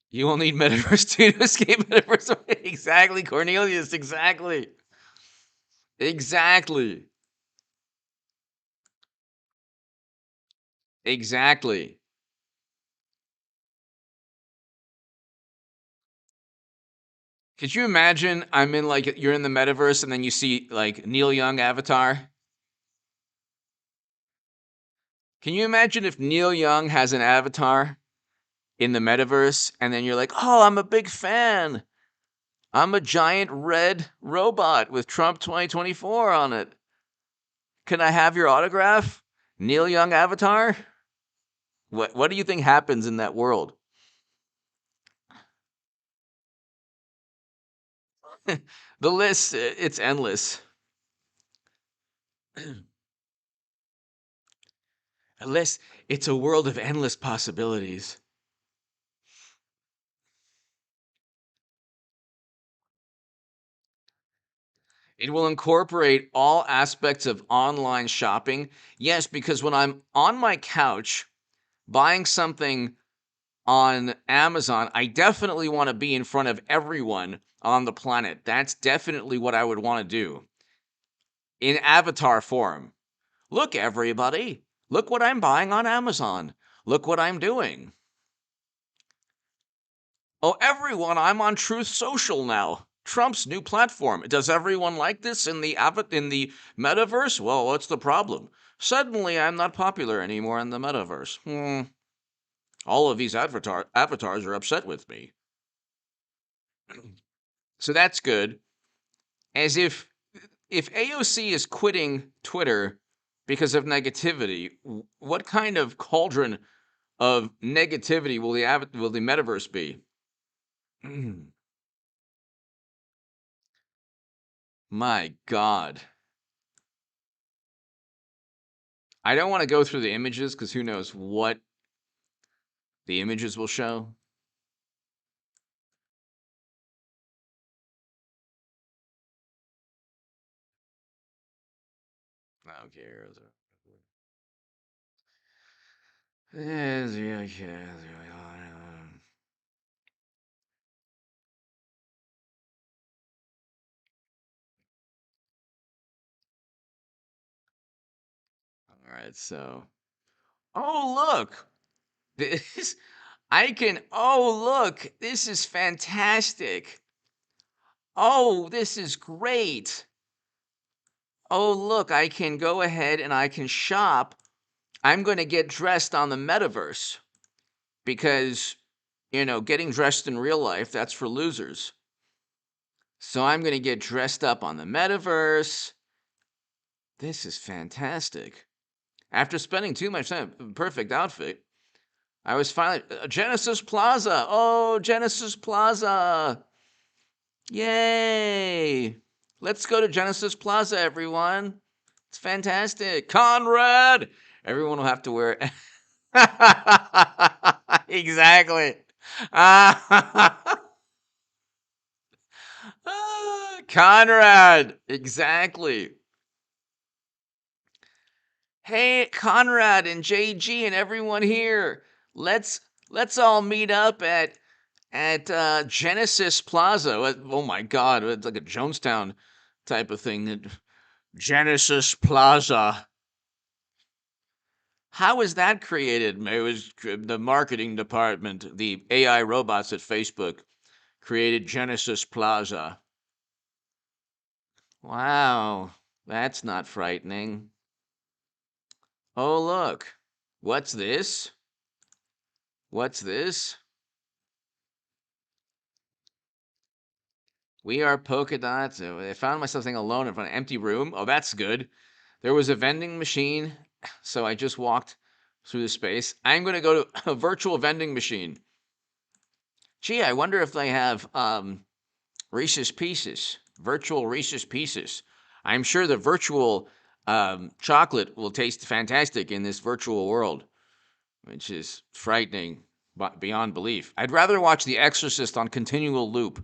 You will need Metaverse 2 to escape Metaverse. Exactly, Cornelius. Exactly. Exactly. Exactly. Could you imagine I'm in like you're in the metaverse and then you see like Neil Young avatar? Can you imagine if Neil Young has an avatar in the metaverse and then you're like, "Oh, I'm a big fan. I'm a giant red robot with Trump 2024 on it. Can I have your autograph? Neil Young avatar?" What do you think happens in that world? The list, it's endless. Unless it's a world of endless possibilities. It will incorporate all aspects of online shopping. Yes, because when I'm on my couch buying something on Amazon, I definitely want to be in front of everyone on the planet. That's definitely what I would want to do in avatar form. Look, everybody. Look what I'm buying on Amazon. Look what I'm doing. Oh, everyone, I'm on Truth Social now. Trump's new platform. Does everyone like this in the metaverse? Well, what's the problem? Suddenly, I'm not popular anymore in the metaverse. All of these avatars are upset with me. So that's good. As if AOC is quitting Twitter because of negativity, what kind of cauldron of negativity will the metaverse be? My God. I don't want to go through the images because who knows what the images will show. Okay. All right, so. Oh, look. This look. This is fantastic. Oh, this is great. Oh, look, I can go ahead and I can shop. I'm going to get dressed on the metaverse because, getting dressed in real life, that's for losers. So I'm going to get dressed up on the metaverse. This is fantastic. After spending too much time, perfect outfit. I was finally Genesis Plaza. Oh, Genesis Plaza. Yay. Let's go to Genesis Plaza, everyone. It's fantastic. Conrad. Everyone will have to wear exactly. Conrad. Exactly. Hey, Conrad and JG and everyone here. Let's let's all meet up at Genesis Plaza. Oh my God, it's like a Jonestown type of thing. Genesis Plaza. How was that created? It was the marketing department, the AI robots at Facebook created Genesis Plaza. Wow, that's not frightening. Oh, look. What's this? What's this? We are polka dots. I found myself sitting alone in front of an empty room. Oh, that's good. There was a vending machine, so I just walked through the space. I'm going to go to a virtual vending machine. Gee, I wonder if they have Reese's Pieces, virtual Reese's Pieces. I'm sure the virtual chocolate will taste fantastic in this virtual world, which is frightening beyond belief. I'd rather watch The Exorcist on continual loop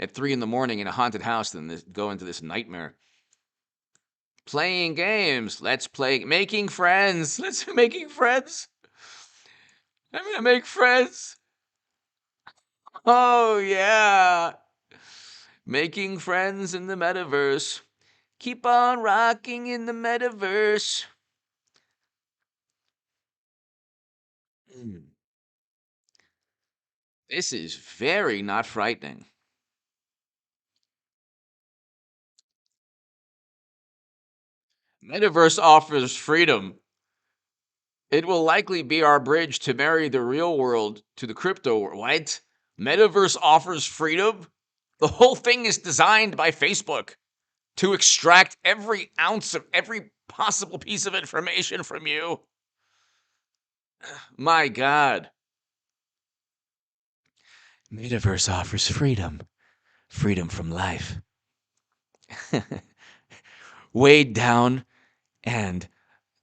at 3 in the morning in a haunted house than go into this nightmare. Playing games. Let's play. Making friends. Let's making friends. I'm gonna make friends. Oh yeah. Making friends in the metaverse. Keep on rocking in the metaverse. This is very not frightening. Metaverse offers freedom. It will likely be our bridge to marry the real world to the crypto world. What? Metaverse offers freedom? The whole thing is designed by Facebook to extract every ounce of every possible piece of information from you. My God. Metaverse offers freedom. Freedom from life. Weighed down and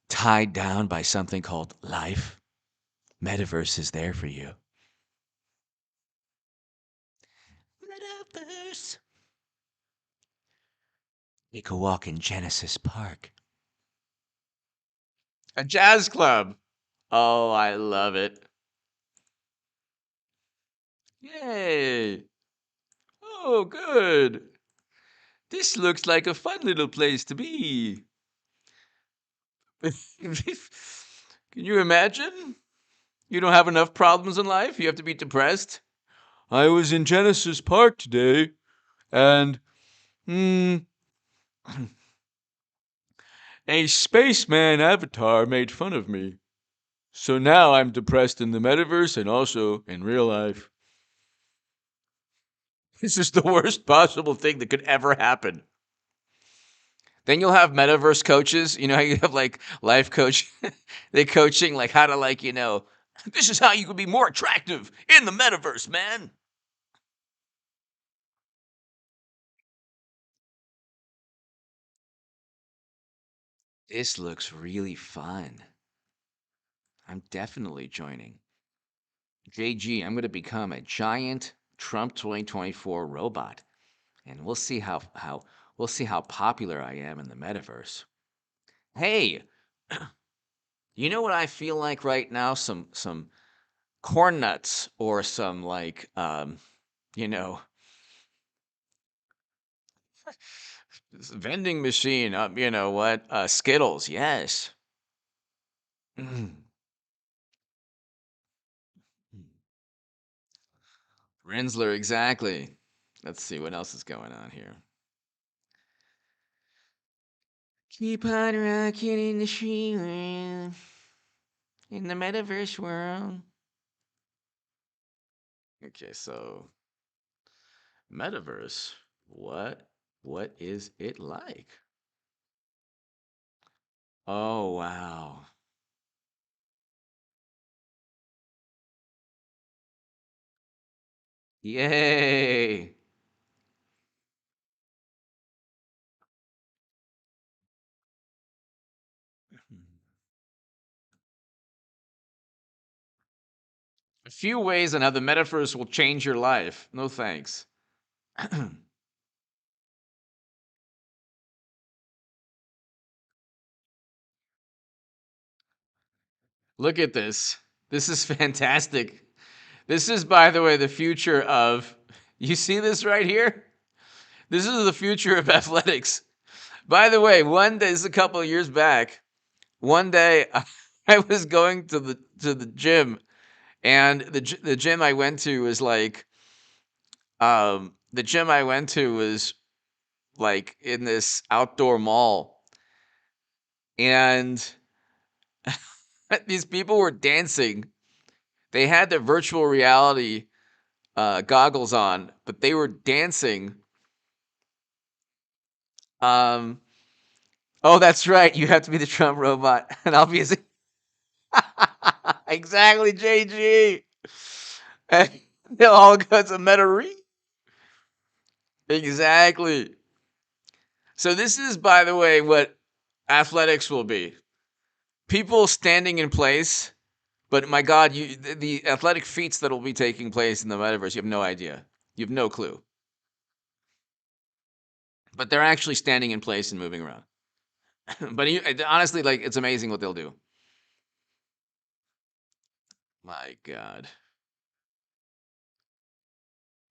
tied down by something called life. Metaverse is there for you. Metaverse. Take a walk in Genesis Park. A jazz club. Oh, I love it. Yay. Oh, good. This looks like a fun little place to be. Can you imagine? You don't have enough problems in life? You have to be depressed? I was in Genesis Park today, and, a spaceman avatar made fun of me. So now I'm depressed in the metaverse and also in real life. This is the worst possible thing that could ever happen. Then you'll have metaverse coaches. You know how you have like life coach, they coaching like how to this is how you can be more attractive in the metaverse, man. This looks really fun. I'm definitely joining. JG, I'm going to become a giant Trump 2024 robot, and we'll see how popular I am in the metaverse. Hey, you know what I feel like right now? Some corn nuts or some you know, vending machine. You know what? Skittles. Yes. Mm. Rinsler. Exactly. Let's see what else is going on here. Keep on rocking in the tree world, in the metaverse world. Okay, so metaverse. What is it like? Oh wow. Yay. A few ways on how the metaverse will change your life. No thanks. Look at this. This is fantastic. This is, by the way, the future of. You see this right here? This is the future of athletics. By the way, one day, this is a couple of years back. One day, I was going to the gym, and the gym I went to was like, the gym I went to was like in this outdoor mall, and these people were dancing. They had their virtual reality goggles on, but they were dancing. Um, oh, that's right. You have to be the Trump robot, and I'll be exactly JG. And they'll all go to Metairie. Exactly. So this is, by the way, what athletics will be. People standing in place, but my God, the athletic feats that will be taking place in the metaverse, you have no idea. You have no clue. But they're actually standing in place and moving around. But honestly, like, it's amazing what they'll do. My God.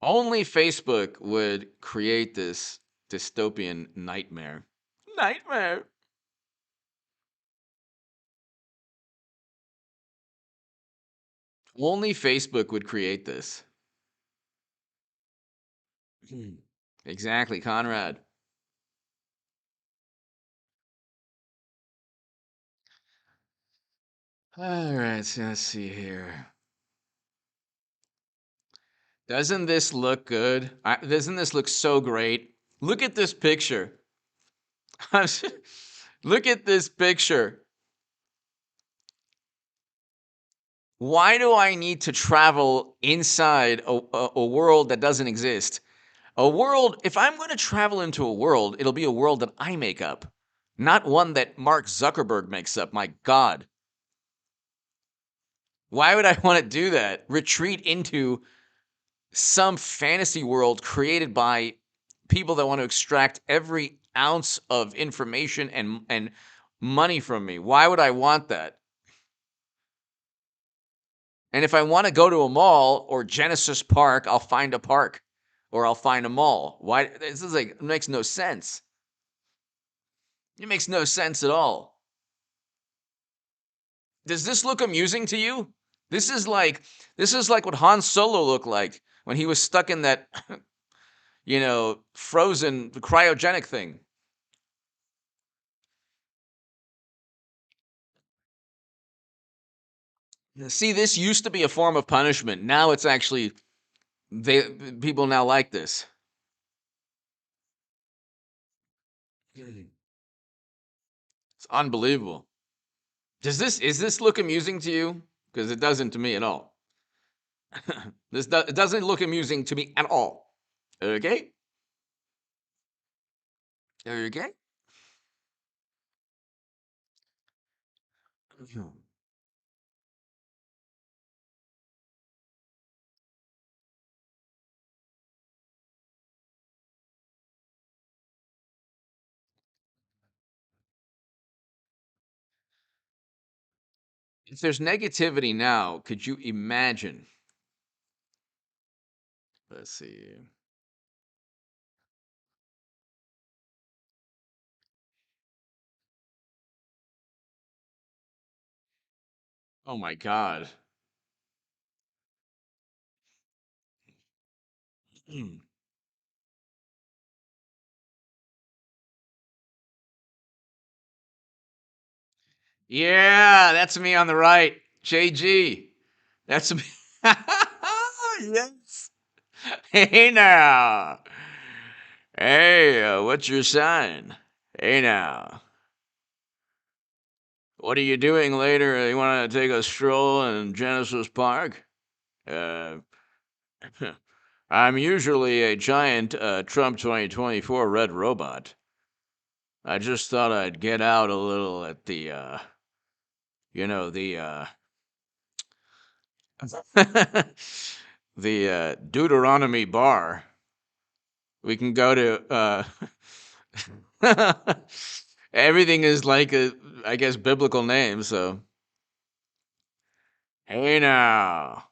Only Facebook would create this dystopian nightmare. Nightmare. Only Facebook would create this. Exactly, Conrad. All right, so let's see here. Doesn't this look good? Doesn't this look so great? Look at this picture. Look at this picture. Why do I need to travel inside a world that doesn't exist? A world, if I'm going to travel into a world, it'll be a world that I make up, not one that Mark Zuckerberg makes up. My God. Why would I want to do that? Retreat into some fantasy world created by people that want to extract every ounce of information and money from me. Why would I want that? And if I want to go to a mall or Genesis Park, I'll find a park or I'll find a mall. Why? This is like, it makes no sense. It makes no sense at all. Does this look amusing to you? This is like what Han Solo looked like when he was stuck in that frozen cryogenic thing. See, this used to be a form of punishment. Now it's actually people now like this. It's unbelievable. Is this look amusing to you? Because it doesn't to me at all. It doesn't look amusing to me at all. Okay? Okay? If there's negativity now, could you imagine? Let's see. Oh my God. Yeah, that's me on the right. JG. That's me. Yes. Hey now. Hey, what's your sign? Hey now. What are you doing later? You want to take a stroll in Genesis Park? Uh, I'm usually a giant Trump 2024 red robot. I just thought I'd get out a little at the, the the Deuteronomy bar. We can go to everything is like a, I guess, biblical name. So, hey now,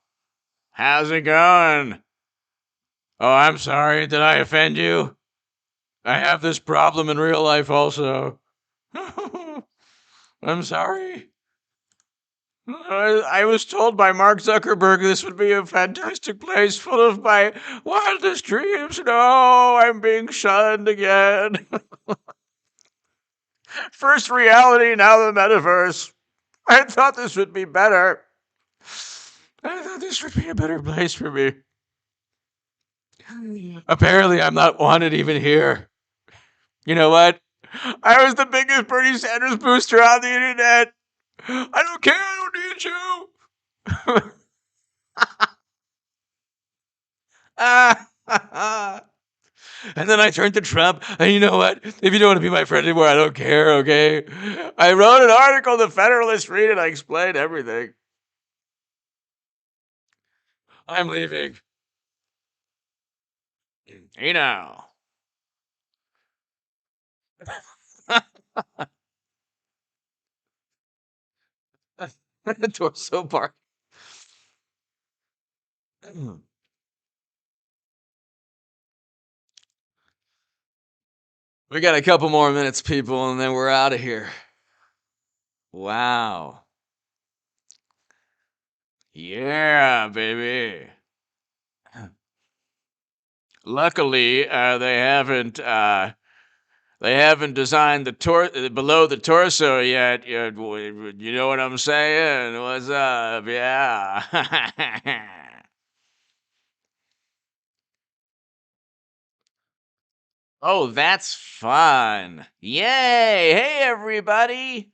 how's it going? Oh, I'm sorry. Did I offend you? I have this problem in real life also. I'm sorry. I was told by Mark Zuckerberg this would be a fantastic place full of my wildest dreams. No, I'm being shunned again. First reality, now the metaverse. I thought this would be better. I thought this would be a better place for me. Apparently, I'm not wanted even here. You know what? I was the biggest Bernie Sanders booster on the internet. I don't care. I don't need you. And then I turned to Trump, and you know what? If you don't want to be my friend anymore, I don't care, okay? I wrote an article in the Federalist. Read it. I explained everything. I'm leaving. Hey now. Torso part. We got a couple more minutes, people, and then we're out of here. Wow. Yeah, baby. Luckily, they haven't designed the below the torso yet. You know what I'm saying? What's up? Yeah. Oh, that's fun. Yay. Hey, everybody.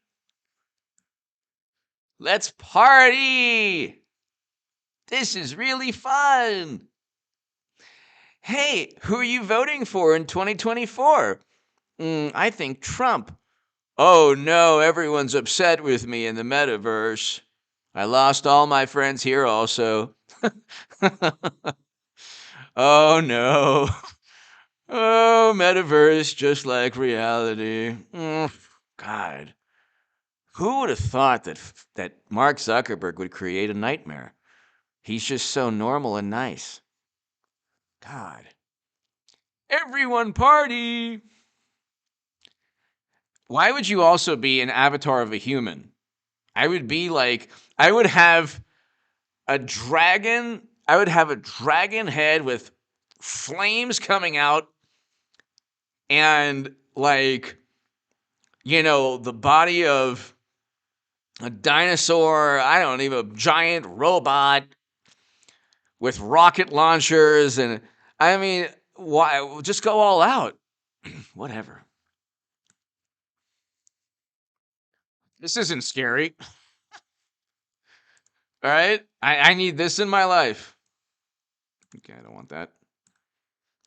Let's party. This is really fun. Hey, who are you voting for in 2024? I think Trump. Oh no, everyone's upset with me in the metaverse. I lost all my friends here also. Oh no. Oh, metaverse, just like reality. God. Who would have thought that Mark Zuckerberg would create a nightmare? He's just so normal and nice. God. Everyone party! Why would you also be an avatar of a human? I would have a dragon. I would have a dragon head with flames coming out and, like, the body of a dinosaur. I don't even, a giant robot with rocket launchers. And I mean, why? Just go all out. Whatever. This isn't scary. All right? I need this in my life. Okay, I don't want that.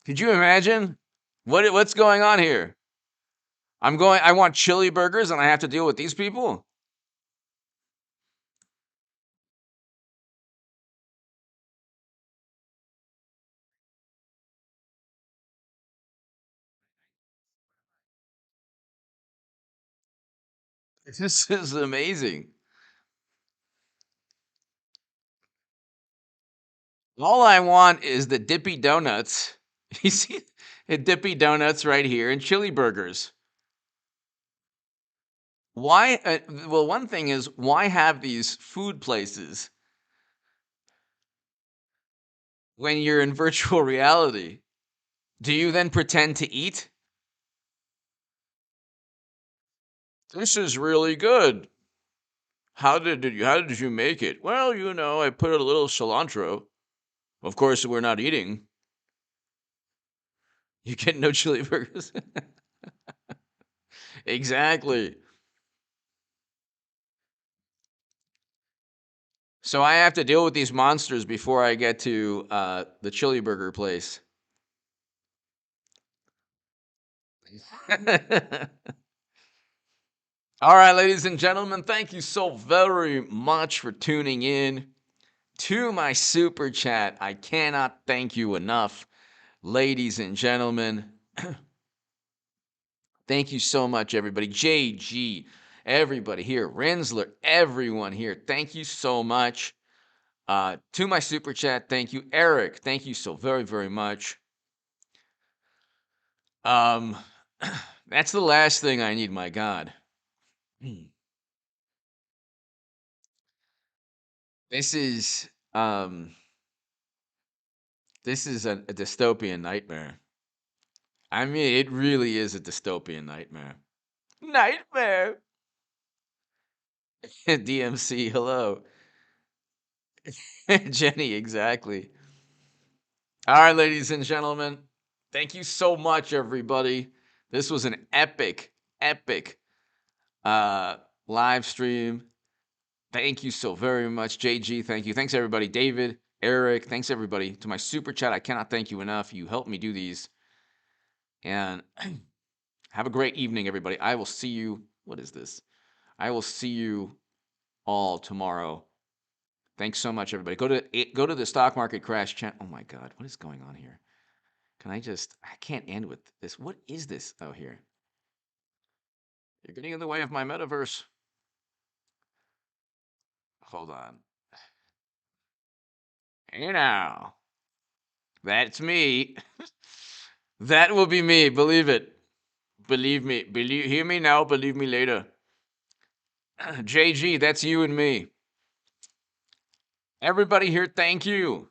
Could you imagine? What's going on here? I want chili burgers and I have to deal with these people? This is amazing. All I want is the dippy donuts. You see the dippy donuts right here and chili burgers. Why? Well, one thing is, why have these food places when you're in virtual reality? Do you then pretend to eat? This is really good. How did you make it? Well, I put a little cilantro. Of course, we're not eating. You get no chili burgers. Exactly. So I have to deal with these monsters before I get to the chili burger place. All right, ladies and gentlemen, thank you so very much for tuning in to my super chat. I cannot thank you enough, ladies and gentlemen. Thank you so much, everybody. JG, everybody here, Rensler, everyone here. Thank you so much. To my super chat, thank you, Eric. Thank you so very, very much. That's the last thing I need. My God, this is this is a dystopian nightmare. I mean, it really is a dystopian nightmare. Nightmare. DMC, hello. Jenny, exactly. All right, ladies and gentlemen, thank you so much, everybody. This was an epic, epic live stream. Thank you so very much, JG. Thank you. Thanks, everybody. David, Eric, thanks, everybody. To my super chat, I cannot thank you enough. You helped me do these. And have a great evening, everybody. I will see you. What is this? I will see you all tomorrow. Thanks so much, everybody. Go to the stock market crash channel. Oh my God, what is going on here? I can't end with this. What is this? Oh, here. You're getting in the way of my metaverse. Hold on. Hey now. That's me. That will be me. Believe it. Believe me. Hear me now. Believe me later. JG, that's you and me. Everybody here, thank you.